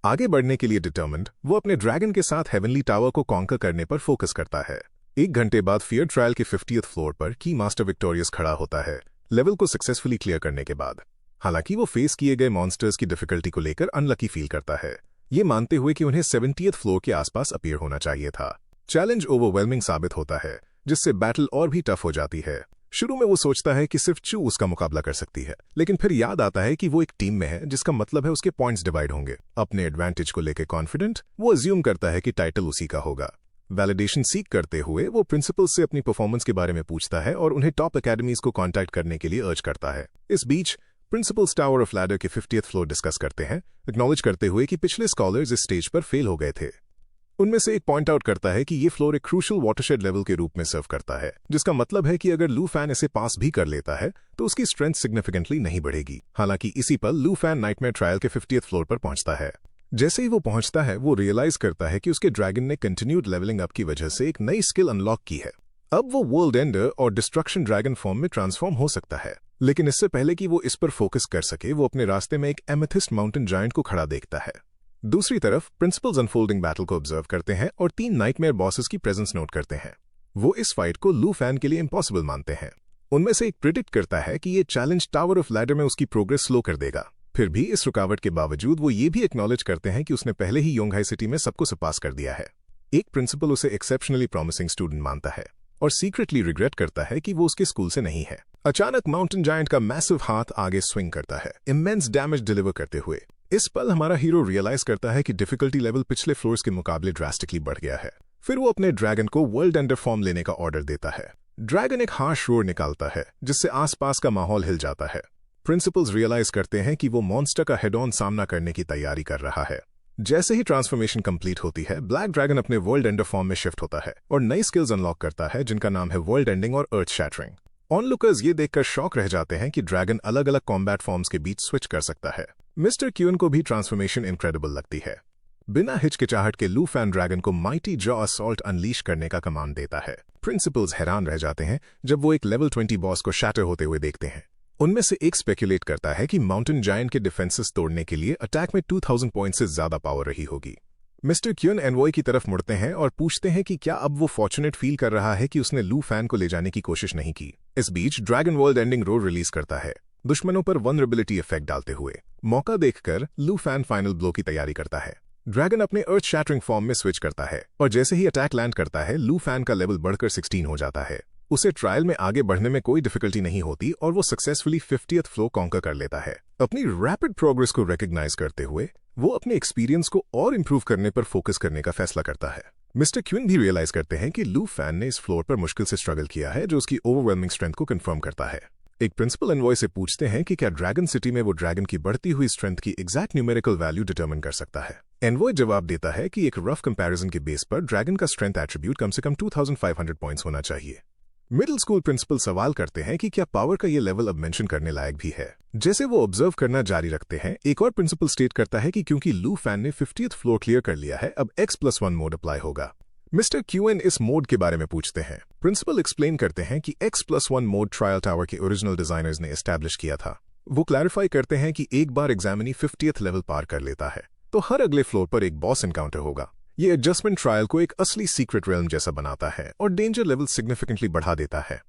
आगे बढ़ने के लिए डिटर्मिन्ड, वो अपने ड्रैगन के साथ हेवनली टावर को कॉन्कर करने पर फोकस करता है। 1 घंटे बाद फियर ट्रायल के 50th फ्लोर पर की मास्टर विक्टोरियस खड़ा होता है, लेवल को सक्सेसफुली क्लियर करने के बाद। हालांकि वो फेस किए गए मॉन्स्टर्स की डिफिकल्टी को लेकर अनलकी फील करता है, ये मानते हुए कि उन्हें 70th फ्लोर के आसपास अपीयर होना चाहिए था। चैलेंज ओवरवेलमिंग साबित होता है, जिससे बैटल और भी टफ हो जाती है। शुरू में वो सोचता है कि सिर्फ चू उसका मुकाबला कर सकती है, लेकिन फिर याद आता है कि वो एक टीम में है, जिसका मतलब है उसके पॉइंट्स डिवाइड होंगे। अपने एडवांटेज को लेकर कॉन्फिडेंट, वो अज्यूम करता है कि टाइटल उसी का होगा। वैलिडेशन सीख करते हुए वो प्रिंसिपल से अपनी परफॉर्मेंस के बारे में पूछता है और उन्हें टॉप एकेडमीज को कॉन्टैक्ट करने के लिए अर्ज करता है। इस बीच प्रिंसिपल्स टावर ऑफ लैडर के 50th फ्लोर डिस्कस करते हैं, एक्नॉलेज करते हुए कि पिछले स्कॉलर्स इस स्टेज पर फेल हो गए थे। उनमें से एक पॉइंट आउट करता है कि ये फ्लोर एक क्रूशियल वाटरशेड लेवल के रूप में सर्व करता है, जिसका मतलब है कि अगर लू फैन इसे पास भी कर लेता है तो उसकी स्ट्रेंथ सिग्निफिकेंटली नहीं बढ़ेगी। हालांकि इसी पर लू फैन नाइटमेयर ट्रायल के 50th फ्लोर पर पहुंचता है। जैसे ही वो पहुंचता है, वो रियलाइज करता है कि उसके ड्रैगन ने कंटिन्यूड लेवलिंग अप की वजह से एक नई स्किल अनलॉक की है। अब वो वर्ल्ड एंडर और डिस्ट्रक्शन ड्रैगन फॉर्म में ट्रांसफॉर्म हो सकता है। लेकिन इससे पहले कि वो इस पर फोकस कर सके, वो अपने रास्ते में एक एमेथिस्ट माउंटेन जायंट को खड़ा देखता है। दूसरी तरफ प्रिंसिपल्स अनफोल्डिंग बैटल को ऑब्जर्व करते हैं और 3 नाइटमेयर बॉसेस की प्रेजेंस नोट करते हैं। वो इस फाइट को लू फैन के लिए इम्पॉसिबल मानते हैं। उनमें से एक प्रिडिक्ट करता है कि ये चैलेंज टावर ऑफ लैडर में उसकी प्रोग्रेस स्लो कर देगा। फिर भी इस रुकावट के बावजूद वो ये भी एक्नॉलेज करते हैं कि उसने पहले ही योंगहाई सिटी में सबको सरपास कर दिया है। एक प्रिंसिपल उसे एक्सेप्शनली प्रॉमिसिंग स्टूडेंट मानता है और सीक्रेटली रिग्रेट करता है कि वो उसके स्कूल से नहीं है। अचानक माउंटेन जायंट का मैसिव हाथ आगे स्विंग करता है, इमेंस डैमेज डिलीवर करते हुए। इस पल हमारा हीरो रियलाइज करता है कि डिफिकल्टी लेवल पिछले फ्लोर्स के मुकाबले ड्रास्टिकली बढ़ गया है। फिर वो अपने ड्रैगन को वर्ल्ड एंडर फॉर्म लेने का ऑर्डर देता है। ड्रैगन एक हार्श रोर निकालता है, जिससे आसपास का माहौल हिल जाता है। प्रिंसिपल्स रियलाइज करते हैं कि वो मॉन्स्टर का हेड ऑन सामना करने की तैयारी कर रहा है। जैसे ही ट्रांसफॉर्मेशन कंप्लीट होती है, ब्लैक ड्रैगन अपने वर्ल्ड एंडर फॉर्म में शिफ्ट होता है और नई स्किल्स अनलॉक करता है, जिनका नाम है वर्ल्ड एंडिंग और अर्थ शैटरिंग। ऑनलुकर्स ये देखकर शॉक रह जाते हैं कि ड्रैगन अलग अलग कॉम्बैट फॉर्म्स के बीच स्विच कर सकता है। मिस्टर क्यून को भी ट्रांसफॉर्मेशन इनक्रेडिबल लगती है। बिना हिचकिचाहट के लू फैन ड्रैगन को माइटी जॉ असॉल्ट अनलीश करने का कमांड देता है। प्रिंसिपल्स हैरान रह जाते हैं जब वो एक लेवल 20 बॉस को शैटर होते हुए देखते हैं। उनमें से एक स्पेक्यूलेट करता है कि माउंटेन जायंट के डिफेंसेस तोड़ने के लिए अटैक में 2000 पॉइंट से ज्यादा पावर रही होगी। मिस्टर क्यून एनवॉय की तरफ मुड़ते हैं और पूछते हैं कि क्या अब वो फॉर्चुनेट फील कर रहा है कि उसने लू फैन को ले जाने की कोशिश नहीं की। इस बीच dragon world ending roar release करता है, दुश्मनों पर वनरेबिलिटी इफेक्ट डालते हुए। मौका देखकर लू फैन फाइनल ब्लो की तैयारी करता है। ड्रैगन अपने अर्थ शैटरिंग फॉर्म में स्विच करता है और जैसे ही अटैक लैंड करता है, लू फैन का लेवल बढ़कर 16 हो जाता है। उसे ट्रायल में आगे बढ़ने में कोई डिफिकल्टी नहीं होती और वो सक्सेसफुली 50th फ्लोर कॉन्कर कर लेता है। अपनी रैपिड प्रोग्रेस को रिकॉग्नाइज करते हुए वो अपने एक्सपीरियंस को और इंप्रूव करने पर फोकस करने का फैसला करता है। मिस्टर क्यून भी रियलाइज करते हैं कि लू फैन ने इस फ्लोर पर मुश्किल से स्ट्रगल किया है, जो उसकी ओवरवेलमिंग स्ट्रेंथ को कंफर्म करता है। एक प्रिंसिपल एनवॉय से पूछते हैं कि क्या ड्रैगन सिटी में वो ड्रैगन की बढ़ती हुई स्ट्रेंथ की एग्जैक्ट न्यूमेरिकल वैल्यू डिटरमिन कर सकता है। एनवॉय जवाब देता है कि एक रफ कंपैरिजन के बेस पर ड्रैगन का स्ट्रेंथ एट्रीब्यूट कम से कम 2500 पॉइंट्स होना चाहिए। मिडिल स्कूल प्रिंसिपल सवाल करते हैं कि क्या पावर का ये लेवल अब मेंशन करने लायक भी है। जैसे वो ऑब्जर्व करना जारी रखते हैं, एक और प्रिंसिपल स्टेट करता है कि क्योंकि लू फैन ने 50th फ्लोर क्लियर कर लिया है, अब X+1 मोड अप्लाई होगा। मिस्टर क्यूएन इस मोड के बारे में पूछते हैं। प्रिंसिपल एक्सप्लेन करते हैं कि X+1 मोड ट्रायल टावर के ओरिजिनल डिजाइनर्स ने एस्टैब्लिश किया था। वो क्लैरिफाई करते हैं कि एक बार एग्जामिनी 50th लेवल पार कर लेता है तो हर अगले फ्लोर पर एक बॉस एनकाउंटर होगा। ये एडजस्टमेंट ट्रायल को एक असली सीक्रेट रेल्म जैसा बनाता है और डेंजर लेवल सिग्निफिकेंटली बढ़ा देता है।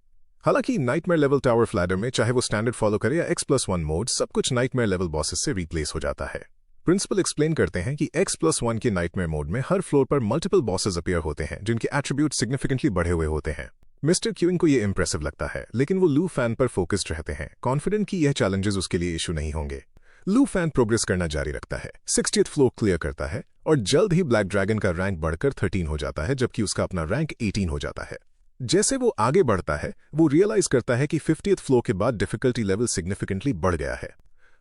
हालांकि नाइटमेयर लेवल टावर फ्लैडर में चाहे वो स्टैंडर्ड फॉलो करे या X+1 मोड, सब कुछ नाइटमेयर लेवल बॉसेस से रिप्लेस हो जाता है। प्रिंसिपल एक्सप्लेन करते हैं कि X+1 के नाइटमेयर मोड में हर फ्लोर पर मल्टीपल बॉसेस अपीयर होते हैं जिनके एट्रीब्यूट सिग्निफिकेंटली बढ़े हुए होते हैं। मिस्टर क्यूइंग को ये इंप्रेसिव लगता है, लेकिन वो लू फैन पर फोकस्ड रहते हैं, कॉन्फिडेंट कि यह चैलेंजेस उसके लिए इशू नहीं होंगे। लू फैन प्रोग्रेस करना जारी रखता है, 60th फ्लोर क्लियर करता है और जल्द ही ब्लैक ड्रैगन का रैंक बढ़कर 13 हो जाता है, जबकि उसका अपना रैंक 18 हो जाता है। जैसे वो आगे बढ़ता है, वो रियलाइज करता है कि 50th फ्लोर के बाद डिफिकल्टी लेवल सिग्निफिकेंटली बढ़ गया है।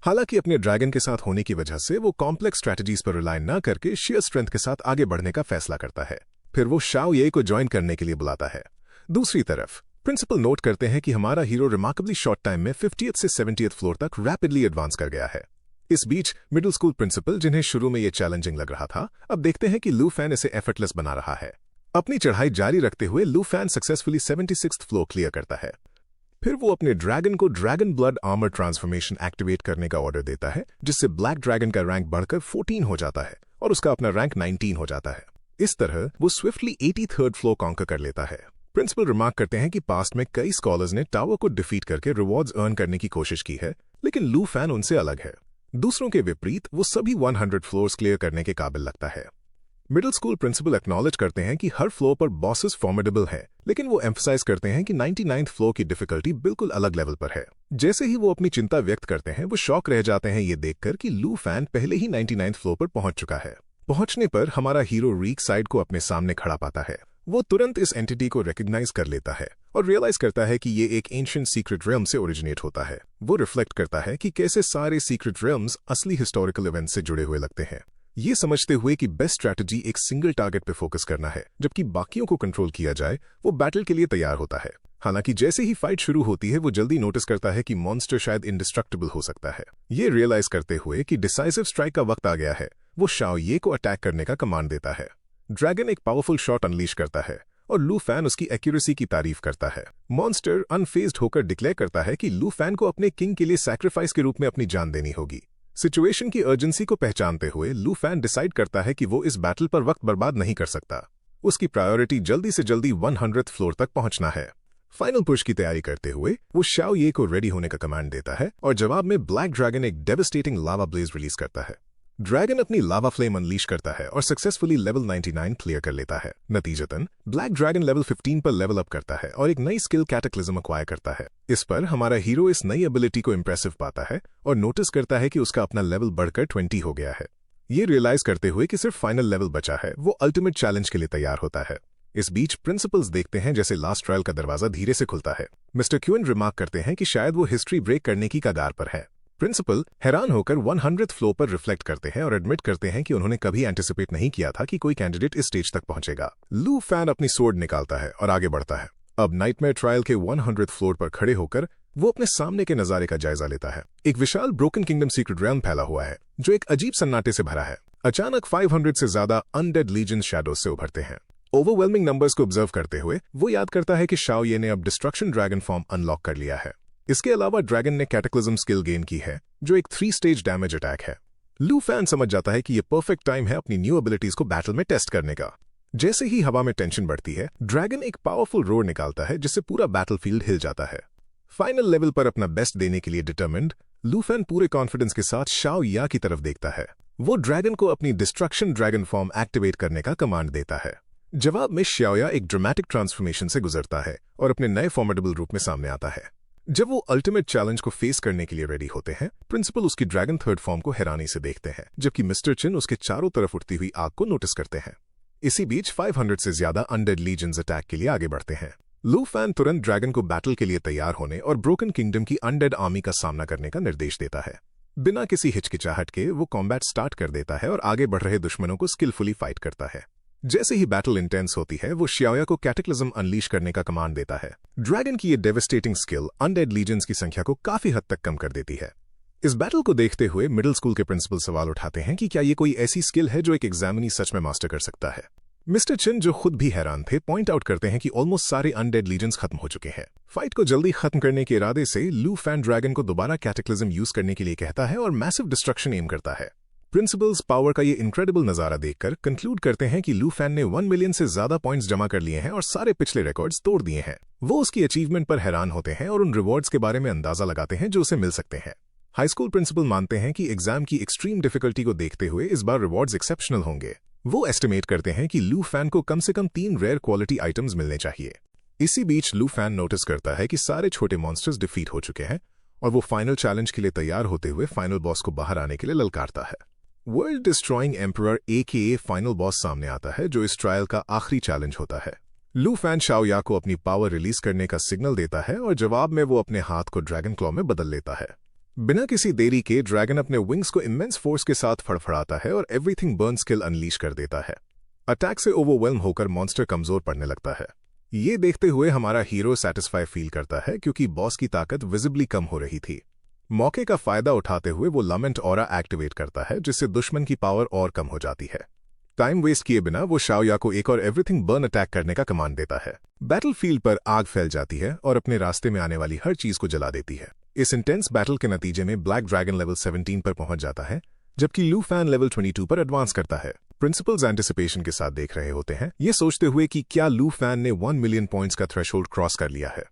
हालांकि अपने ड्रैगन के साथ होने की वजह से वो कॉम्प्लेक्स स्ट्रैटेजीज पर रिलाय न करके शेयर स्ट्रेंथ के साथ आगे बढ़ने का फैसला करता है। फिर वो शाओ ये को ज्वाइन करने के लिए बुलाता है। दूसरी तरफ प्रिंसिपल नोट करते हैं कि हमारा हीरो रिमार्केबली शॉर्ट टाइम में 50th से 70th फ्लोर तक रैपिडली एडवांस कर गया है। इस बीच मिडिल स्कूल प्रिंसिपल, जिन्हें शुरू में ये चैलेंजिंग लग रहा था, अब देखते हैं कि लू फैन इसे एफर्टलेस बना रहा है। अपनी चढ़ाई जारी रखते हुए लू fan successfully 76th floor clear करता है। फिर वो अपने ड्रैगन को dragon blood armour transformation activate करने का ऑर्डर देता है, जिससे ब्लैक ड्रैगन का रैंक बढ़कर 14 हो जाता है और उसका अपना रैंक 19 हो जाता है। इस तरह वो स्विफ्टली 83rd फ्लोर कॉन्कर कर लेता है। प्रिंसिपल रिमार्क करते हैं कि पास्ट में कई स्कॉलर्स ने टावर को डिफीट करके रिवॉर्ड्स अर्न करने की कोशिश की है, लेकिन लू फैन उनसे अलग है। दूसरों के विपरीत वो सभी 100 फ्लोर्स क्लियर करने के काबिल लगता है। मिडिल स्कूल प्रिंसिपल एक्नॉलेज करते हैं कि हर फ्लोर पर बॉसेस फॉर्मिडेबल हैं, लेकिन वो एम्फसाइज करते हैं कि 99th फ्लोर की डिफिकल्टी बिल्कुल अलग लेवल पर है। जैसे ही वो अपनी चिंता व्यक्त करते हैं, वो शॉक रह जाते हैं ये देखकर कि लू फैन पहले ही 99th फ्लोर पर पहुंच चुका है। पहुंचने पर हमारा हीरो रीक साइड को अपने सामने खड़ा पाता है। वो तुरंत इस एंटिटी को रिकॉग्नाइज कर लेता है और रियलाइज करता है कि ये एक एंशिएंट सीक्रेट रियल्म से ओरिजिनेट होता है। वो रिफ्लेक्ट करता है कि कैसे सारे सीक्रेट रियल्म्स असली हिस्टोरिकल इवेंट से जुड़े हुए लगते हैं, ये समझते हुए कि बेस्ट स्ट्रैटेजी एक सिंगल टारगेट पे फोकस करना है, जबकि बाकियों को कंट्रोल किया जाए। वो बैटल के लिए तैयार होता है। हालांकि जैसे ही फाइट शुरू होती है, वो जल्दी नोटिस करता है कि मॉन्स्टर शायद इंडिस्ट्रक्टिबल हो सकता है। ये रियलाइज करते हुए कि डिसाइसिव स्ट्राइक का वक्त आ गया है, वो शाओ ये को अटैक करने का कमांड देता है। ड्रैगन एक पावरफुल शॉट अनलीश करता है और लू फैन उसकी एक्यूरेसी की तारीफ करता है। मॉन्स्टर अनफेज्ड होकर डिक्लेयर करता है कि लू फैन को अपने किंग के लिए सैक्रिफाइस के रूप में अपनी जान देनी होगी। सिचुएशन की अर्जेंसी को पहचानते हुए लू फैन डिसाइड करता है कि वो इस बैटल पर वक्त बर्बाद नहीं कर सकता। उसकी प्रायोरिटी जल्दी से जल्दी 100th फ्लोर तक पहुंचना है। फाइनल पुश की तैयारी करते हुए वो शाओ ये को रेडी होने का कमांड देता है और जवाब में ब्लैक ड्रैगन एक डेविस्टेटिंग लावा ब्लेज रिलीज करता है। ड्रैगन अपनी लावा फ्लेम अनलीश करता है और सक्सेसफुली लेवल 99 क्लियर कर लेता है। नतीजतन ब्लैक ड्रैगन लेवल 15 पर लेवल अप करता है और एक नई स्किल कैटेक्लिज्म अक्वायर करता है। इस पर हमारा हीरो इस नई एबिलिटी को इंप्रेसिव पाता है और नोटिस करता है कि उसका अपना लेवल बढ़कर 20 हो गया है। ये रियलाइज करते हुए कि सिर्फ फाइनल लेवल बचा है, वो अल्टीमेट चैलेंज के लिए तैयार होता है। इस बीच प्रिंसिपल्स देखते हैं जैसे लास्ट ट्रायल का दरवाजा धीरे से खुलता है। मिस्टर क्यूइन रिमार्क करते हैं कि शायद वो हिस्ट्री ब्रेक करने की कगार पर है। प्रिंसिपल हैरान होकर 100th फ्लोर पर रिफ्लेक्ट करते हैं और एडमिट करते हैं कि उन्होंने कभी एंटिसिपेट नहीं किया था कि कोई कैंडिडेट इस स्टेज तक पहुंचेगा। लू फैन अपनी सोर्ड निकालता है और आगे बढ़ता है। अब नाइटमेयर ट्रायल के 100th फ्लोर पर खड़े होकर वो अपने सामने के नजारे का जायजा लेता है। एक विशाल ब्रोकन किंगडम सीक्रेट रेल्म फैला हुआ है, जो एक अजीब सन्नाटे से भरा है। अचानक 500 से ज्यादा अनडेड लीजेंड्स शैडोज से उभरते हैं। ओवरवेलमिंग नंबर्स को ऑब्जर्व करते हुए वो याद करता है कि शाओ ये ने अब डिस्ट्रक्शन ड्रैगन फॉर्म अनलॉक कर लिया है। इसके अलावा ड्रैगन ने कैटेक्लिज्म स्किल गेन की है, जो एक 3 स्टेज डैमेज अटैक है। लू फैन समझ जाता है कि ये परफेक्ट टाइम है अपनी न्यू एबिलिटीज को बैटल में टेस्ट करने का। जैसे ही हवा में टेंशन बढ़ती है, ड्रैगन एक पावरफुल रोर निकालता है जिससे पूरा बैटलफील्ड हिल जाता है। फाइनल लेवल पर अपना बेस्ट देने के लिए डिटरमिन्ड लू फैन पूरे कॉन्फिडेंस के साथ शाओ या की तरफ देखता है। वो ड्रैगन को अपनी डिस्ट्रक्शन ड्रैगन फॉर्म एक्टिवेट करने का कमांड देता है। जवाब में शाओया एक ड्रामेटिक ट्रांसफॉर्मेशन से गुजरता है और अपने नए फॉर्मेडेबल रूप में सामने आता है। जब वो अल्टीमेट चैलेंज को फेस करने के लिए रेडी होते हैं, प्रिंसिपल उसकी ड्रैगन थर्ड फॉर्म को हैरानी से देखते हैं, जबकि मिस्टर चिन उसके चारों तरफ उठती हुई आग को नोटिस करते हैं। इसी बीच 500 से ज्यादा अनडेड लीजेंड्स अटैक के लिए आगे बढ़ते हैं। लू फैन तुरंत ड्रैगन को बैटल के लिए तैयार होने और ब्रोकन किंगडम की अनडेड आर्मी का सामना करने का निर्देश देता है। बिना किसी हिचकिचाहट के वो कॉम्बैट स्टार्ट कर देता है और आगे बढ़ रहे दुश्मनों को स्किलफुली फाइट करता है। जैसे ही बैटल इंटेंस होती है, वो शाओया को कैटेक्लिज्म अनलीश करने का कमांड देता है। ड्रैगन की ये डेविस्टेटिंग स्किल अनडेड लीजेंड्स की संख्या को काफी हद तक कम कर देती है। इस बैटल को देखते हुए मिडिल स्कूल के प्रिंसिपल सवाल उठाते हैं कि क्या ये कोई ऐसी स्किल है जो एक एग्जामिनी सच में मास्टर कर सकता है। मिस्टर चिन, जो खुद भी हैरान थे, पॉइंट आउट करते हैं कि ऑलमोस्ट सारे अनडेड लीजेंड्स खत्म हो चुके हैं। फाइट को जल्दी खत्म करने के इरादे से लू फैन ड्रैगन को दोबारा कैटेक्लिज्म यूज करने के लिए कहता है और मैसिव डिस्ट्रक्शन एम करता है। प्रिंसिपल्स पावर का ये इनक्रेडिबल नजारा देखकर कंक्लूड करते हैं कि लू फैन ने 1 मिलियन से ज्यादा पॉइंट्स जमा कर लिए हैं और सारे पिछले रिकॉर्ड्स तोड़ दिए हैं। वो उसकी अचीवमेंट पर हैरान होते हैं और उन रिवॉर्ड्स के बारे में अंदाजा लगाते हैं जो उसे मिल सकते हैं। हाई स्कूल प्रिंसिपल मानते हैं कि एग्जाम की एक्सट्रीम डिफिकल्टी को देखते हुए इस बार रिवॉर्ड्स एक्सेप्शनल होंगे। वो एस्टिमेट करते हैं कि लू फैन को कम से कम 3 रेयर क्वालिटी आइटम्स मिलने चाहिए। इसी बीच लू फैन नोटिस करता है कि सारे छोटे मॉन्स्टर्स डिफीट हो चुके हैं और वो फाइनल चैलेंज के लिए तैयार होते हुए फाइनल बॉस को बाहर आने के लिए ललकारता है। World destroying emperor AKA final boss सामने आता है, जो इस ट्रायल का आखिरी चैलेंज होता है। लू फैन शाओया को अपनी पावर रिलीज करने का सिग्नल देता है और जवाब में वो अपने हाथ को ड्रैगन क्लॉ में बदल लेता है। बिना किसी देरी के ड्रैगन अपने विंग्स को इमेंस फोर्स के साथ फड़फड़ाता है और एवरीथिंग बर्न स्किल अनलीश कर देता है। अटैक से ओवरवेल्म होकर मॉन्स्टर कमजोर पड़ने लगता है। ये देखते हुए हमारा हीरो सेटिस्फाई फील करता है क्योंकि बॉस की ताकत विजिबली कम हो रही थी। मौके का फायदा उठाते हुए वो लमेंट ऑरा एक्टिवेट करता है, जिससे दुश्मन की पावर और कम हो जाती है। टाइम वेस्ट किए बिना वो शाओया को एक और एवरीथिंग बर्न अटैक करने का कमांड देता है। बैटलफील्ड पर आग फैल जाती है और अपने रास्ते में आने वाली हर चीज को जला देती है। इस इंटेंस बैटल के नतीजे में ब्लैक ड्रैगन लेवल 17 पर पहुंच जाता है, जबकि लू फैन लेवल 22 पर एडवांस करता है। प्रिंसिपल्स एंटिसिपेशन के साथ देख रहे होते हैं, ये सोचते हुए कि क्या लू फैन ने 1 मिलियन पॉइंट्स का थ्रेशोल्ड क्रॉस कर लिया है।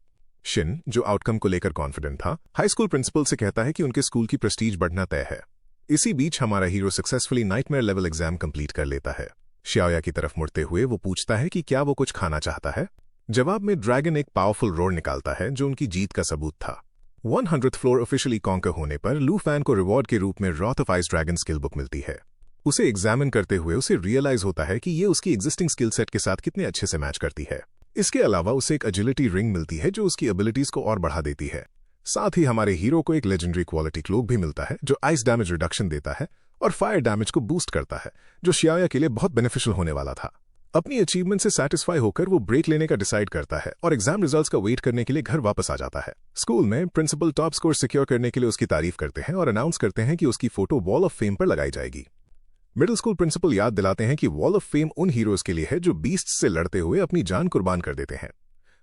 शिन, जो आउटकम को लेकर कॉन्फिडेंट था, हाई स्कूल प्रिंसिपल से कहता है कि उनके स्कूल की प्रेस्टीज बढ़ना तय है। इसी बीच हमारा hero successfully nightmare level exam complete कर लेता है। शाओया की तरफ मुड़ते हुए वो पूछता है कि क्या वो कुछ खाना चाहता है। जवाब में ड्रैगन एक पावरफुल रोर निकालता है, जो उनकी जीत का सबूत था। 100th फ्लोर ऑफिशियली कॉन्कर होने पर लू फैन को रिवॉर्ड के रूप में wrath of ice dragon skill book मिलती है। उसे एग्जामिन करते हुए उसे रियलाइज होता है कि ये उसकी एग्जिस्टिंग स्किल सेट के साथ कितने अच्छे से मैच करती है। इसके अलावा उसे एक एजिलिटी रिंग मिलती है, जो उसकी एबिलिटीज को और बढ़ा देती है। साथ ही हमारे हीरो को एक लेजेंडरी क्वालिटी क्लोक भी मिलता है, जो आइस डैमेज रिडक्शन देता है और फायर डैमेज को बूस्ट करता है, जो शाओया के लिए बहुत बेनिफिशियल होने वाला था। अपनी अचीवमेंट से सेटिस्फाई होकर वो ब्रेक लेने का डिसाइड करता है और एग्जाम रिजल्ट्स का वेट करने के लिए घर वापस आ जाता है। स्कूल में प्रिंसिपल टॉप स्कोर सिक्योर करने के लिए उसकी तारीफ करते हैं और अनाउंस करते हैं कि उसकी फोटो वॉल ऑफ फेम पर लगाई जाएगी। मिडिल स्कूल प्रिंसिपल याद दिलाते हैं कि वॉल ऑफ फेम उन हीरोज के लिए है जो बीस्ट से लड़ते हुए अपनी जान कुर्बान कर देते हैं।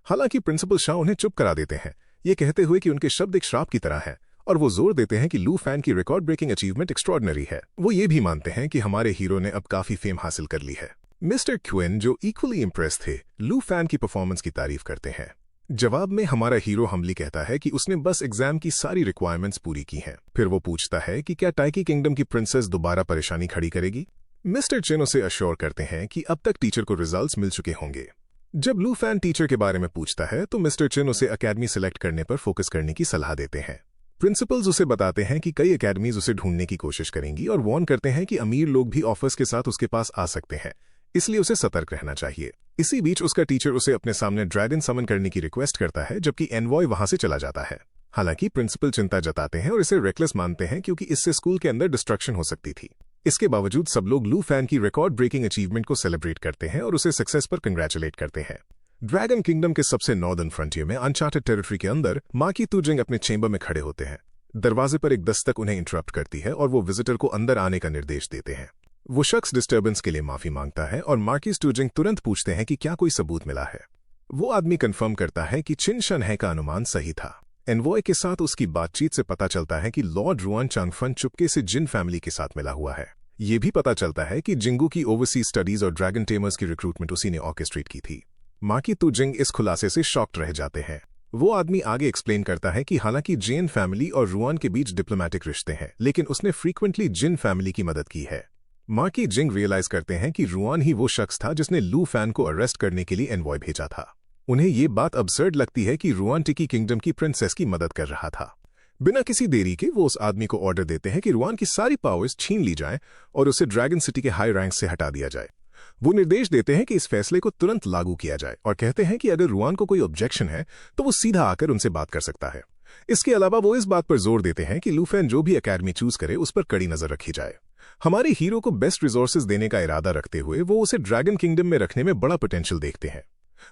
हालांकि प्रिंसिपल शाह उन्हें चुप करा देते हैं, ये कहते हुए कि उनके शब्द एक श्राप की तरह है, और वो जोर देते हैं कि लू फैन की रिकॉर्ड ब्रेकिंग अचीवमेंट एक्स्ट्रॉर्डिनरी है। वो ये भी मानते हैं कि हमारे हीरो ने अब काफी फेम हासिल कर ली है। मिस्टर क्विन, जो इक्वली इम्प्रेस थे, लू फैन की परफॉर्मेंस की तारीफ करते हैं। जवाब में हमारा हीरो हम्बली कहता है कि उसने बस एग्जाम की सारी रिक्वायरमेंट्स पूरी की हैं। फिर वो पूछता है कि क्या टाइकी किंगडम की प्रिंसेस दोबारा परेशानी खड़ी करेगी। मिस्टर चिन उसे अश्योर करते हैं कि अब तक टीचर को रिजल्ट्स मिल चुके होंगे। जब लू फैन टीचर के बारे में पूछता है तो मिस्टर चिन उसे एकेडमी सिलेक्ट करने पर फोकस करने की सलाह देते हैं। प्रिंसिपल्स उसे बताते हैं कि कई एकेडमीज उसे ढूंढने की कोशिश करेंगी और वार्न करते हैं कि अमीर लोग भी ऑफर्स के साथ उसके पास आ सकते हैं, इसलिए उसे सतर्क रहना चाहिए। इसी बीच उसका टीचर उसे अपने सामने ड्रैगन समन करने की रिक्वेस्ट करता है, जबकि एनवॉय वहां से चला जाता है। हालांकि प्रिंसिपल चिंता जताते हैं और इसे रेकलेस मानते हैं क्योंकि इससे स्कूल के अंदर डिस्ट्रक्शन हो सकती थी। इसके बावजूद सब लोग लू फैन की रिकॉर्ड ब्रेकिंग अचीवमेंट को सेलिब्रेट करते हैं और उसे सक्सेस पर कंग्रेचुलेट करते हैं। ड्रैगन किंगडम के सबसे नॉर्दर्न फ्रंटियर में अनचार्टेड टेरिटरी के अंदर माकी तुजिंग अपने चेंबर में खड़े होते हैं। दरवाजे पर एक दस्तक उन्हें इंटरप्ट करती है और वो विजिटर को अंदर आने का निर्देश देते हैं। वो शख्स डिस्टर्बेंस के लिए माफी मांगता है और मार्किस टूजिंग तुरंत पूछते हैं कि क्या कोई सबूत मिला है। वो आदमी कंफर्म करता है कि चिन शन है का अनुमान सही था। एनवॉय के साथ उसकी बातचीत से पता चलता है कि लॉर्ड रुआन चांगफन चुपके से जिन फैमिली के साथ मिला हुआ है। ये भी पता चलता है कि जिंगू की ओवरसीज स्टडीज और ड्रैगन टेमर्स की रिक्रूटमेंट उसी ने ऑर्केस्ट्रेट की थी। माकी तुजिंग इस खुलासे से शॉक्ड रह जाते हैं। वो आदमी आगे एक्सप्लेन करता है कि हालांकि जेन फैमिली और रुआन के बीच डिप्लोमेटिक रिश्ते हैं, लेकिन उसने फ्रीक्वेंटली जिन फैमिली की मदद की है। माकी जिंग रियलाइज करते हैं कि रुआन ही वो शख्स था जिसने लू फैन को अरेस्ट करने के लिए एनवॉय भेजा था। उन्हें ये बात अब्सर्ड लगती है कि रुआन टिकी किंगडम की प्रिंसेस की मदद कर रहा था। बिना किसी देरी के वो उस आदमी को ऑर्डर देते हैं कि रुआन की सारी पावर्स छीन ली जाएं और उसे ड्रैगन सिटी के हाई रैंक से हटा दिया जाए। वो निर्देश देते हैं कि इस फैसले को तुरंत लागू किया जाए और कहते हैं कि अगर रुआन को कोई ऑब्जेक्शन है तो वो सीधा आकर उनसे बात कर सकता है। इसके अलावा वो इस बात पर जोर देते हैं कि लू फैन जो भी एकेडमी चूज करे उस पर कड़ी नजर रखी जाए। हमारे हीरो को बेस्ट रिसोर्सेज देने का इरादा रखते हुए वो उसे ड्रैगन किंगडम में रखने में बड़ा पोटेंशियल देखते हैं।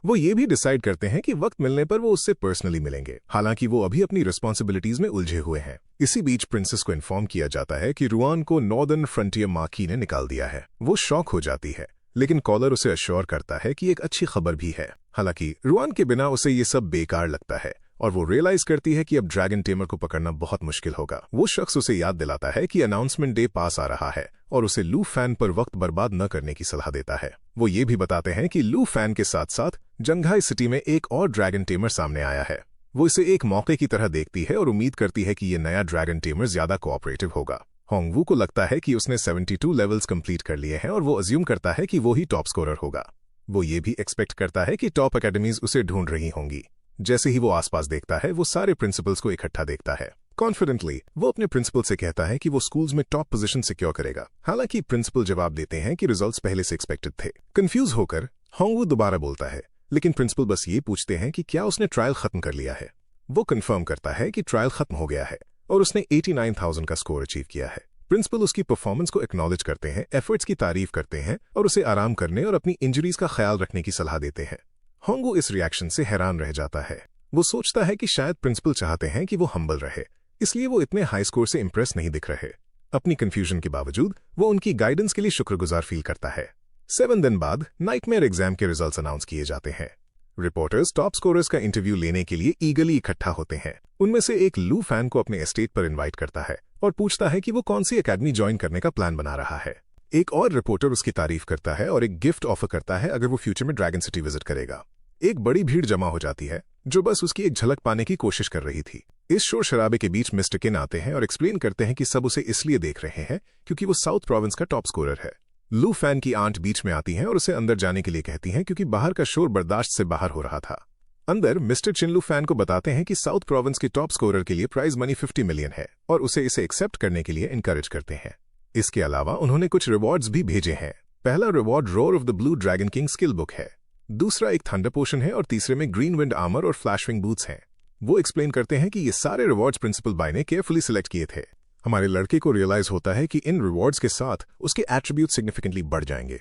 वो ये भी डिसाइड करते हैं कि वक्त मिलने पर वो उससे पर्सनली मिलेंगे, हालांकि वो अभी अपनी रिस्पॉन्सिबिलिटीज में उलझे हुए हैं। इसी बीच प्रिंसेस को इन्फॉर्म किया जाता है कि रुआन को नॉर्दर्न फ्रंटियर माकी ने निकाल दिया है। वो शॉक हो जाती है, लेकिन कॉलर उसे अश्योर करता है कि एक अच्छी खबर भी है। हालांकि रुआन के बिना उसे ये सब बेकार लगता है और वो रियलाइज करती है कि अब ड्रैगन टेमर को पकड़ना बहुत मुश्किल होगा। वो शख्स उसे याद दिलाता है कि अनाउंसमेंट डे पास आ रहा है और उसे लू फैन पर वक्त बर्बाद न करने की सलाह देता है। वो ये भी बताते हैं कि लू फैन के साथ साथ जंघाई सिटी में एक और ड्रैगन टेमर सामने आया है। वो इसे एक मौके की तरह देखती है और उम्मीद करती है कि ये नया ड्रैगन टेमर ज्यादा कोऑपरेटिव होगा। होंगवू को लगता है कि उसने 72 लेवल्स कंप्लीट कर लिए हैं और वो अज्यूम करता है कि वो ही टॉप स्कोरर होगा। वो ये भी एक्सपेक्ट करता है कि टॉप एकेडमीज उसे ढूंढ रही होंगी। जैसे ही वो आसपास देखता है, वो सारे प्रिंसिपल्स को इकट्ठा देखता है। कॉन्फिडेंटली वो अपने प्रिंसिपल से कहता है कि वो स्कूल्स में टॉप पोजीशन सिक्योर करेगा। हालांकि प्रिंसिपल जवाब देते हैं कि रिजल्ट्स पहले से एक्सपेक्टेड थे। कंफ्यूज होकर होंगवू दोबारा बोलता है, लेकिन प्रिंसिपल बस ये पूछते हैं कि क्या उसने ट्रायल खत्म कर लिया है। वो कंफर्म करता है कि ट्रायल खत्म हो गया है और उसने 89,000 का स्कोर अचीव किया है। प्रिंसिपल उसकी परफॉर्मेंस को एक्नॉलेज करते हैं, एफर्ट्स की तारीफ करते हैं और उसे आराम करने और अपनी इंजरीज का ख्याल रखने की सलाह देते हैं। होंगवू इस रिएक्शन से हैरान रह जाता है। वो सोचता है कि शायद प्रिंसिपल चाहते हैं कि वो हम्बल रहे, इसलिए वो इतने हाई स्कोर से इंप्रेस नहीं दिख रहे। अपनी कंफ्यूजन के बावजूद वो उनकी गाइडेंस के लिए शुक्रगुजार फील करता है। 7 दिन बाद नाइटमेयर एग्जाम के रिजल्ट्स अनाउंस किए जाते हैं। रिपोर्टर्स टॉप स्कोरर्स का इंटरव्यू लेने के लिए ईगली इकट्ठा होते हैं। उनमें से एक लू फैन को अपने एस्टेट पर इनवाइट करता है और पूछता है कि वो कौन सी एकेडमी ज्वाइन करने का प्लान बना रहा है। एक और रिपोर्टर उसकी तारीफ करता है और एक गिफ्ट ऑफर करता है अगर वो फ्यूचर में ड्रैगन सिटी विजिट करेगा। एक बड़ी भीड़ जमा हो जाती है जो बस उसकी एक झलक पाने की कोशिश कर रही थी। इस शोर शराबे के बीच मिस्टर किन आते हैं और एक्सप्लेन करते हैं कि सब उसे इसलिए देख रहे हैं क्योंकि वो साउथ प्रोविंस का टॉप स्कोरर है। लू फैन की आंट बीच में आती हैं और उसे अंदर जाने के लिए कहती हैं क्योंकि बाहर का शोर बर्दाश्त से बाहर हो रहा था। अंदर मिस्टर चिन लू फैन को बताते हैं कि साउथ प्रोविंस के टॉप स्कोरर के लिए प्राइज मनी 50 मिलियन है और उसे इसे एक्सेप्ट करने के लिए इनकरेज करते हैं। इसके अलावा उन्होंने कुछ रिवॉर्ड्स भी भेजे हैं। पहला reward roar of the blue dragon king skill book है, दूसरा एक थंडर पोशन है और तीसरे में ग्रीन विंड आर्मर और फ्लैशविंग बूट्स हैं। वो एक्सप्लेन करते हैं कि ये सारे रिवॉर्ड्स प्रिंसिपल बाय ने केयरफुली सिलेक्ट किए थे। हमारे लड़के को रियलाइज होता है कि इन रिवॉर्ड्स के साथ उसके एट्रीब्यूट सिग्निफिकेंटली बढ़ जाएंगे।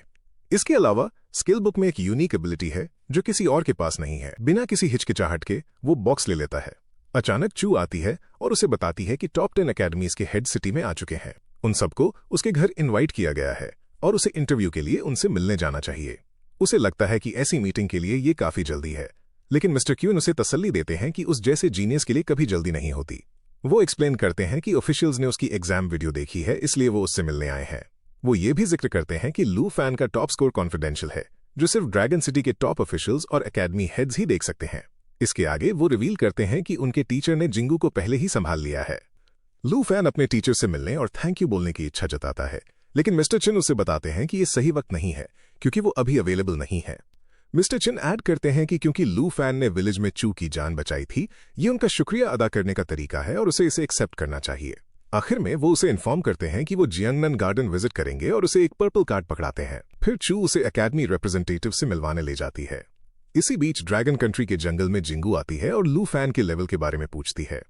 इसके अलावा स्किल बुक में एक यूनिक एबिलिटी है जो किसी और के पास नहीं है। बिना किसी हिचकिचाहट के वो बॉक्स ले लेता है। अचानक चू आती है और उसे बताती है कि टॉप 10 एकेडमीज के हेड सिटी में आ चुके हैं। उन सबको उसके घर इनवाइट किया गया है और उसे इंटरव्यू के लिए उनसे मिलने जाना चाहिए। उसे लगता है कि ऐसी मीटिंग के लिए ये काफी जल्दी है, लेकिन मिस्टर क्यून उसे तसल्ली देते हैं कि उस जैसे जीनियस के लिए कभी जल्दी नहीं होती। वो एक्सप्लेन करते हैं कि ऑफिशियल्स ने उसकी एग्जाम वीडियो देखी है, इसलिए वो उससे मिलने आए हैं। वो ये भी जिक्र करते हैं कि लू फैन का टॉप स्कोर कॉन्फिडेंशियल है, जो सिर्फ ड्रैगन सिटी के टॉप ऑफिशियल्स और एकेडमी हेड्स ही देख सकते हैं। इसके आगे वो रिवील करते हैं कि उनके टीचर ने जिंगू को पहले ही संभाल लिया है। लू फैन अपने टीचर से मिलने और थैंक यू बोलने की इच्छा जताता है, लेकिन मिस्टर चिन उसे बताते हैं कि ये सही वक्त नहीं है क्योंकि वो अभी अवेलेबल नहीं है। मिस्टर चिन ऐड करते हैं कि क्योंकि लू फैन ने विलेज में चू की जान बचाई थी, ये उनका शुक्रिया अदा करने का तरीका है और उसे इसे एक्सेप्ट करना चाहिए। आखिर में वो उसे इन्फॉर्म करते हैं कि वो जियांगनन गार्डन विजिट करेंगे और उसे एक पर्पल कार्ड पकड़ाते हैं। फिर चू उसे एकेडमी रिप्रेजेंटेटिव से मिलवाने ले जाती है। इसी बीच ड्रैगन कंट्री के जंगल में जिंगू आती है और लू फैन के लेवल के बारे में पूछती है।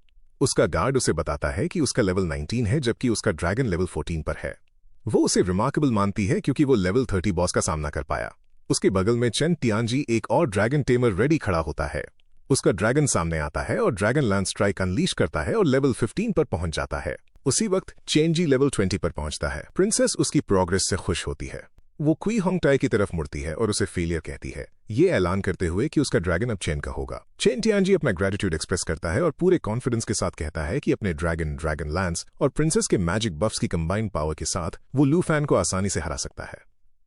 उसका गार्ड उसे बताता है कि उसका लेवल 19 है जबकि उसका ड्रैगन लेवल 14 पर है। वो उसे रिमार्केबल मानती है क्योंकि वो लेवल 30 बॉस का सामना कर पाया। उसके बगल में चेन तियानजी एक और ड्रैगन टेमर रेडी खड़ा होता है। उसका ड्रैगन सामने आता है और ड्रैगन लैंड स्ट्राइक अनलीश करता है और लेवल 15 पर पहुंच जाता है। उसी वक्त चेनजी लेवल 20 पर पहुंचता है। प्रिंसेस उसकी प्रोग्रेस से खुश होती है। वो क्वी होंगटाई की तरफ मुड़ती है और उसे फेलियर कहती है, ये ऐलान करते हुए कि उसका ड्रैगन अब चेन का होगा। चेन तियानजी अपना ग्रेटिट्यूड एक्सप्रेस करता है और पूरे कॉन्फिडेंस के साथ कहता है कि अपने ड्रैगन लैंस और प्रिंसेस के मैजिक बफ्स की कंबाइंड पावर के साथ वो लू फैन को आसानी से हरा सकता है।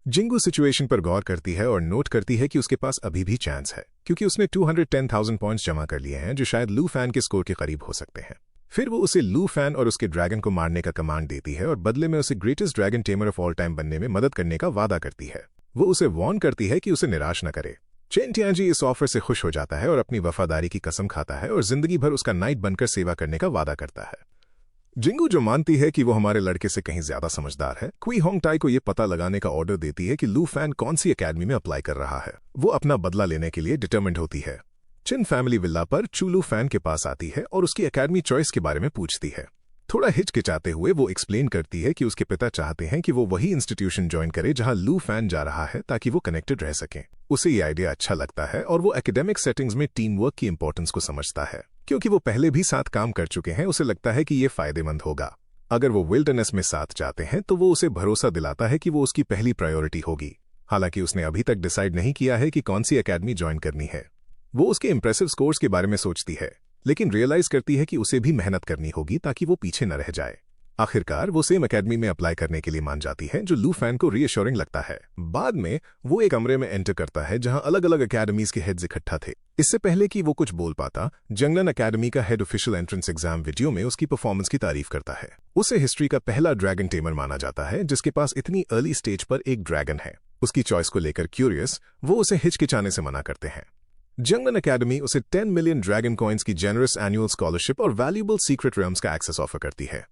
जिंगू सिचुएशन पर गौर करती है और नोट करती है कि उसके पास अभी भी चांस है क्योंकि उसने 210,000 पॉइंट्स जमा कर लिए हैं जो शायद लू फैन के स्कोर के करीब हो सकते हैं। फिर वो उसे लू फैन और उसके ड्रैगन को मारने का कमांड देती है और बदले में उसे greatest dragon tamer of all time बनने में मदद करने का वादा करती है। वो उसे वार्न करती है कि उसे निराश न करे। चेन तियानजी इस ऑफर से खुश हो जाता है और अपनी वफादारी की कसम खाता है और जिंदगी भर उसका नाइट बनकर सेवा करने का वादा करता है। जिंगू जो मानती है कि वो हमारे लड़के से कहीं ज्यादा समझदार है, क्वी होंगटाई को ये पता लगाने का ऑर्डर देती है कि लू फैन कौन सी एकेडमी में अप्लाई कर रहा है। वो अपना बदला लेने के लिए डिटरमिन्ड होती है। चिन फैमिली विला पर चू लू फैन के पास आती है और उसकी एकेडमी चॉइस के बारे में पूछती है। थोड़ा हिचकिचाते हुए वो एक्सप्लेन करती है कि उसके पिता चाहते हैं कि वो वही इंस्टीट्यूशन ज्वाइन करे जहां लू फैन जा रहा है ताकि वो कनेक्टेड रह सकें। उसे ये आइडिया अच्छा लगता है और वो एकेडमिक सेटिंग्स में टीम वर्क की इंपॉर्टेंस को समझता है। क्योंकि वो पहले भी साथ काम कर चुके हैं, उसे लगता है कि ये फायदेमंद होगा। अगर वो विल्डरनेस में साथ जाते हैं तो वो उसे भरोसा दिलाता है कि वो उसकी पहली प्रायोरिटी होगी। हालांकि उसने अभी तक डिसाइड नहीं किया है कि कौन सी एकेडमी ज्वाइन करनी है। वो उसके इंप्रेसिव स्कोर्स के बारे में सोचती है, लेकिन रियलाइज करती है कि उसे भी मेहनत करनी होगी ताकि वो पीछे न रह जाए। आखिरकार वो सेम एकेडमी में अप्लाई करने के लिए मान जाती है, जो लू फैन को रीअश्योरिंग लगता है। बाद में वो एक कमरे में एंटर करता है जहां अलग अलग एकेडमीज के हेड्स इकट्ठा थे। इससे पहले कि वो कुछ बोल पाता, जंगलन एकेडमी का head official entrance exam video में उसकी परफॉर्मेंस की तारीफ करता है। उसे हिस्ट्री का पहला ड्रैगन टेमर माना जाता है जिसके पास इतनी अर्ली स्टेज पर एक ड्रैगन है। उसकी चॉइस को लेकर क्यूरियस, वो उसे हिचकिचाने से मना करते हैं। जंगलन एकेडमी उसे 10 मिलियन ड्रैगन कॉइन्स की जेनरस एनुअल स्कॉलरशिप और वैल्यूएबल सीक्रेट रेल्म्स का एक्सेस ऑफर करती है।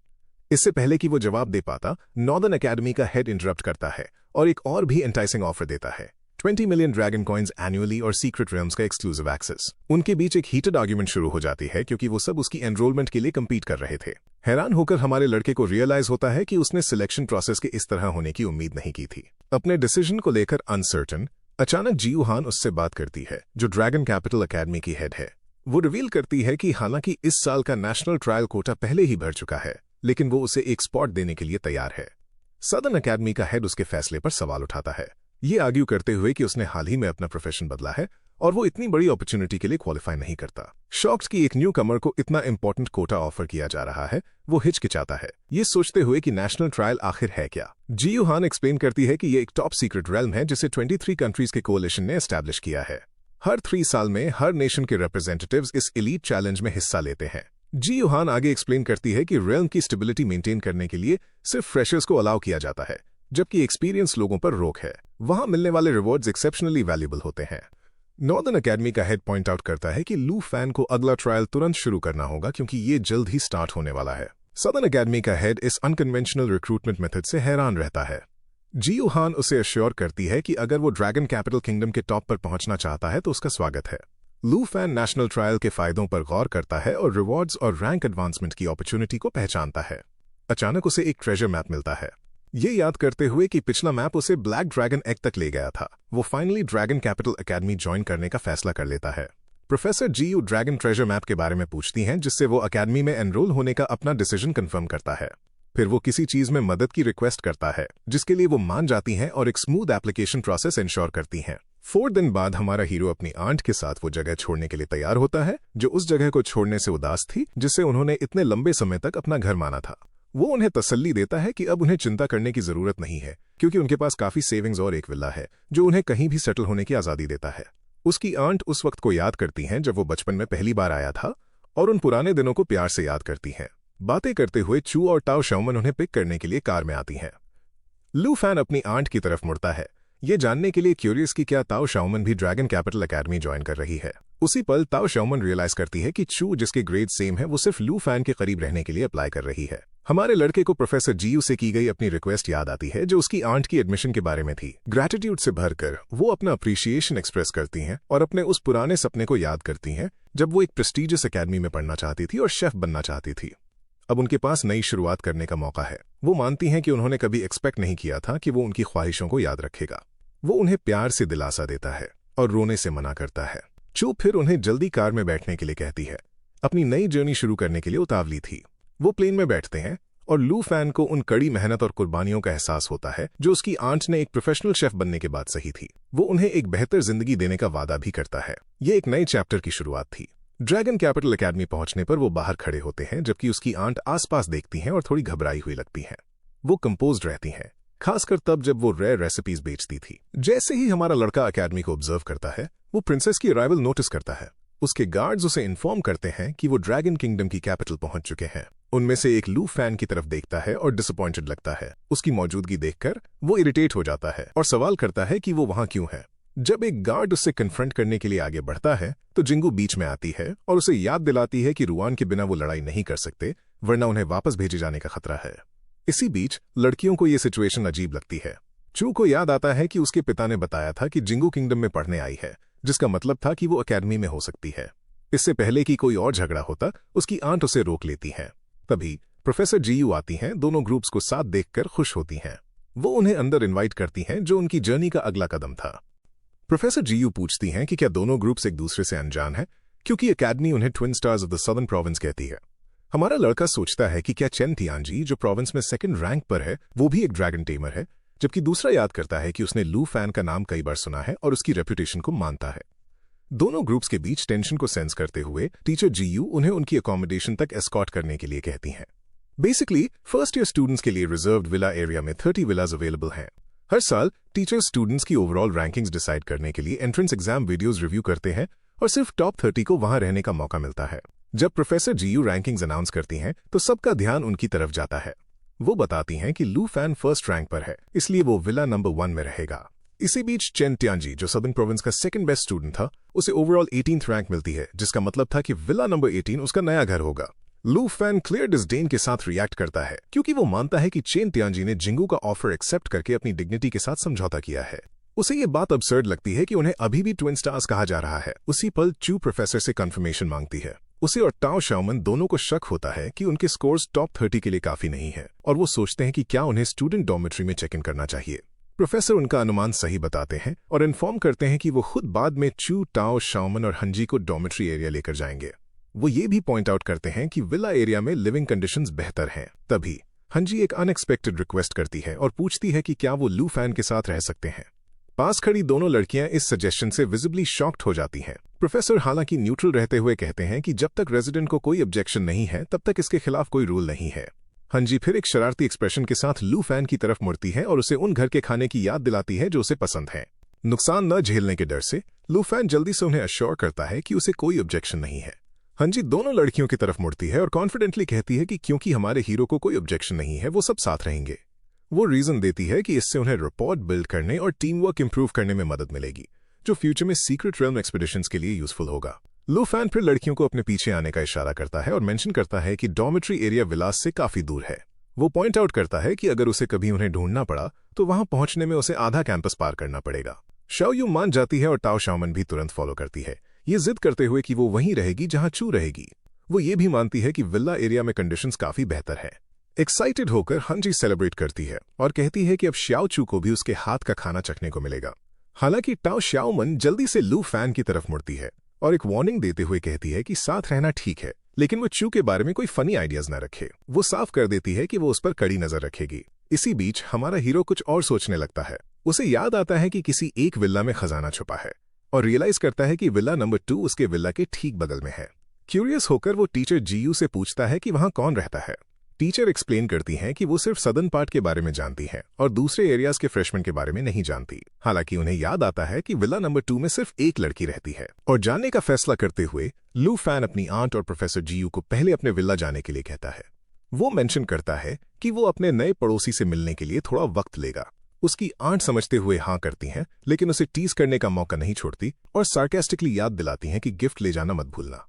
इससे पहले कि वो जवाब दे पाता, नॉर्दर्न एकेडमी का हेड इंटरप्ट करता है और एक और भी एंटाइसिंग ऑफर देता है, 20 मिलियन ड्रैगन कॉइन्स एनुअली और सीक्रेट रेल्म्स का एक्सक्लूसिव एक्सेस। उनके बीच एक हीटेड आर्ग्यूमेंट शुरू हो जाती है क्योंकि वो सब उसकी एनरोलमेंट के लिए कम्पीट कर रहे थे। हैरान होकर हमारे लड़के को रियलाइज होता है कि उसने सिलेक्शन प्रोसेस के इस तरह होने की उम्मीद नहीं की थी। अपने डिसीजन को लेकर अनसर्टन, अचानक जियू हान उससे बात करती है, जो ड्रैगन कैपिटल एकेडमी की हेड है। वो रिवील करती है कि हालांकि इस साल का नेशनल ट्रायल कोटा पहले ही भर चुका है, लेकिन वो उसे एक स्पॉट देने के लिए तैयार है। सदर्न एकेडमी का हेड उसके फैसले पर सवाल उठाता है, ये आर्ग्यू करते हुए कि उसने हाल ही में अपना प्रोफेशन बदला है और वो इतनी बड़ी अपॉर्चुनिटी के लिए क्वालिफाई नहीं करता। शॉक्ड कि एक न्यू कमर को इतना इंपॉर्टेंट कोटा ऑफर किया जा रहा है, वो हिचकिचाता है, ये सोचते हुए कि नेशनल ट्रायल आखिर है क्या। जियू हान एक्सप्लेन करती है कि ये एक टॉप सीक्रेट रेल्म है जिसे 23 कंट्रीज के कोalition ने एस्टैब्लिश किया है। हर 3 साल में हर नेशन के रिप्रेजेंटेटिव्स इस एलीट चैलेंज में हिस्सा लेते हैं। जियू हान आगे एक्सप्लेन करती है कि रेल्म की स्टेबिलिटी मेंटेन करने के लिए सिर्फ फ्रेशर्स को अलाउ किया जाता है, जबकि एक्सपीरियंस लोगों पर रोक है। वहां मिलने वाले रिवॉर्ड्स एक्सेप्शनली वैल्यूएबल होते हैं। नॉर्दर्न एकेडमी का हेड पॉइंट आउट करता है कि लू फैन को अगला ट्रायल तुरंत शुरू करना होगा क्योंकि ये जल्द ही स्टार्ट होने वाला है। सदर्न एकेडमी का हेड इस अनकन्वेंशनल रिक्रूटमेंट मेथड से हैरान रहता है। जियू हान उसे अश्योर करती है कि अगर वो ड्रैगन कैपिटल किंगडम के टॉप पर पहुंचना चाहता है तो उसका स्वागत है। लू फैन नेशनल ट्रायल के फायदों पर गौर करता है और रिवॉर्ड्स और रैंक एडवांसमेंट की अपॉर्चुनिटी को पहचानता है। अचानक उसे एक ट्रेजर मैप मिलता है। ये याद करते हुए कि पिछला मैप उसे ब्लैक ड्रैगन एग तक ले गया था, वो finally dragon capital academy join करने का फैसला कर लेता है। प्रोफेसर जियू ड्रैगन ट्रेजर मैप के बारे में पूछती हैं, जिससे वो एकेडमी में एनरोल होने का अपना डिसीजन कंफर्म करता है। फिर वो किसी चीज में मदद की रिक्वेस्ट करता है, जिसके लिए वो मान जाती हैं और एक स्मूथ एप्लीकेशन प्रोसेस इंश्योर करती हैं। 4 दिन बाद हमारा हीरो अपनी आंट के साथ वो जगह छोड़ने के लिए तैयार होता है, जो उस जगह को छोड़ने से उदास थी जिससे उन्होंने इतने लंबे समय तक अपना घर माना था। वो उन्हें तसल्ली देता है कि अब उन्हें चिंता करने की जरूरत नहीं है, क्योंकि उनके पास काफी सेविंग्स और एक विला है जो उन्हें कहीं भी सेटल होने की आजादी देता है। उसकी आंट उस वक्त को याद करती हैं जब वो बचपन में पहली बार आया था और उन पुराने दिनों को प्यार से याद करती हैं। बातें करते हुए चू और टाओ शाओमन उन्हें पिक करने के लिए कार में आती हैं। लू फैन अपनी आंट की तरफ मुड़ता है, ये जानने के लिए क्यूरियस कि क्या ताओ शाओमन भी ड्रैगन कैपिटल एकेडमी ज्वाइन कर रही है। उसी पल ताओ शाओमन रियलाइज करती है कि चू, जिसके ग्रेड सेम है, वो सिर्फ लू फैन के करीब रहने के लिए अप्लाई कर रही है। हमारे लड़के को प्रोफेसर जियू से की गई अपनी रिक्वेस्ट याद आती है, जो उसकी आंट की एडमिशन के बारे में थी। ग्रैटिट्यूड से भरकर वो अपना अप्रिशिएशन एक्सप्रेस करती हैं और अपने उस पुराने सपने को याद करती हैं जब वो एक प्रेस्टीजियस एकेडमी में पढ़ना चाहती थी और शेफ बनना चाहती थी। अब उनके पास नई शुरुआत करने का मौका है। वो मानती हैं कि उन्होंने कभी एक्सपेक्ट नहीं किया था कि वो उनकी ख्वाहिशों को याद रखेगा। वो उन्हें प्यार से दिलासा देता है और रोने से मना करता है। चू फिर उन्हें जल्दी कार में बैठने के लिए कहती है। अपनी नई जर्नी शुरू करने के लिए उतावली थी। वो प्लेन में बैठते हैं और लू फैन को उन कड़ी मेहनत और कुर्बानियों का एहसास होता है जो उसकी आंट ने एक प्रोफेशनल शेफ बनने के बाद सही थी। वो उन्हें एक बेहतर जिंदगी देने का वादा भी करता है। ये एक नए चैप्टर की शुरुआत थी। ड्रैगन कैपिटल एकेडमी पहुंचने पर वो बाहर खड़े होते हैं, जबकि उसकी आंट आसपास देखती हैं और थोड़ी घबराई हुई लगती हैं। वो कंपोज्ड रहती हैं, खासकर तब जब वो रेयर रेसिपीज बेचती थी। जैसे ही हमारा लड़का एकेडमी को ऑब्जर्व करता है, वो प्रिंसेस की अराइवल नोटिस करता है। उसके गार्ड्स उसे इन्फॉर्म करते हैं कि वो ड्रैगन किंगडम की कैपिटल पहुंच चुके हैं। उनमें से एक लू फैन की तरफ देखता है और डिसअपॉइंटेड लगता है। उसकी मौजूदगी देखकर वो इरिटेट हो जाता है और सवाल करता है कि वो वहां क्यों है। जब एक गार्ड उससे कन्फ्रंट करने के लिए आगे बढ़ता है तो जिंगू बीच में आती है और उसे याद दिलाती है कि रुआन के बिना वो लड़ाई नहीं कर सकते, वरना उन्हें वापस भेजे जाने का खतरा है। इसी बीच लड़कियों को ये सिचुएशन अजीब लगती है। चू को याद आता है कि उसके पिता ने बताया था कि जिंगू किंगडम में पढ़ने आई है, जिसका मतलब था कि वो एकेडमी में हो सकती है। इससे पहले कि कोई और झगड़ा होता, उसकी आंट उसे रोक लेती है। तभी प्रोफेसर जियू आती हैं, दोनों ग्रुप्स को साथ देखकर खुश होती हैं। वो उन्हें अंदर इनवाइट करती हैं, जो उनकी जर्नी का अगला कदम था। प्रोफेसर जियू पूछती हैं कि क्या दोनों ग्रुप्स एक दूसरे से अनजान हैं, क्योंकि एकेडमी उन्हें twin stars of the southern province कहती है। हमारा लड़का सोचता है कि क्या चेन तियानजी, जो प्रोविंस में सेकंड रैंक पर है, वो भी एक ड्रैगन टेमर है, जबकि दूसरा याद करता है कि उसने लू फैन का नाम कई बार सुना है और उसकी रेपुटेशन को मानता है। दोनों ग्रुप्स के बीच टेंशन को सेंस करते हुए टीचर जीयू उन्हें उनकी अकोमोडेशन तक एस्कॉर्ट करने के लिए कहती हैं। बेसिकली फर्स्ट ईयर स्टूडेंट्स के लिए रिजर्व्ड विला एरिया में 30 विलाज अवेलेबल हैं। हर साल टीचर स्टूडेंट्स की ओवरऑल रैंकिंग्स डिसाइड करने के लिए एंट्रेंस एग्जाम वीडियोस रिव्यू करते हैं और सिर्फ टॉप 30 को वहां रहने का मौका मिलता है। जब प्रोफेसर जीयू रैंकिंग्स अनाउंस करती हैं तो सबका ध्यान उनकी तरफ जाता है। वो बताती हैं कि लू फैन फर्स्ट रैंक पर है, इसलिए वो विला नंबर 1 में रहेगा। इसी बीच चेन टियांजी, जो सदर्न प्रोविंस का सेकंड बेस्ट स्टूडेंट था, उसे ओवरऑल 18th रैंक मिलती है, जिसका मतलब था कि विला नंबर 18 उसका नया घर होगा। लू फैन क्लियर डिस्डेन के साथ रिएक्ट करता है क्योंकि वो मानता है कि चेन टियांजी ने जिंगू का ऑफर एक्सेप्ट करके अपनी डिग्निटी के साथ समझौता किया है। उसे ये बात अब्सर्ड लगती है कि उन्हें अभी भी ट्विन स्टार्स कहा जा रहा है। उसी पल चू प्रोफेसर से कंफर्मेशन मांगती है। उसे और टाओ शाओमन दोनों को शक होता है कि उनके स्कोर्स टॉप 30 के लिए काफी नहीं है और वो सोचते हैं कि क्या उन्हें स्टूडेंट डॉर्मेट्री में चेक इन करना चाहिए। प्रोफेसर उनका अनुमान सही बताते हैं और इन्फॉर्म करते हैं कि वो खुद बाद में चू, टाओ, शाओमन और हंजी को डॉर्मेट्री एरिया लेकर जाएंगे। वो ये भी पॉइंट आउट करते हैं कि विला एरिया में लिविंग कंडीशंस बेहतर हैं। तभी हंजी एक अनएक्सपेक्टेड रिक्वेस्ट करती है और पूछती है कि क्या वो लू फैन के साथ रह सकते हैं। पास खड़ी दोनों लड़कियां इस सजेशन से विजिबली शॉक्ड हो जाती हैं। प्रोफेसर हालांकि न्यूट्रल रहते हुए कहते हैं कि जब तक रेजिडेंट को कोई ऑब्जेक्शन नहीं है तब तक इसके खिलाफ कोई रूल नहीं है। हंजी फिर एक शरारती एक्सप्रेशन के साथ लू फैन की तरफ मुड़ती है और उसे उन घर के खाने की याद दिलाती है जो उसे पसंद है। नुकसान न झेलने के डर से लू फैन जल्दी से उन्हें अश्योर करता है कि उसे कोई ऑब्जेक्शन नहीं है। हंजी दोनों लड़कियों की तरफ मुड़ती है और कॉन्फिडेंटली कहती है कि क्योंकि हमारे हीरो को कोई ऑब्जेक्शन नहीं है वो सब साथ रहेंगे। वो रीजन देती है कि इससे उन्हें रिपोर्ट बिल्ड करने और टीम वर्क इंप्रूव करने में मदद मिलेगी, जो फ्यूचर में सीक्रेट रेल्म एक्सपीडिशंस के लिए यूजफुल होगा। लू फैन फिर लड़कियों को अपने पीछे आने का इशारा करता है और मेंशन करता है कि डॉर्मेट्री एरिया विलास से काफी दूर है। वो पॉइंट आउट करता है कि अगर उसे कभी उन्हें ढूंढना पड़ा तो वहां पहुंचने में उसे आधा कैंपस पार करना पड़ेगा। शाओयू मान जाती है और टाओ शाओमन भी तुरंत फॉलो करती है, ये जिद करते हुए कि वो वहीं रहेगी जहां चू रहेगी। वो ये भी मानती है कि विला एरिया में कंडीशंस काफी बेहतर है। एक्साइटेड होकर हंजी सेलिब्रेट करती है और कहती है कि अब श्याओ चू को भी उसके हाथ का खाना चखने को मिलेगा। हालांकि टाओ शाओमन जल्दी से लू फैन की तरफ मुड़ती है और एक वार्निंग देते हुए कहती है कि साथ रहना ठीक है, लेकिन वो चू के बारे में कोई फनी आइडियाज न रखे। वो साफ कर देती है कि वो उस पर कड़ी नजर रखेगी। इसी बीच हमारा हीरो कुछ और सोचने लगता है। उसे याद आता है कि किसी एक विला में खजाना छुपा है और रियलाइज करता है कि विला नंबर 2 उसके विला के ठीक बगल में है। क्यूरियस होकर वो टीचर जीयू से पूछता है कि वहां कौन रहता है। टीचर एक्सप्लेन करती हैं कि वो सिर्फ सदर्न पार्ट के बारे में जानती हैं और दूसरे एरियाज के फ्रेशमैन के बारे में नहीं जानती। हालांकि उन्हें याद आता है कि विला नंबर 2 में सिर्फ एक लड़की रहती है और जानने का फैसला करते हुए लू फैन अपनी आंट और प्रोफेसर जीयू को पहले अपने विला जाने के लिए कहता है। वो मेंशन करता है कि वो अपने नए पड़ोसी से मिलने के लिए थोड़ा वक्त लेगा। उसकी आंट समझते हुए हाँ करती हैं, लेकिन उसे टीज करने का मौका नहीं छोड़ती और सार्केस्टिकली याद दिलाती हैं कि गिफ्ट ले जाना मत भूलना।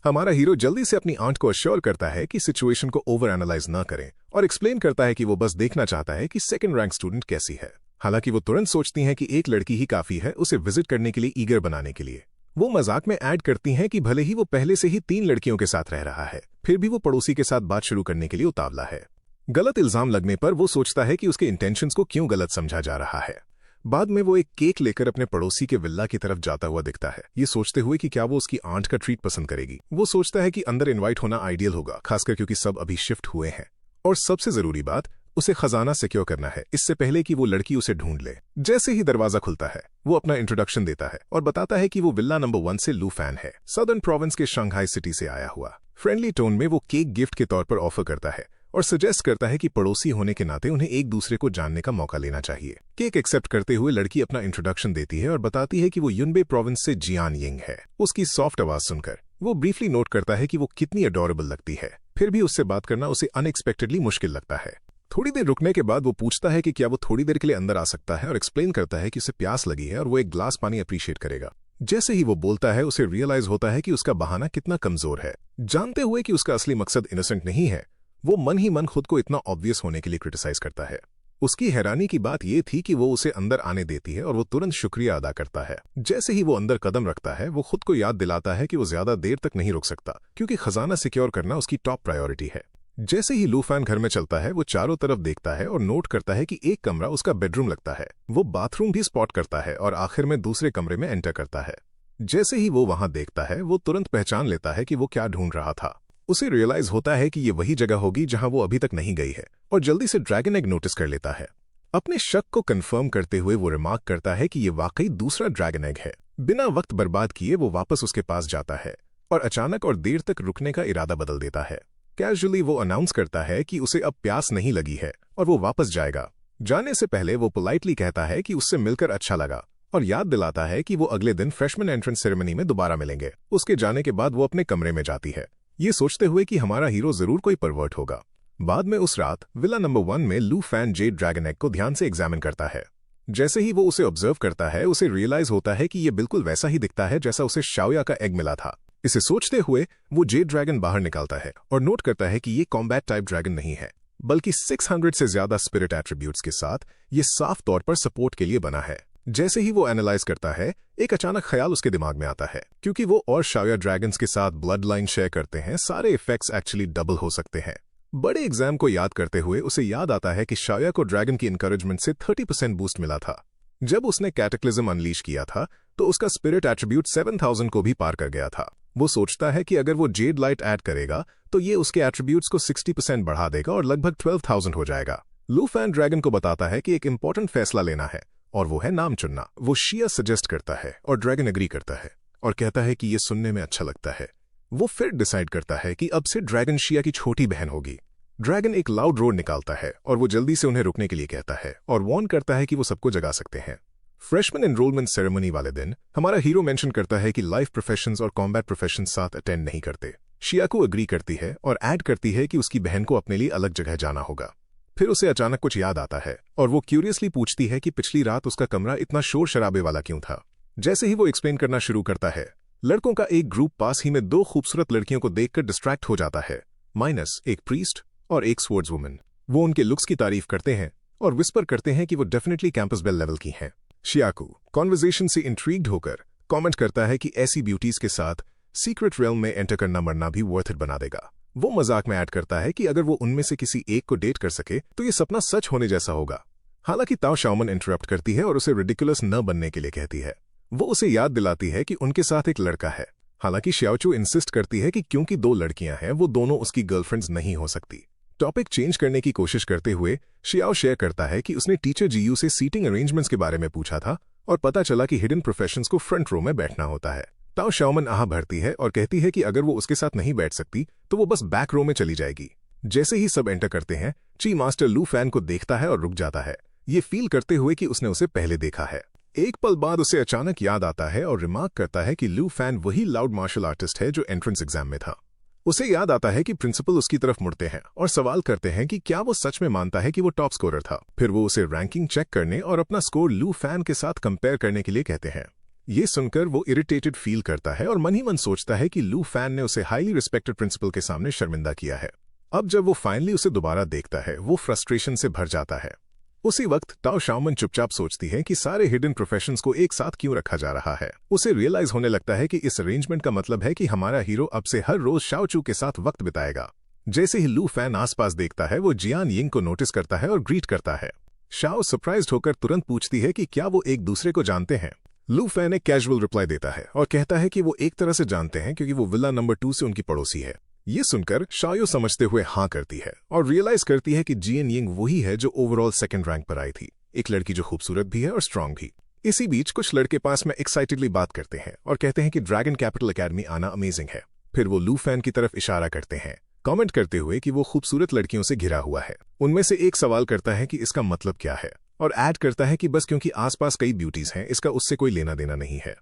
हमारा हीरो जल्दी से अपनी आंट को अश्योर करता है कि सिचुएशन को ओवर एनालाइज न करें और एक्सप्लेन करता है कि वो बस देखना चाहता है कि सेकंड रैंक स्टूडेंट कैसी है। हालांकि वो तुरंत सोचती हैं कि एक लड़की ही काफी है उसे विजिट करने के लिए ईगर बनाने के लिए। वो मजाक में ऐड करती हैं कि भले ही वो पहले से ही 3 लड़कियों के साथ रह रहा है, फिर भी वो पड़ोसी के साथ बात शुरू करने के लिए उतावला है। गलत इल्जाम लगने पर वो सोचता है कि उसके इंटेंशंस को क्यों गलत समझा जा रहा है। बाद में वो एक केक लेकर अपने पड़ोसी के विला की तरफ जाता हुआ दिखता है, ये सोचते हुए कि क्या वो उसकी आंट का ट्रीट पसंद करेगी। वो सोचता है कि अंदर इनवाइट होना आइडियल होगा, खासकर क्योंकि सब अभी शिफ्ट हुए हैं। और सबसे जरूरी बात, उसे खजाना सिक्योर करना है इससे पहले कि वो लड़की उसे ढूंढ ले। जैसे ही दरवाजा खुलता है वो अपना इंट्रोडक्शन देता है और बताता है कि वो विला नंबर 1 से लू फैन है, सदर्न प्रोविंस के शंघाई सिटी से आया हुआ। फ्रेंडली टोन में वो केक गिफ्ट के तौर पर ऑफर करता है और सजेस्ट करता है कि पड़ोसी होने के नाते उन्हें एक दूसरे को जानने का मौका लेना चाहिए। केक एक्सेप्ट करते हुए लड़की अपना इंट्रोडक्शन देती है और बताती है कि वो युनबे प्रोविंस से जियान यिंग है। उसकी सॉफ्ट आवाज सुनकर वो ब्रीफली नोट करता है कि वो कितनी अडोरेबल लगती है, फिर भी उससे बात करना उसे अनएक्सपेक्टेडली मुश्किल लगता है। थोड़ी देर रुकने के बाद वो पूछता है कि क्या वो थोड़ी देर के लिए अंदर आ सकता है और एक्सप्लेन करता है कि उसे प्यास लगी है और वो एक ग्लास पानी अप्रिशिएट करेगा। जैसे ही वो बोलता है उसे रियलाइज होता है कि उसका बहाना कितना कमजोर है। जानते हुए कि उसका असली मकसद इनोसेंट नहीं है, वो मन ही मन खुद को इतना ऑब्वियस होने के लिए क्रिटिसाइज करता है। उसकी हैरानी की बात यह थी कि वो उसे अंदर आने देती है और वो तुरंत शुक्रिया अदा करता है। जैसे ही वो अंदर कदम रखता है वो खुद को याद दिलाता है कि वो ज्यादा देर तक नहीं रुक सकता, क्योंकि खजाना सिक्योर करना उसकी टॉप प्रायोरिटी है। जैसे ही लू फैन घर में चलता है वो चारों तरफ देखता है और नोट करता है कि एक कमरा उसका बेडरूम लगता है। वो बाथरूम भी स्पॉट करता है और आखिर में दूसरे कमरे में एंटर करता है। जैसे ही वो वहां देखता है वो तुरंत पहचान लेता है कि वो क्या ढूंढ रहा था। उसे रियलाइज होता है कि ये वही जगह होगी जहां वो अभी तक नहीं गई है और जल्दी से ड्रैगन एग नोटिस कर लेता है। अपने शक को कंफर्म करते हुए वो रिमार्क करता है कि ये वाकई दूसरा ड्रैगन एग है बिना वक्त बर्बाद किए वो वापस उसके पास जाता है और अचानक और देर तक रुकने का इरादा बदल देता है। कैजुअली वो अनाउंस करता है कि उसे अब प्यास नहीं लगी है और वो वापस जाएगा। जाने से पहले वो पोलाइटली कहता है कि उससे मिलकर अच्छा लगा और याद दिलाता है कि वो अगले दिन फ्रेशमैन एंट्रेंस सेरेमनी में दोबारा मिलेंगे। उसके जाने के बाद वो अपने कमरे में जाती है, ये सोचते हुए कि हमारा हीरो जरूर कोई परवर्ट होगा। बाद में उस रात विला नंबर 1 में लू फैन जेड ड्रैगन एग को ध्यान से एग्जामिन करता है। जैसे ही वो उसे ऑब्जर्व करता है उसे रियलाइज होता है कि ये बिल्कुल वैसा ही दिखता है जैसा उसे शाओया का एग मिला था। इसे सोचते हुए वो जेड ड्रैगन बाहर निकालता है और नोट करता है कि ये कॉम्बैट टाइप ड्रैगन नहीं है, बल्कि 600 से ज्यादा स्पिरिट एट्रीब्यूट्स के साथ ये साफ तौर पर सपोर्ट के लिए बना है। जैसे ही वो एनालाइज करता है, एक अचानक ख्याल उसके दिमाग में आता है, क्योंकि वो और शाओया ड्रैगन्स के साथ ब्लड लाइन शेयर करते हैं, सारे इफेक्ट्स एक्चुअली डबल हो सकते हैं। बड़े एग्जाम को याद करते हुए उसे याद आता है कि शाओया को ड्रैगन की इंकरेजमेंट से 30% बूस्ट मिला था। जब उसने कैटेक्लिज्म अनलीश किया था तो उसका स्पिरिट एट्रीब्यूट 7000 को भी पार कर गया था। वो सोचता है कि अगर वो जेड लाइट ऐड करेगा तो ये उसके एट्रीब्यूट्स को 60% बढ़ा देगा और लगभग 12,000 हो जाएगा। लू फैन ड्रैगन को बताता है कि एक इंपॉर्टेंट फैसला लेना है और वो है नाम चुनना। वो शिया सजेस्ट करता है और ड्रैगन एग्री करता है और कहता है कि ये सुनने में अच्छा लगता है। वो फिर डिसाइड करता है कि अब से ड्रैगन शिया की छोटी बहन होगी। ड्रैगन एक लाउड रोर निकालता है और वो जल्दी से उन्हें रुकने के लिए कहता है और वार्न करता है कि वो सबको जगा सकते हैं। फ्रेशमैन एनरोलमेंट सेरेमनी वाले दिन हमारा हीरो मेंशन करता है कि लाइफ प्रोफेशंस और कॉम्बैट प्रोफेशंस साथ अटेंड नहीं करते। शियाको एग्री करती है और ऐड करती है कि उसकी बहन को अपने लिए अलग जगह जाना होगा। फिर उसे अचानक कुछ याद आता है और वो क्यूरियसली पूछती है कि पिछली रात उसका कमरा इतना शोर शराबे वाला क्यों था। जैसे ही वो एक्सप्लेन करना शुरू करता है, लड़कों का एक ग्रुप पास ही में 2 खूबसूरत लड़कियों को देखकर डिस्ट्रैक्ट हो जाता है, माइनस एक प्रीस्ट और एक स्वर्ड्स वुमन। वो उनके लुक्स की तारीफ करते हैं और विस्पर करते हैं कि वो डेफिनेटली कैंपस बेल लेवल की हैं। शियाको कॉन्वर्सेशन से इंट्रीग्ड होकर कमेंट करता है कि ऐसी ब्यूटीज के साथ सीक्रेट रेल्म में एंटर करना मरना भी वर्थ इट बना देगा। वो मजाक में ऐड करता है कि अगर वो उनमें से किसी एक को डेट कर सके तो ये सपना सच होने जैसा होगा। हालांकि ताओ शाओमन इंटरप्ट करती है और उसे रिडिकुलस न बनने के लिए कहती है। वो उसे याद दिलाती है कि उनके साथ एक लड़का है। हालांकि शियाओचू इंसिस्ट करती है कि क्योंकि 2 लड़कियां हैं वो दोनों उसकी गर्लफ्रेंड्स नहीं हो सकती। टॉपिक चेंज करने की कोशिश करते हुए शियाओ शेयर करता है कि उसने टीचर जीयू से सीटिंग अरेंजमेंट्स के बारे में पूछा था और पता चला कि हिडन प्रोफेशंस को फ्रंट रो में बैठना होता है। ताओ शाओमन आह भरती है और कहती है कि अगर वो उसके साथ नहीं बैठ सकती तो वो बस बैक रो में चली जाएगी। जैसे ही सब एंटर करते हैं, ची मास्टर लू फैन को देखता है और रुक जाता है, ये फील करते हुए कि उसने उसे पहले देखा है। एक पल बाद उसे अचानक याद आता है और रिमार्क करता है कि लू फैन वही लाउड मार्शल आर्टिस्ट है जो एंट्रेंस एग्जाम में था। उसे याद आता है कि प्रिंसिपल उसकी तरफ मुड़ते हैं और सवाल करते हैं कि क्या वो सच में मानता है कि वो टॉप स्कोरर था। फिर वो उसे रैंकिंग चेक करने और अपना स्कोर लू फैन के साथ कंपेयर करने के लिए कहते हैं। ये सुनकर वो इरिटेटेड फील करता है और मन ही मन सोचता है कि लू फैन ने उसे हाईली रिस्पेक्टेड प्रिंसिपल के सामने शर्मिंदा किया है। अब जब वो फाइनली उसे दोबारा देखता है, वो फ्रस्ट्रेशन से भर जाता है। उसी वक्त ताओ शाओमन चुपचाप सोचती है कि सारे हिडन प्रोफेशंस को एक साथ क्यों रखा जा रहा है। उसे रियलाइज होने लगता है कि इस अरेंजमेंट का मतलब है कि हमारा हीरो अब से हर रोज शाओचू के साथ वक्त बिताएगा। जैसे ही लू फैन आसपास देखता है, वो जियान यिंग को नोटिस करता है और ग्रीट करता है। शाओ सरप्राइज्ड होकर तुरंत पूछती है कि क्या वो एक दूसरे को जानते हैं। लू फैन एक कैजुअल रिप्लाई देता है और कहता है कि वो एक तरह से जानते हैं क्योंकि वो विला नंबर 2 से उनकी पड़ोसी है। ये सुनकर शाओ समझते हुए हाँ करती है और रियलाइज करती है कि जियान यिंग वही है जो ओवरऑल 2nd रैंक पर आई थी, एक लड़की जो खूबसूरत भी है और स्ट्रांग भी। इसी बीच कुछ लड़के पास में एक्साइटेडली बात करते हैं और कहते हैं कि ड्रैगन कैपिटल एकेडमी आना अमेजिंग है। फिर वो लू फैन की तरफ इशारा करते हैं, कमेंट करते हुए कि वो खूबसूरत लड़कियों से घिरा हुआ है। उनमें से एक सवाल करता है कि इसका मतलब क्या है और ऐड करता है कि बस क्योंकि आसपास कई ब्यूटीज हैं, इसका उससे कोई लेना देना नहीं है।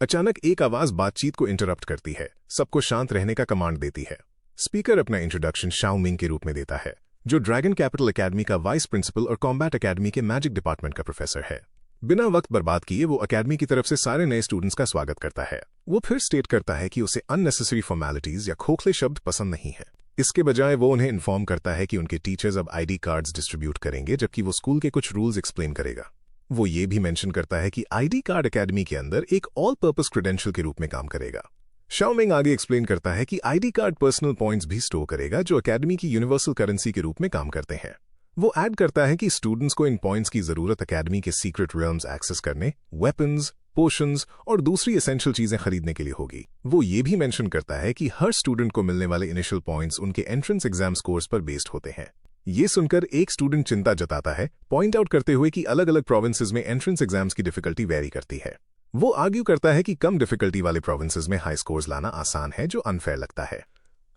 अचानक एक आवाज बातचीत को इंटरप्ट करती है, सबको शांत रहने का कमांड देती है। स्पीकर अपना इंट्रोडक्शन शाओ मिंग के रूप में देता है, जो ड्रैगन कैपिटल एकेडमी का वाइस प्रिंसिपल और कॉम्बैट एकेडमी के मैजिक डिपार्टमेंट का प्रोफेसर है। बिना वक्त बर्बाद किए वो एकेडमी की तरफ से सारे नए स्टूडेंट्स का स्वागत करता है। वो फिर स्टेट करता है कि उसे अननेसेसरी फॉर्मेलिटीज या खोखले शब्द पसंद नहीं है। इसके बजाय वो उन्हें इन्फॉर्म करता है कि उनके टीचर्स अब आईडी कार्ड्स डिस्ट्रीब्यूट करेंगे, जबकि वो स्कूल के कुछ रूल्स एक्सप्लेन करेगा। वो ये भी मेंशन करता है कि आईडी कार्ड एकेडमी के अंदर एक ऑल पर्पस क्रेडेंशियल के रूप में काम करेगा। शाओ मिंग आगे एक्सप्लेन करता है कि आईडी कार्ड पर्सनल पॉइंट्स भी स्टोर करेगा, जो एकेडमी की यूनिवर्सल करेंसी के रूप में काम करते हैं। वो ऐड करता है कि स्टूडेंट्स को इन पॉइंट्स की जरूरत एकेडमी के सीक्रेट रियल्म्स एक्सेस करने, वेपन्स, पोशंस और दूसरी एसेंशियल चीजें खरीदने के लिए होगी। वो ये भी मेंशन करता है कि हर स्टूडेंट को मिलने वाले इनिशियल पॉइंट्स उनके एंट्रेंस एग्जाम स्कोर्स पर बेस्ड होते हैं। ये सुनकर एक स्टूडेंट चिंता जताता है, पॉइंट आउट करते हुए कि अलग अलग प्रोविंसेस में एंट्रेंस एग्जाम्स की डिफिकल्टी वेरी करती है। वो आर्ग्यू करता है कि कम डिफिकल्टी वाले प्रोविंसेस में हाई स्कोर्स लाना आसान है, जो अनफेयर लगता है।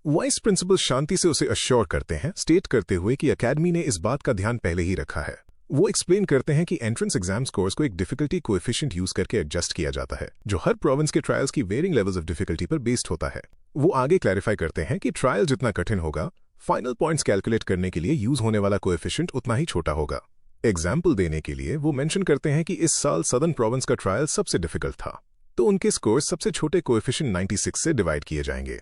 वाइस प्रिंसिपल शांति से उसे अश्योर करते हैं, स्टेट करते हुए कि एकेडमी ने इस बात का ध्यान पहले ही रखा है। वो एक्सप्लेन करते हैं कि एंट्रेंस एग्जाम स्कोर्स को एक डिफिकल्टी कोएफिशिएंट यूज करके एडजस्ट किया जाता है, जो हर प्रोविंस के ट्रायल्स की वेरिंग लेवल्स ऑफ डिफिकल्टी पर बेस्ड होता है। वो आगे क्लैरिफाई करते हैं कि ट्रायल जितना कठिन होगा, फाइनल पॉइंट्स कैलकुलेट करने के लिए यूज होने वाला कोएफिशिएंट उतना ही छोटा होगा। एग्जाम्पल देने के लिए वो मेंशन करते हैं कि इस साल सदर्न प्रोविंस का ट्रायल सबसे डिफिकल्ट था, तो उनके स्कोर्स सबसे छोटे कोएफिशिएंट 96 से डिवाइड किए जाएंगे।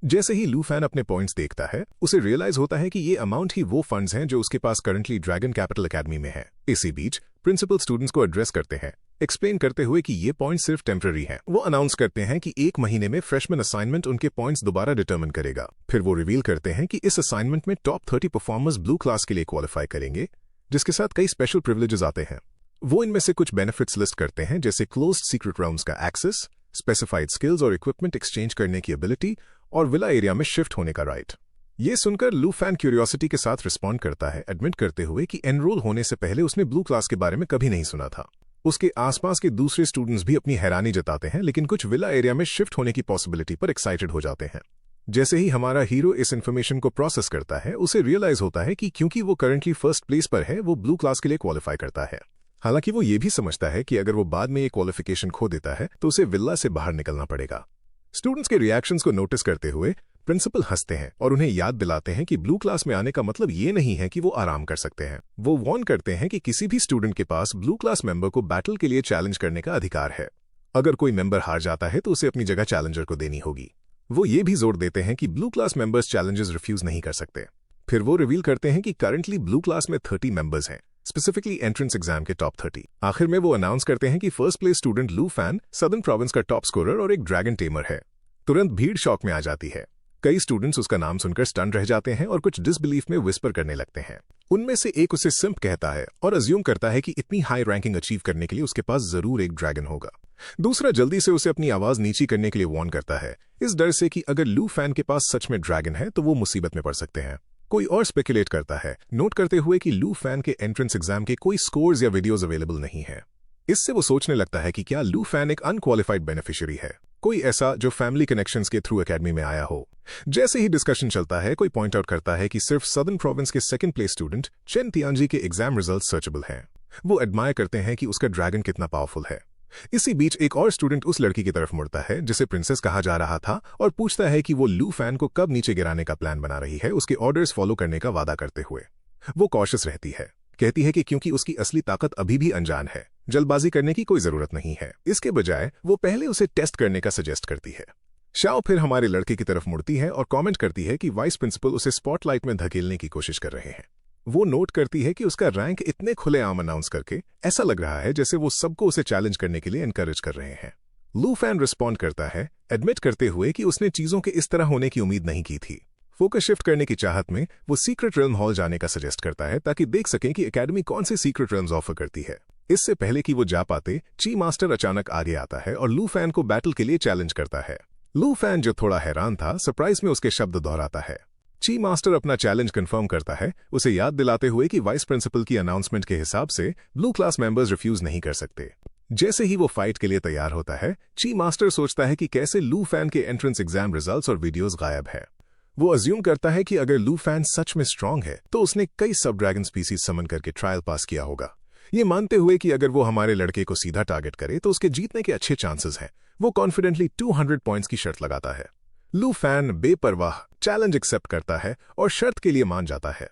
जैसे ही लू फैन अपने पॉइंट्स देखता है, उसे रियलाइज होता है कि ये अमाउंट ही वो फंड्स हैं जो उसके पास करंटली ड्रैगन कैपिटल एकेडमी में है। इसी बीच प्रिंसिपल स्टूडेंट्स को एड्रेस करते हैं, एक्सप्लेन करते हुए कि ये पॉइंट्स सिर्फ टेम्पररी हैं। वो अनाउंस करते हैं कि 1 महीने में फ्रेशमैन असाइनमेंट उनके पॉइंट्स दोबारा डिटर्मिन करेगा। फिर वो रिवील करते हैं कि इस असाइनमेंट में टॉप 30 परफॉर्मर्स ब्लू क्लास के लिए क्वालिफाई करेंगे, जिसके साथ कई स्पेशल प्रिविलेजेस आते हैं। वो इनमें से कुछ बेनिफिट्स लिस्ट करते हैं, जैसे क्लोज्ड सीक्रेट राउंड्स का एक्सेस, स्पेसिफाइड स्किल्स और इक्विपमेंट एक्सचेंज करने की एबिलिटी और विला एरिया में शिफ्ट होने का राइट। ये सुनकर लू फैन क्यूरियोसिटी के साथ रिस्पॉन्ड करता है, एडमिट करते हुए कि एनरोल होने से पहले उसने ब्लू क्लास के बारे में कभी नहीं सुना था। उसके आसपास के दूसरे स्टूडेंट्स भी अपनी हैरानी जताते हैं, लेकिन कुछ विला एरिया में शिफ्ट होने की पॉसिबिलिटी पर एक्साइटेड हो जाते हैं। जैसे ही हमारा हीरो इस इन्फॉर्मेशन को प्रोसेस करता है, उसे रियलाइज होता है कि क्योंकि वो करंटली फर्स्ट प्लेस पर है, वो ब्लू क्लास के लिए क्वालिफाई करता है। हालांकि वो ये भी समझता है कि अगर वो बाद में ये क्वालिफिकेशन खो देता है तो उसे विला से बाहर निकलना पड़ेगा। स्टूडेंट्स के रिएक्शंस को नोटिस करते हुए प्रिंसिपल हंसते हैं और उन्हें याद दिलाते हैं कि ब्लू क्लास में आने का मतलब ये नहीं है कि वो आराम कर सकते हैं। वो वार्न करते हैं कि किसी भी स्टूडेंट के पास ब्लू क्लास मेंबर को बैटल के लिए चैलेंज करने का अधिकार है। अगर कोई मेंबर हार जाता है तो उसे अपनी जगह चैलेंजर को देनी होगी। वो ये भी जोर देते हैं कि blue class members challenges refuse नहीं कर सकते। फिर वो रिवील करते हैं कि करंटली ब्लू क्लास में 30 मेंबर्स हैं, स्पेसिफिकली एंट्रेंस एग्जाम के टॉप 30। आखिर में वो अनाउंस करते हैं कि फर्स्ट प्लेस स्टूडेंट लू फैन सदर्न प्रोविंस का टॉप स्कोरर और एक ड्रैगन टेमर है। तुरंत भीड़ शॉक में आ जाती है। कई स्टूडेंट्स उसका नाम सुनकर स्टन रह जाते हैं और कुछ डिसबिलीफ में विस्पर करने लगते हैं। उनमें से एक उसे सिंप कहता है और अज्यूम करता है कि इतनी हाई रैंकिंग अचीव करने के लिए उसके पास जरूर एक ड्रैगन होगा। दूसरा जल्दी से उसे अपनी आवाज नीची करने के लिए वार्न करता है, इस डर से कि अगर लू फैन के पास सच में ड्रैगन है तो वो मुसीबत में पड़ सकते हैं। कोई और स्पेकुलेट करता है, नोट करते हुए कि लू फैन के एंट्रेंस एग्जाम के कोई स्कोर्स या वीडियोस अवेलेबल नहीं है। इससे वो सोचने लगता है कि क्या लू फैन एक अनक्वालिफाइड बेनिफिशियरी है, कोई ऐसा जो फैमिली कनेक्शंस के थ्रू एकेडमी में आया हो। जैसे ही डिस्कशन चलता है, कोई पॉइंट आउट करता है कि सिर्फ सदर्न प्रोविंस के सेकंड प्लेस स्टूडेंट चेन तियांजी के एग्जाम रिजल्ट सर्चेबल हैं। वो एडमायर करते हैं कि उसका ड्रैगन कितना पावरफुल है। इसी बीच एक और स्टूडेंट उस लड़की की तरफ मुड़ता है जिसे प्रिंसेस कहा जा रहा था और पूछता है कि वो लू फैन को कब नीचे गिराने का प्लान बना रही है, उसके ऑर्डर्स फॉलो करने का वादा करते हुए। वो कॉशियस रहती है, कहती है कि क्योंकि उसकी असली ताकत अभी भी अनजान है, जल्दबाजी करने की कोई जरूरत नहीं है। इसके बजाय वो पहले उसे टेस्ट करने का सजेस्ट करती है। शाओ फिर हमारे लड़के की तरफ मुड़ती है और कमेंट करती है कि वाइस प्रिंसिपल उसे स्पॉटलाइट में धकेलने की कोशिश कर रहे हैं। वो नोट करती है कि उसका रैंक इतने खुलेआम अनाउंस करके ऐसा लग रहा है जैसे वो सबको उसे चैलेंज करने के लिए एनकरेज कर रहे हैं। लू फैन रिस्पॉन्ड करता है, एडमिट करते हुए कि उसने चीजों के इस तरह होने की उम्मीद नहीं की थी। फोकस शिफ्ट करने की चाहत में वो सीक्रेट रेल्म हॉल जाने का सजेस्ट करता है ताकि देख सकें कि एकेडमी कौन से सीक्रेट रेल्म्स ऑफर करती है। इससे पहले कि वो जा पाते, ची मास्टर अचानक आगे आता है और लू फैन को बैटल के लिए चैलेंज करता है। लू फैन जो थोड़ा हैरान था, सरप्राइज में उसके शब्द दोहराता है। ची मास्टर अपना चैलेंज कंफर्म करता है, उसे याद दिलाते हुए कि वाइस प्रिंसिपल की अनाउंसमेंट के हिसाब से ब्लू क्लास मेंबर्स रिफ्यूज नहीं कर सकते। जैसे ही वो फाइट के लिए तैयार होता है, ची मास्टर सोचता है कि कैसे लू फैन के एंट्रेंस एग्जाम रिजल्ट्स और वीडियोस गायब है। वो अज्यूम करता है कि अगर लू फैन सच में स्ट्रांग है तो उसने कई सब ड्रैगन स्पीसीज समन करके ट्रायल पास किया होगा। ये मानते हुए कि अगर वो हमारे लड़के को सीधा टारगेट करे तो उसके जीतने के अच्छे चांसेस हैं, वो कॉन्फिडेंटली 200 पॉइंट्स की शर्त लगाता है। लू फैन बेपरवाह चैलेंज एक्सेप्ट करता है और शर्त के लिए मान जाता है।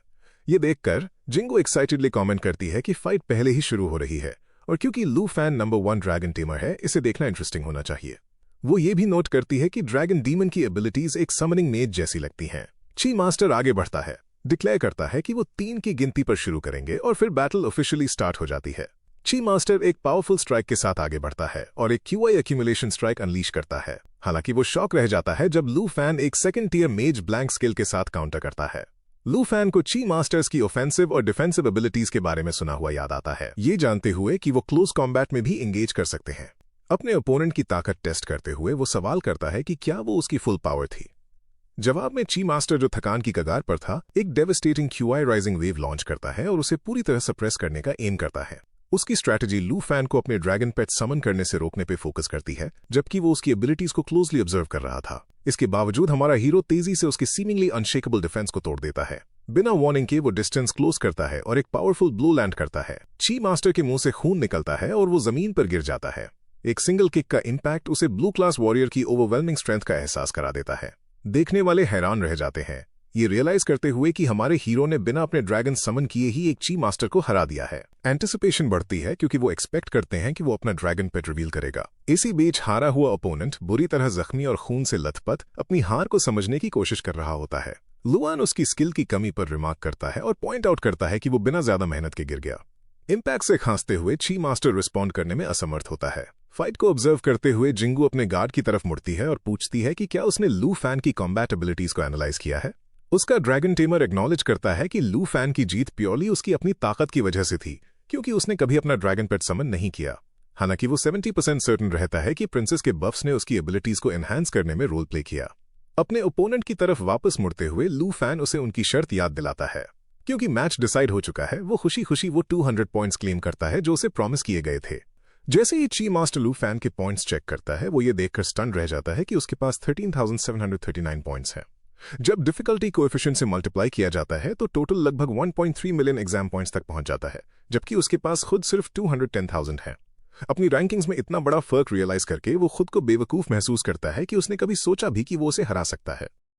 ये देखकर जिंगो एक्साइटेडली कमेंट करती है कि फाइट पहले ही शुरू हो रही है और क्योंकि लू फैन नंबर 1 ड्रैगन टीमर है, इसे देखना इंटरेस्टिंग होना चाहिए। वो ये भी नोट करती है कि ड्रैगन डीमन की एबिलिटीज एक समनिंग मेज जैसी लगती हैं। ची मास्टर आगे बढ़ता है, डिक्लेयर करता है कि वो 3 की गिनती पर शुरू करेंगे और फिर बैटल ऑफिशियली स्टार्ट हो जाती है। ची मास्टर एक पावरफुल स्ट्राइक के साथ आगे बढ़ता है और एक क्यूआई एक्यूमुलेशन स्ट्राइक अनलीश करता है। हालांकि वो शॉक रह जाता है जब लू फैन एक सेकंड टियर मेज ब्लैंक स्किल के साथ काउंटर करता है। लू फैन को ची मास्टर्स की ऑफेंसिव और डिफेंसिव एबिलिटीज के बारे में सुना हुआ याद आता है, ये जानते हुए कि वो क्लोज कॉम्बैट में भी एंगेज कर सकते हैं। अपने ओपोनेंट की ताकत टेस्ट करते हुए वो सवाल करता है कि क्या वो उसकी फुल पावर थी। जवाब में ची मास्टर, जो थकान की कगार पर था, एक devastating QI rising wave launch करता है और उसे पूरी तरह सप्रेस करने का एम करता है। उसकी स्ट्रैटेजी लू फैन को अपने ड्रैगन पेट समन करने से रोकने पे फोकस करती है, जबकि वो उसकी एबिलिटीज को क्लोजली ऑब्जर्व कर रहा था। इसके बावजूद हमारा हीरो तेजी से उसके सीमिंगली अनशेकेबल डिफेंस को तोड़ देता है। बिना वार्निंग के वो डिस्टेंस क्लोज करता है और एक पावरफुल ब्लो लैंड करता है। ची मास्टर के मुंह से खून निकलता है और वो जमीन पर गिर जाता है। एक सिंगल किक का इम्पैक्ट उसे ब्लू क्लास वॉरियर की ओवरवेलमिंग स्ट्रेंथ का एहसास करा देता है। देखने वाले हैरान रह जाते हैं, ये रियलाइज करते हुए कि हमारे हीरो ने बिना अपने ड्रैगन समन किए ही एक ची मास्टर को हरा दिया है। एंटिसिपेशन बढ़ती है क्योंकि वो एक्सपेक्ट करते हैं कि वो अपना ड्रैगन पेट रिवील करेगा। इसी बीच हारा हुआ ओपोनेंट बुरी तरह जख्मी और खून से लथपथ अपनी हार को समझने की कोशिश कर रहा होता है। लुआन उसकी स्किल की कमी पर रिमार्क करता है और पॉइंट आउट करता है कि वो बिना ज्यादा मेहनत के गिर गया। इम्पैक्ट से खांसते हुए ची मास्टर रिस्पॉन्ड करने में असमर्थ होता है। फाइट को ऑब्जर्व करते हुए जिंगू अपने गार्ड की तरफ मुड़ती है और पूछती है कि क्या उसने लू फैन की कॉम्बैट एबिलिटीज को एनालाइज किया है। उसका ड्रैगन टेमर एक्नॉलेज करता है कि लू फैन की जीत प्योरली उसकी अपनी ताकत की वजह से थी, क्योंकि उसने कभी अपना ड्रैगन पेट समन नहीं किया। हालांकि वो 70% सर्टन रहता है कि प्रिंसेस के बफ्स ने उसकी एबिलिटीज को एनहांस करने में रोल प्ले किया। अपने ओपोनेंट की तरफ वापस मुड़ते हुए लू फैन उसे उनकी शर्त याद दिलाता है। क्योंकि मैच डिसाइड हो चुका है, वो खुशी खुशी वो 200 पॉइंट्स क्लेम करता है जो उसे प्रॉमिस किए गए थे। जैसे ही ची मास्टर लू फैन के पॉइंट्स चेक करता है, वो ये देखकर स्टन रह जाता है कि उसके पास 13,739 पॉइंट्स हैं। जब डिफिकल्टी कोएफिशिएंट से मल्टीप्लाई किया जाता है तो टोटल लगभग 1.3 मिलियन एग्जाम पॉइंट्स तक पहुंच जाता है, जबकि उसके पास खुद सिर्फ 210,000 है। अपनी रैंकिंग्स में इतना बड़ा फर्क रियलाइज करके वो खुद को बेवकूफ महसूस करता है कि उसने कभी सोचा भी कि वो उसे हरा सकता है।